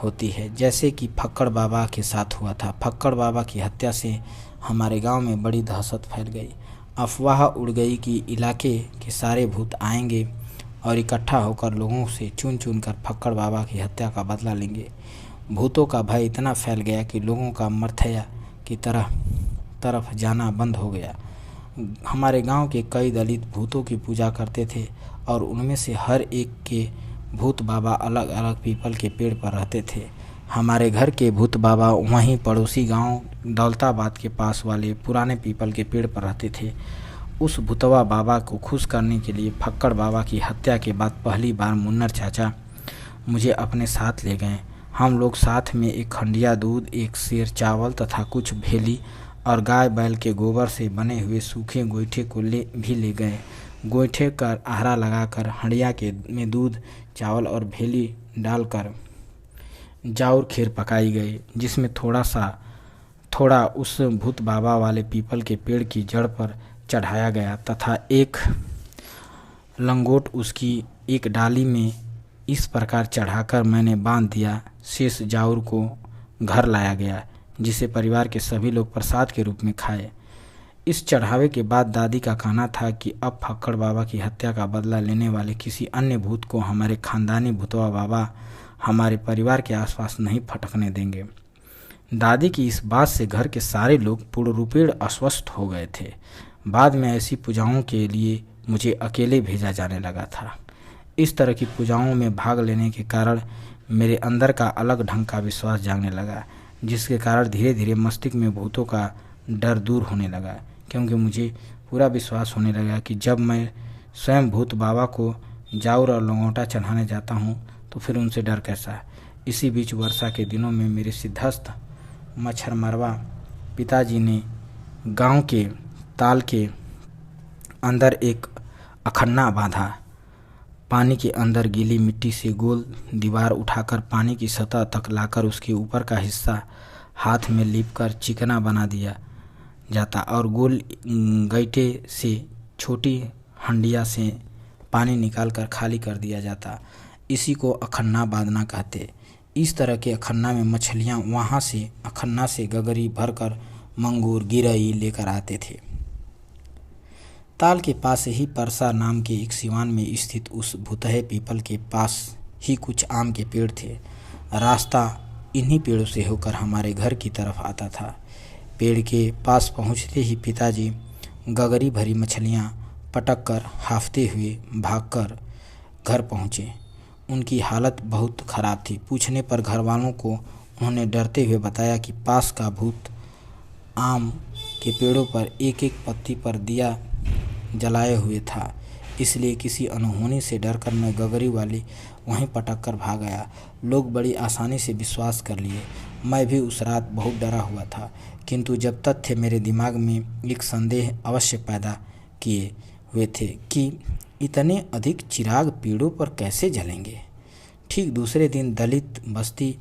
होती है, जैसे कि फक्कड़ बाबा के साथ हुआ था। फक्कड़ बाबा की हत्या से हमारे गांव में बड़ी दहशत फैल गई। अफवाह उड़ गई कि इलाके के सारे भूत आएंगे और इकट्ठा होकर लोगों से चुन चुन कर फक्कड़ बाबा की हत्या का बदला लेंगे। भूतों का भय इतना फैल गया कि लोगों का मरथैया की तरफ जाना बंद हो गया। हमारे गांव के कई दलित भूतों की पूजा करते थे और उनमें से हर एक के भूत बाबा अलग अलग पीपल के पेड़ पर रहते थे। हमारे घर के भूत बाबा वहीं पड़ोसी गांव दौलताबाद के पास वाले पुराने पीपल के पेड़ पर रहते थे। उस भूतवा बाबा को खुश करने के लिए फक्कड़ बाबा की हत्या के बाद पहली बार मुन्नर चाचा मुझे अपने साथ ले गए। हम लोग साथ में एक खंडिया दूध, एक सेर चावल तथा कुछ भेली और गाय बैल के गोबर से बने हुए सूखे गोईठे को भी ले गए। गोईठे का आहरा लगाकर हंडिया में दूध, चावल और भेली डालकर जाऊर खीर पकाई गई, जिसमें थोड़ा उस भूत बाबा वाले पीपल के पेड़ की जड़ पर चढ़ाया गया तथा एक लंगोट उसकी एक डाली में इस प्रकार चढ़ाकर मैंने बांध दिया। शेष जाऊर को घर लाया गया, जिसे परिवार के सभी लोग प्रसाद के रूप में खाए। इस चढ़ावे के बाद दादी का कहना था कि अब फक्कड़ बाबा की हत्या का बदला लेने वाले किसी अन्य भूत को हमारे खानदानी भूतवा बाबा हमारे परिवार के आसपास नहीं फटकने देंगे। दादी की इस बात से घर के सारे लोग पूर्ण रूपेण अस्वस्थ हो गए थे। बाद में ऐसी पूजाओं के लिए मुझे अकेले भेजा जाने लगा था। इस तरह की पूजाओं में भाग लेने के कारण मेरे अंदर का अलग ढंग का विश्वास जागने लगा, जिसके कारण धीरे धीरे मस्तिष्क में भूतों का डर दूर होने लगा, क्योंकि मुझे पूरा विश्वास होने लगा कि जब मैं स्वयं भूत बाबा को जाऊर और लंगोटा चढ़ाने जाता हूँ तो फिर उनसे डर कैसा। इसी बीच वर्षा के दिनों में मेरे सिद्धस्थ मच्छरमरवा पिताजी ने गांव के ताल के अंदर एक अखन्ना बांधा। पानी के अंदर गीली मिट्टी से गोल दीवार उठाकर पानी की सतह तक लाकर उसके ऊपर का हिस्सा हाथ में लीपकर चिकना बना दिया जाता और गोल गईटे से छोटी हंडिया से पानी निकालकर खाली कर दिया जाता। इसी को अखन्ना बांधना कहते। इस तरह के अखन्ना में मछलियाँ वहाँ से अखन्ना से गगरी भरकर मंगूर गिरई लेकर आते थे। ताल के पास ही परसा नाम के एक सिवान में स्थित उस भूतहे पीपल के पास ही कुछ आम के पेड़ थे। रास्ता इन्हीं पेड़ों से होकर हमारे घर की तरफ आता था। पेड़ के पास पहुँचते ही पिताजी गगरी भरी मछलियाँ पटक कर हाफते हुए भागकर घर पहुँचे। उनकी हालत बहुत खराब थी। पूछने पर घर वालों को उन्होंने डरते हुए बताया कि पास का भूत आम के पेड़ों पर एक एक पत्ती पर दिया जलाए हुए था, इसलिए किसी अनहोनी से डरकर मैं गगरी वाली वहीं पटक कर भाग गया। लोग बड़ी आसानी से विश्वास कर लिए। मैं भी उस रात बहुत डरा हुआ था, किंतु जब तथ्य मेरे दिमाग में एक संदेह अवश्य पैदा किए हुए थे कि इतने अधिक चिराग पेड़ों पर कैसे जलेंगे। ठीक दूसरे दिन दलित बस्ती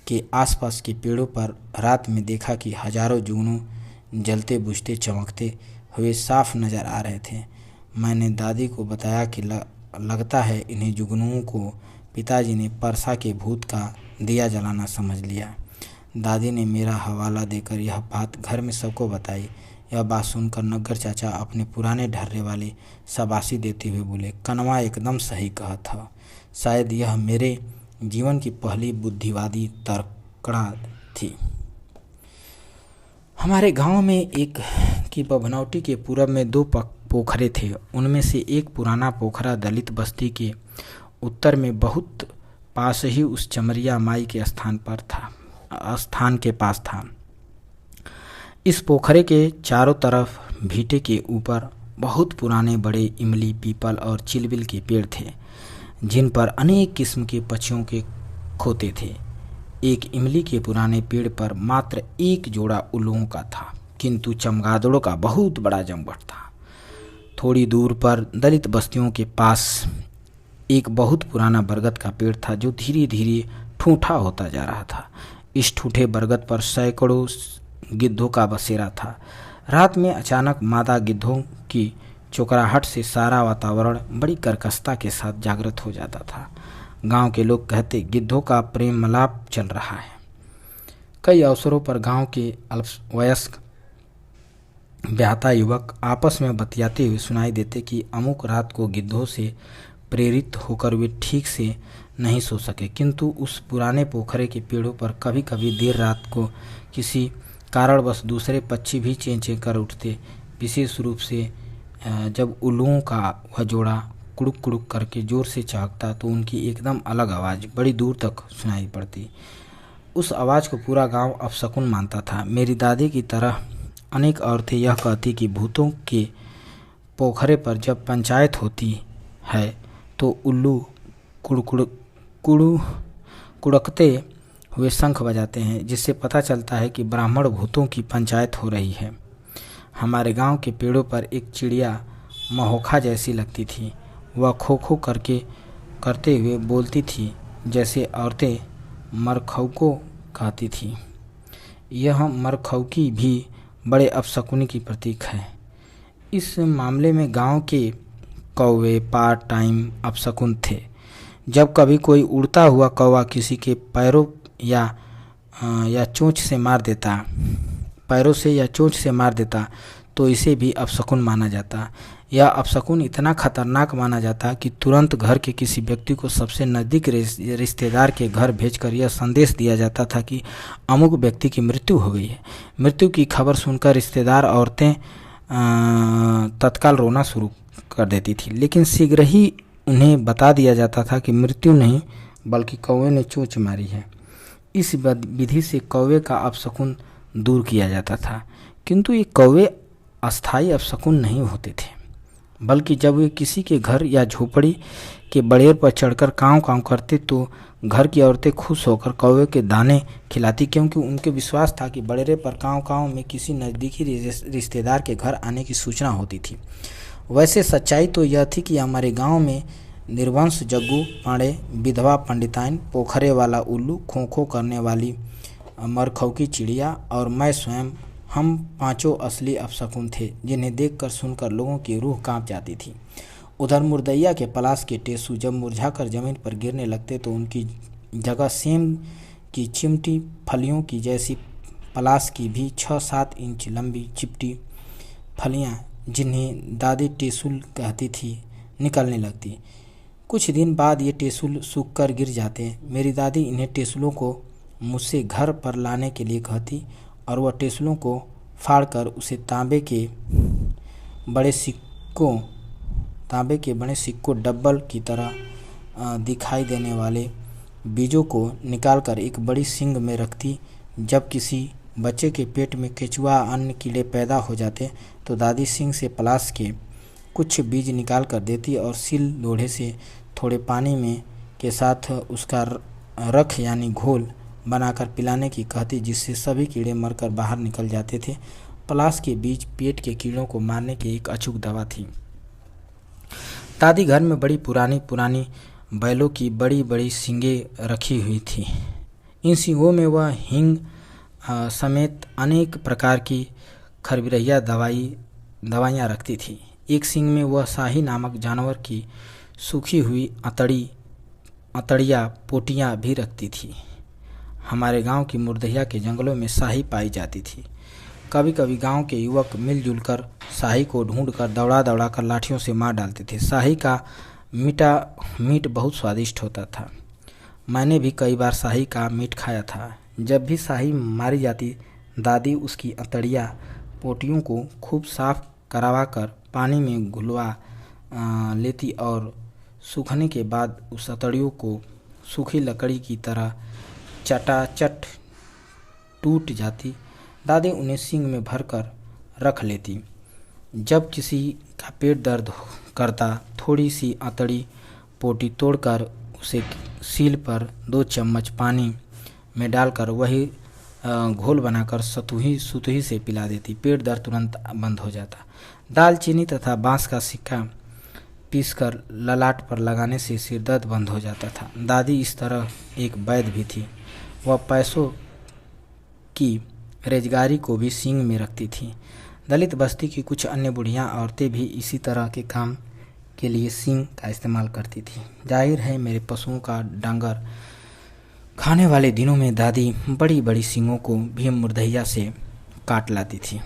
के आसपास के पेड़ों पर रात में देखा कि हजारों जुगनू जलते बुझते चमकते हुए साफ नज़र आ रहे थे। मैंने दादी को बताया कि लगता है इन्हीं जुगनुओं को पिताजी ने परसा के भूत का दिया जलाना समझ लिया। दादी ने मेरा हवाला देकर यह बात घर में सबको बताई। यह बात सुनकर नग्गर चाचा अपने पुराने ढर्रे वाले शाबाशी देते हुए बोले, कनवा एकदम सही कहा था। शायद यह मेरे जीवन की पहली बुद्धिवादी तर्कड़ा थी। हमारे गांव में एक की बभनौटी के पूरब में 2 पोखरे थे। उनमें से एक पुराना पोखरा दलित बस्ती के उत्तर में बहुत पास ही उस चमरिया माई के स्थान के पास था। इस पोखरे के चारों तरफ भीटे के ऊपर बहुत पुराने बड़े इमली, पीपल और चिलबिल के पेड़ थे, जिन पर अनेक किस्म के पक्षियों के खोते थे। एक इमली के पुराने पेड़ पर मात्र एक जोड़ा उल्लुओं का था, किंतु चमगादड़ों का बहुत बड़ा जमघट था। थोड़ी दूर पर दलित बस्तियों के पास एक बहुत पुराना बरगद का पेड़ था, जो धीरे धीरे ठूठा होता जा रहा था। इस ठूठे बरगद पर सैकड़ों गिद्धों का बसेरा था। रात में अचानक मादा गिद्धों की चोकराहट से सारा वातावरण बड़ी कर्कशता के साथ जागृत हो जाता था। गांव के लोग कहते, गिद्धों का प्रेम मलाप चल रहा है। कई अवसरों पर गांव के अल्पवयस्क ब्याहता युवक आपस में बतियाते हुए सुनाई देते कि अमुक रात को गिद्धों से प्रेरित होकर वे ठीक से नहीं सो सके, किंतु उस पुराने पोखरे के पेड़ों पर कभी कभी देर रात को किसी कारणवश दूसरे पक्षी भी चें चें कर उठते। विशेष रूप से जब उल्लुओं का वह जोड़ा कुड़ुक कुड़ुक करके जोर से चहकता तो उनकी एकदम अलग आवाज़ बड़ी दूर तक सुनाई पड़ती। उस आवाज़ को पूरा गांव अपशकुन मानता था। मेरी दादी की तरह अनेक औरतें यह कहती कि भूतों के पोखरे पर जब पंचायत होती है तो उल्लू कुड़कते हुए शंख बजाते हैं, जिससे पता चलता है कि ब्राह्मण भूतों की पंचायत हो रही है। हमारे गांव के पेड़ों पर एक चिड़िया महोखा जैसी लगती थी। वह खो खो करते हुए बोलती थी, जैसे औरतें मरखौको कहती थी। यह मरखौकी भी बड़े अपशकुनी की प्रतीक है। इस मामले में गांव के कौवे पार्ट टाइम अपशकुन थे। जब कभी कोई उड़ता हुआ कौवा किसी के पैरों या चोंच से मार देता तो इसे भी अपशकुन माना जाता। यह अपशकुन इतना खतरनाक माना जाता कि तुरंत घर के किसी व्यक्ति को सबसे नज़दीक रिश्तेदार के घर भेजकर यह संदेश दिया जाता था कि अमुक व्यक्ति की मृत्यु हो गई है। मृत्यु की खबर सुनकर रिश्तेदार औरतें तत्काल रोना शुरू कर देती थी, लेकिन शीघ्र ही उन्हें बता दिया जाता था कि मृत्यु नहीं बल्कि कौवे ने चोंच मारी है। इस विधि से कौवे का अपशकुन दूर किया जाता था। किंतु ये कौवे अस्थायी अपशकुन नहीं होते थे, बल्कि जब वे किसी के घर या झोपड़ी के बड़ेर पर चढ़कर काँव काँव करते तो घर की औरतें खुश होकर कौवे के दाने खिलाती, क्योंकि उनके विश्वास था कि बड़ेरे पर काँव काँव में किसी नज़दीकी रिश्तेदार के घर आने की सूचना होती थी। वैसे सच्चाई तो यह थी कि हमारे गांव में निर्वंश जग्गू पांडे, विधवा पंडिताइन, पोखरे वाला उल्लू, खोखो करने वाली मरखौकी चिड़िया और मैं स्वयं, हम पांचों असली अपशकुन थे, जिन्हें देखकर सुनकर लोगों की रूह कांप जाती थी। उधर मुर्दैया के पलाश के टेसू जब मुरझाकर जमीन पर गिरने लगते तो उनकी जगह सेम की चिमटी फलियों की जैसी पलाश की भी 6-7 इंच लंबी चिपटी फलियां, जिन्हें दादी टेसुल कहती थी, निकलने लगती। कुछ दिन बाद ये टेसुल सूखकर गिर जाते। मेरी दादी इन्हें टेसुलों को मुझसे घर पर लाने के लिए कहती और वह टेसुलों को फाड़कर उसे तांबे के बड़े सिक्कों डब्बल की तरह दिखाई देने वाले बीजों को निकालकर एक बड़ी सिंग में रखती। जब किसी बच्चे के पेट में केचुआ अन्य कीड़े पैदा हो जाते तो दादी सिंग से पलाश के कुछ बीज निकाल कर देती और सिल लोढ़े से थोड़े पानी में के साथ उसका रख यानी घोल बनाकर पिलाने की कहती, जिससे सभी कीड़े मरकर बाहर निकल जाते थे। पलाश के बीज पेट के कीड़ों को मारने की एक अचूक दवा थी। दादी घर में बड़ी पुरानी बैलों की बड़ी बड़ी सींगें रखी हुई थी। इन सींगों में वह हींग समेत अनेक प्रकार की खरबिरहिया दवाइयाँ रखती थी। एक सींग में वह शाही नामक जानवर की सूखी हुई अतड़िया पोटियाँ भी रखती थी। हमारे गांव की मुर्दैया के जंगलों में शाही पाई जाती थी। कभी कभी गांव के युवक मिलजुल कर शाही को ढूंढकर दौड़ा कर लाठियों से मार डालते थे। शाही का मीट बहुत स्वादिष्ट होता था। मैंने भी कई बार शाही का मीट खाया था। जब भी शाही मारी जाती, दादी उसकी अतड़िया पोटियों को खूब साफ करवा कर पानी में घुलवा लेती और सूखने के बाद उस अतड़ियों को सूखी लकड़ी की तरह चटाचट टूट जाती। दादी उन्हें सींग में भरकर रख लेती। जब किसी का पेट दर्द करता, थोड़ी सी अतड़ी पोटी तोड़कर उसे सील पर 2 चम्मच पानी में डालकर वही घोल बनाकर सुतुही से पिला देती। पेट दर्द तुरंत बंद हो जाता। दालचीनी तथा बांस का सिक्का पीसकर ललाट पर लगाने से सिर दर्द बंद हो जाता था। दादी इस तरह एक वैद्य भी थी। वह पैसों की रेजगारी को भी सींग में रखती थी। दलित बस्ती की कुछ अन्य बुढ़ियाँ औरतें भी इसी तरह के काम के लिए सींग का इस्तेमाल करती थी। जाहिर है मेरे पशुओं का डांगर खाने वाले दिनों में दादी बड़ी बड़ी सींगों को भी मुर्दैया से काट लाती थी।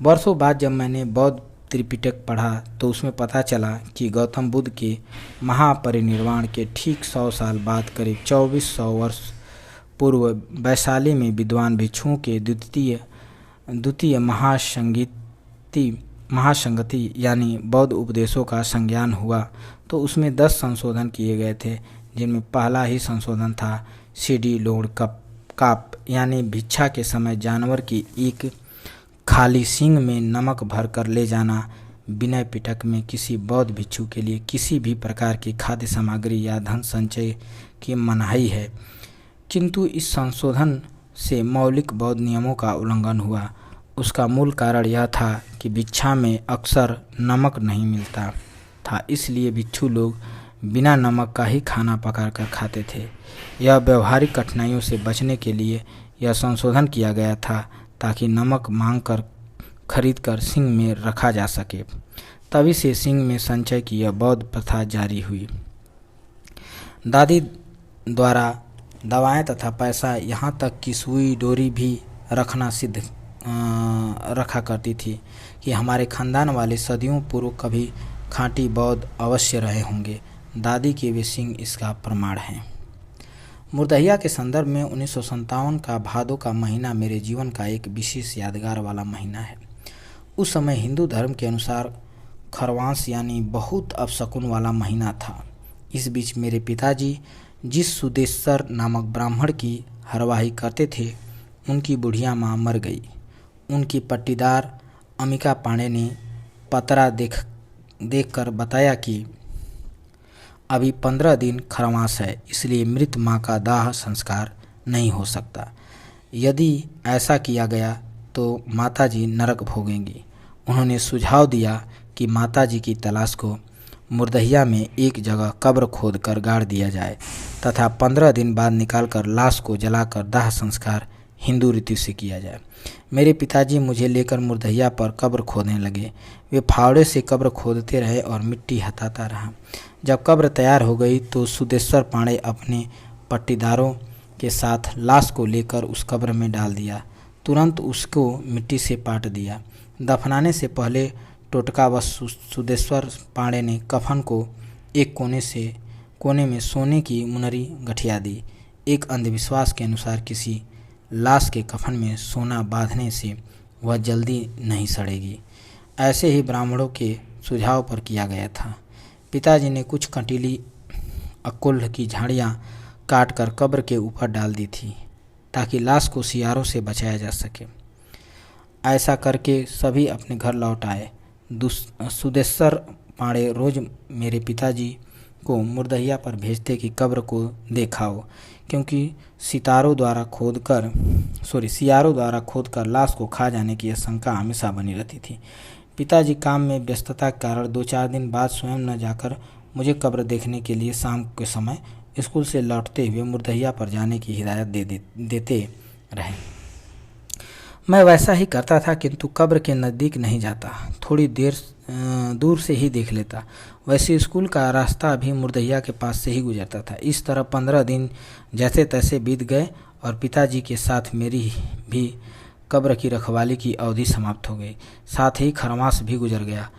वर्षों बाद जब मैंने बौद्ध त्रिपिटक पढ़ा तो उसमें पता चला कि गौतम बुद्ध के महापरिनिर्वाण के ठीक 100 साल बाद करीब 2400 वर्ष पूर्व वैशाली में विद्वान भिक्षुओं के द्वितीय महासंगति यानी बौद्ध उपदेशों का संज्ञान हुआ तो उसमें 10 संशोधन किए गए थे, जिनमें पहला ही संशोधन था सीढ़ी लोड काप यानी भिक्षा के समय जानवर की एक खाली सींग में नमक भरकर ले जाना। विनय पिटक में किसी बौद्ध भिक्षु के लिए किसी भी प्रकार की खाद्य सामग्री या धन संचय की मनाही है, किंतु इस संशोधन से मौलिक बौद्ध नियमों का उल्लंघन हुआ। उसका मूल कारण यह था कि भिक्षा में अक्सर नमक नहीं मिलता था, इसलिए भिक्षु लोग बिना नमक का ही खाना पकाकर खाते थे। यह व्यवहारिक कठिनाइयों से बचने के लिए यह संशोधन किया गया था ताकि नमक मांगकर खरीदकर सींग में रखा जा सके। तभी से सींग में संचय की यह बौद्ध प्रथा जारी हुई। दादी द्वारा दवाएं तथा पैसा, यहाँ तक कि सुई डोरी भी रखा करती थी कि हमारे खानदान वाले सदियों पूर्व कभी खाँटी बौद्ध अवश्य रहे होंगे। दादी के वे सिंह इसका प्रमाण हैं। मुर्दहिया के संदर्भ में 1957 का भादो का महीना मेरे जीवन का एक विशेष यादगार वाला महीना है। उस समय हिंदू धर्म के अनुसार खरवास यानी बहुत अपशकुन वाला महीना था। इस बीच मेरे पिताजी जिस सुदेश्वर नामक ब्राह्मण की हरवाही करते थे, उनकी बुढ़िया माँ मर गई। उनकी पट्टीदार अमिका पांडे ने पतरा देखकर बताया कि अभी 15 दिन खरवास है, इसलिए मृत माँ का दाह संस्कार नहीं हो सकता। यदि ऐसा किया गया तो माताजी नरक भोगेंगी। उन्होंने सुझाव दिया कि माताजी की तलाश को मुर्दहिया में एक जगह कब्र खोद कर गाड़ दिया जाए तथा 15 दिन बाद निकालकर लाश को जलाकर दाह संस्कार हिंदू रीति से किया जाए। मेरे पिताजी मुझे लेकर मुर्दहिया पर कब्र खोदने लगे। वे फावड़े से कब्र खोदते रहे और मिट्टी हटाता रहा। जब कब्र तैयार हो गई तो सुदेश्वर पांडे अपने पट्टीदारों के साथ लाश को लेकर उस कब्र में डाल दिया। तुरंत उसको मिट्टी से पाट दिया। दफनाने से पहले टोटका व सुदेश्वर पांडे ने कफन को एक कोने में सोने की मुनरी गठिया दी। एक अंधविश्वास के अनुसार किसी लाश के कफन में सोना बांधने से वह जल्दी नहीं सड़ेगी। ऐसे ही ब्राह्मणों के सुझाव पर किया गया था। पिताजी ने कुछ कंटीली अकुल की झाड़ियाँ काटकर कब्र के ऊपर डाल दी थी ताकि लाश को सियारों से बचाया जा सके। ऐसा करके सभी अपने घर लौट आए। सुदेश्वर पांडे रोज मेरे पिताजी को मुर्दहिया पर भेजते कि कब्र को देखाओ, क्योंकि सियारों द्वारा खोदकर लाश को खा जाने की आशंका हमेशा बनी रहती थी। पिताजी काम में व्यस्तता के कारण 2-4 दिन बाद स्वयं न जाकर मुझे कब्र देखने के लिए शाम के समय स्कूल से लौटते हुए मुर्दहिया पर जाने की हिदायत देते रहे। मैं वैसा ही करता था, किंतु कब्र के नज़दीक नहीं जाता, थोड़ी देर दूर से ही देख लेता। वैसे स्कूल का रास्ता भी मुर्दहिया के पास से ही गुजरता था। इस तरह 15 दिन जैसे तैसे बीत गए और पिताजी के साथ मेरी भी कब्र की रखवाली की अवधि समाप्त हो गई। साथ ही खरमास भी गुजर गया।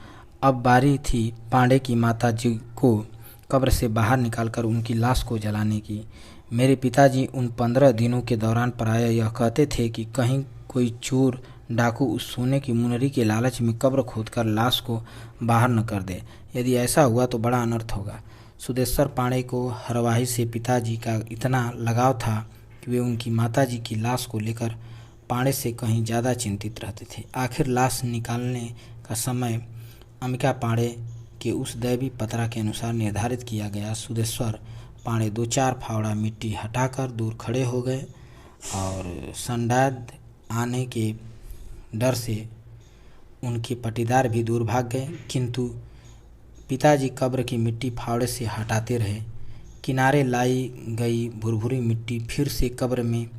अब बारी थी पांडे की माता जी को कब्र से बाहर निकालकर उनकी लाश को जलाने की। मेरे पिताजी उन 15 दिनों के दौरान प्रायः यह कहते थे कि कहीं कोई चोर डाकू उस सोने की मुनरी के लालच में कब्र खोदकर लाश को बाहर न कर दे। यदि ऐसा हुआ तो बड़ा अनर्थ होगा। सुदेश्वर पांडे को हरवाही से पिताजी का इतना लगाव था कि वे उनकी माताजी की लाश को लेकर पांडे से कहीं ज़्यादा चिंतित रहते थे। आखिर लाश निकालने का समय अमिका पांडे के उस दैवी पतरा के अनुसार निर्धारित किया गया। सुदेश्वर पांडे 2-4 फावड़ा मिट्टी हटाकर दूर खड़े हो गए और संडाद आने के डर से उनके पटीदार भी दूर भाग गए, किंतु पिताजी कब्र की मिट्टी फावड़े से हटाते रहे। किनारे लाई गई भुरभुरी मिट्टी फिर से कब्र में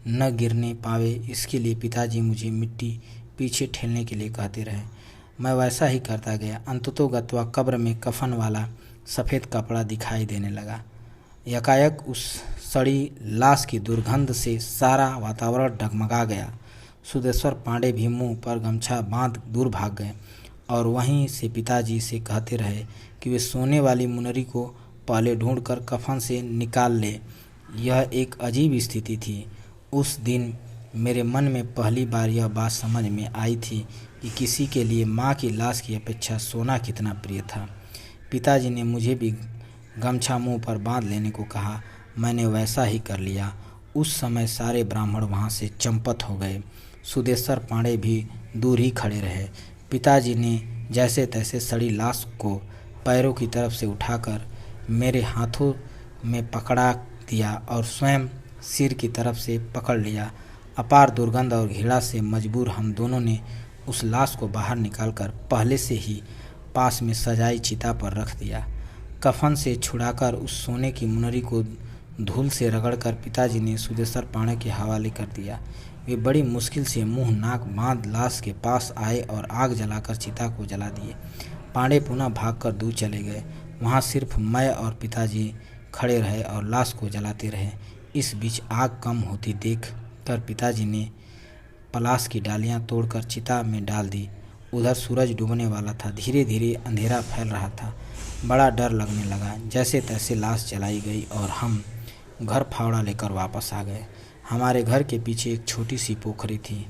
न गिरने पावे, इसके लिए पिताजी मुझे मिट्टी पीछे ठेलने के लिए कहते रहे। मैं वैसा ही करता गया। अंततोगत्वा कब्र में कफन वाला सफ़ेद कपड़ा दिखाई देने लगा। यकायक उस सड़ी लाश की दुर्गंध से सारा वातावरण डगमगा गया। सुदेश्वर पांडे भी मुंह पर गमछा बांध दूर भाग गए और वहीं से पिताजी से कहते रहे कि वे सोने वाली मुनरी को पहले ढूंढकर कफन से निकाल ले। यह एक अजीब स्थिति थी। उस दिन मेरे मन में पहली बार यह बात समझ में आई थी कि किसी के लिए माँ की लाश की अपेक्षा सोना कितना प्रिय था। पिताजी ने मुझे भी गमछा मुंह पर बांध लेने को कहा। मैंने वैसा ही कर लिया। उस समय सारे ब्राह्मण वहाँ से चंपत हो गए। सुदेश्वर पांडे भी दूर ही खड़े रहे। पिताजी ने जैसे तैसे सड़ी लाश को पैरों की तरफ से उठाकर मेरे हाथों में पकड़ा दिया और स्वयं सिर की तरफ से पकड़ लिया। अपार दुर्गंध और घृणा से मजबूर हम दोनों ने उस लाश को बाहर निकालकर पहले से ही पास में सजाई चिता पर रख दिया। कफन से छुड़ाकर उस सोने की मुनरी को धूल से रगड़कर पिताजी ने सुदेश्वर पांडे के हवाले कर दिया। वे बड़ी मुश्किल से मुंह नाक बांध लाश के पास आए और आग जलाकर चिता को जला दिए। पांडे पुनः भागकर दूर चले गए। वहाँ सिर्फ मैं और पिताजी खड़े रहे और लाश को जलाते रहे। इस बीच आग कम होती देख कर पिताजी ने पलाश की डालियां तोड़कर चिता में डाल दी। उधर सूरज डूबने वाला था। धीरे धीरे अंधेरा फैल रहा था। बड़ा डर लगने लगा। जैसे तैसे लाश जलाई गई और हम घर फावड़ा लेकर वापस आ गए। हमारे घर के पीछे एक छोटी सी पोखरी थी।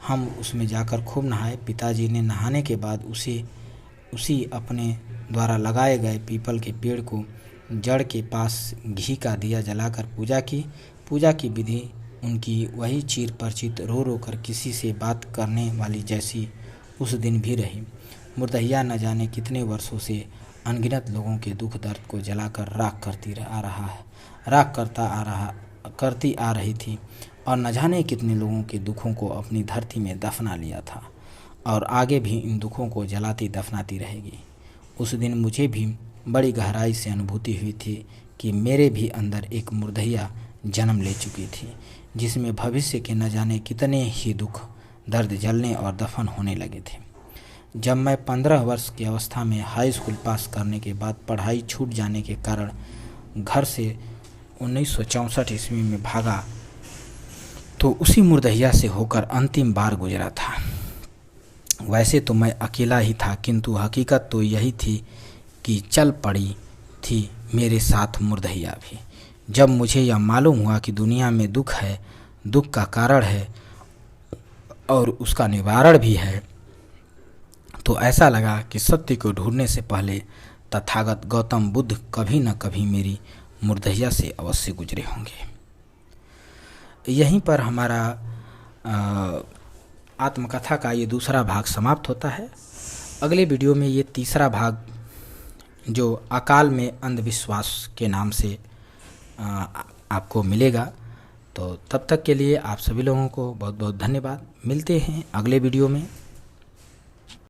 हम उसमें जाकर खूब नहाए। पिताजी ने नहाने के बाद उसी अपने द्वारा लगाए गए पीपल के पेड़ को जड़ के पास घी का दिया जलाकर पूजा की विधि उनकी वही चिर परिचित रो रो कर किसी से बात करने वाली जैसी उस दिन भी रही। मुर्दहिया न जाने कितने वर्षों से अनगिनत लोगों के दुख दर्द को जलाकर राख करती आ रही थी और न जाने कितने लोगों के दुखों को अपनी धरती में दफना लिया था और आगे भी इन दुखों को जलाती दफनाती रहेगी। उस दिन मुझे भी बड़ी गहराई से अनुभूति हुई थी कि मेरे भी अंदर एक मुर्दहिया जन्म ले चुकी थी, जिसमें भविष्य के न जाने कितने ही दुख दर्द जलने और दफन होने लगे थे। जब मैं 15 वर्ष की अवस्था में हाई स्कूल पास करने के बाद पढ़ाई छूट जाने के कारण घर से 1964 ईस्वी में भागा तो उसी मुर्दहिया से होकर अंतिम बार गुजरा था। वैसे तो मैं अकेला ही था, किंतु हकीकत तो यही थी कि चल पड़ी थी मेरे साथ मुर्दहिया भी। जब मुझे यह मालूम हुआ कि दुनिया में दुख है, दुख का कारण है और उसका निवारण भी है, तो ऐसा लगा कि सत्य को ढूंढने से पहले तथागत गौतम बुद्ध कभी न कभी मेरी मुर्दहिया से अवश्य गुजरे होंगे। यहीं पर हमारा आत्मकथा का ये दूसरा भाग समाप्त होता है। अगले वीडियो में ये तीसरा भाग जो अकाल में अंधविश्वास के नाम से आपको मिलेगा। तो तब तक के लिए आप सभी लोगों को बहुत बहुत धन्यवाद। मिलते हैं अगले वीडियो में।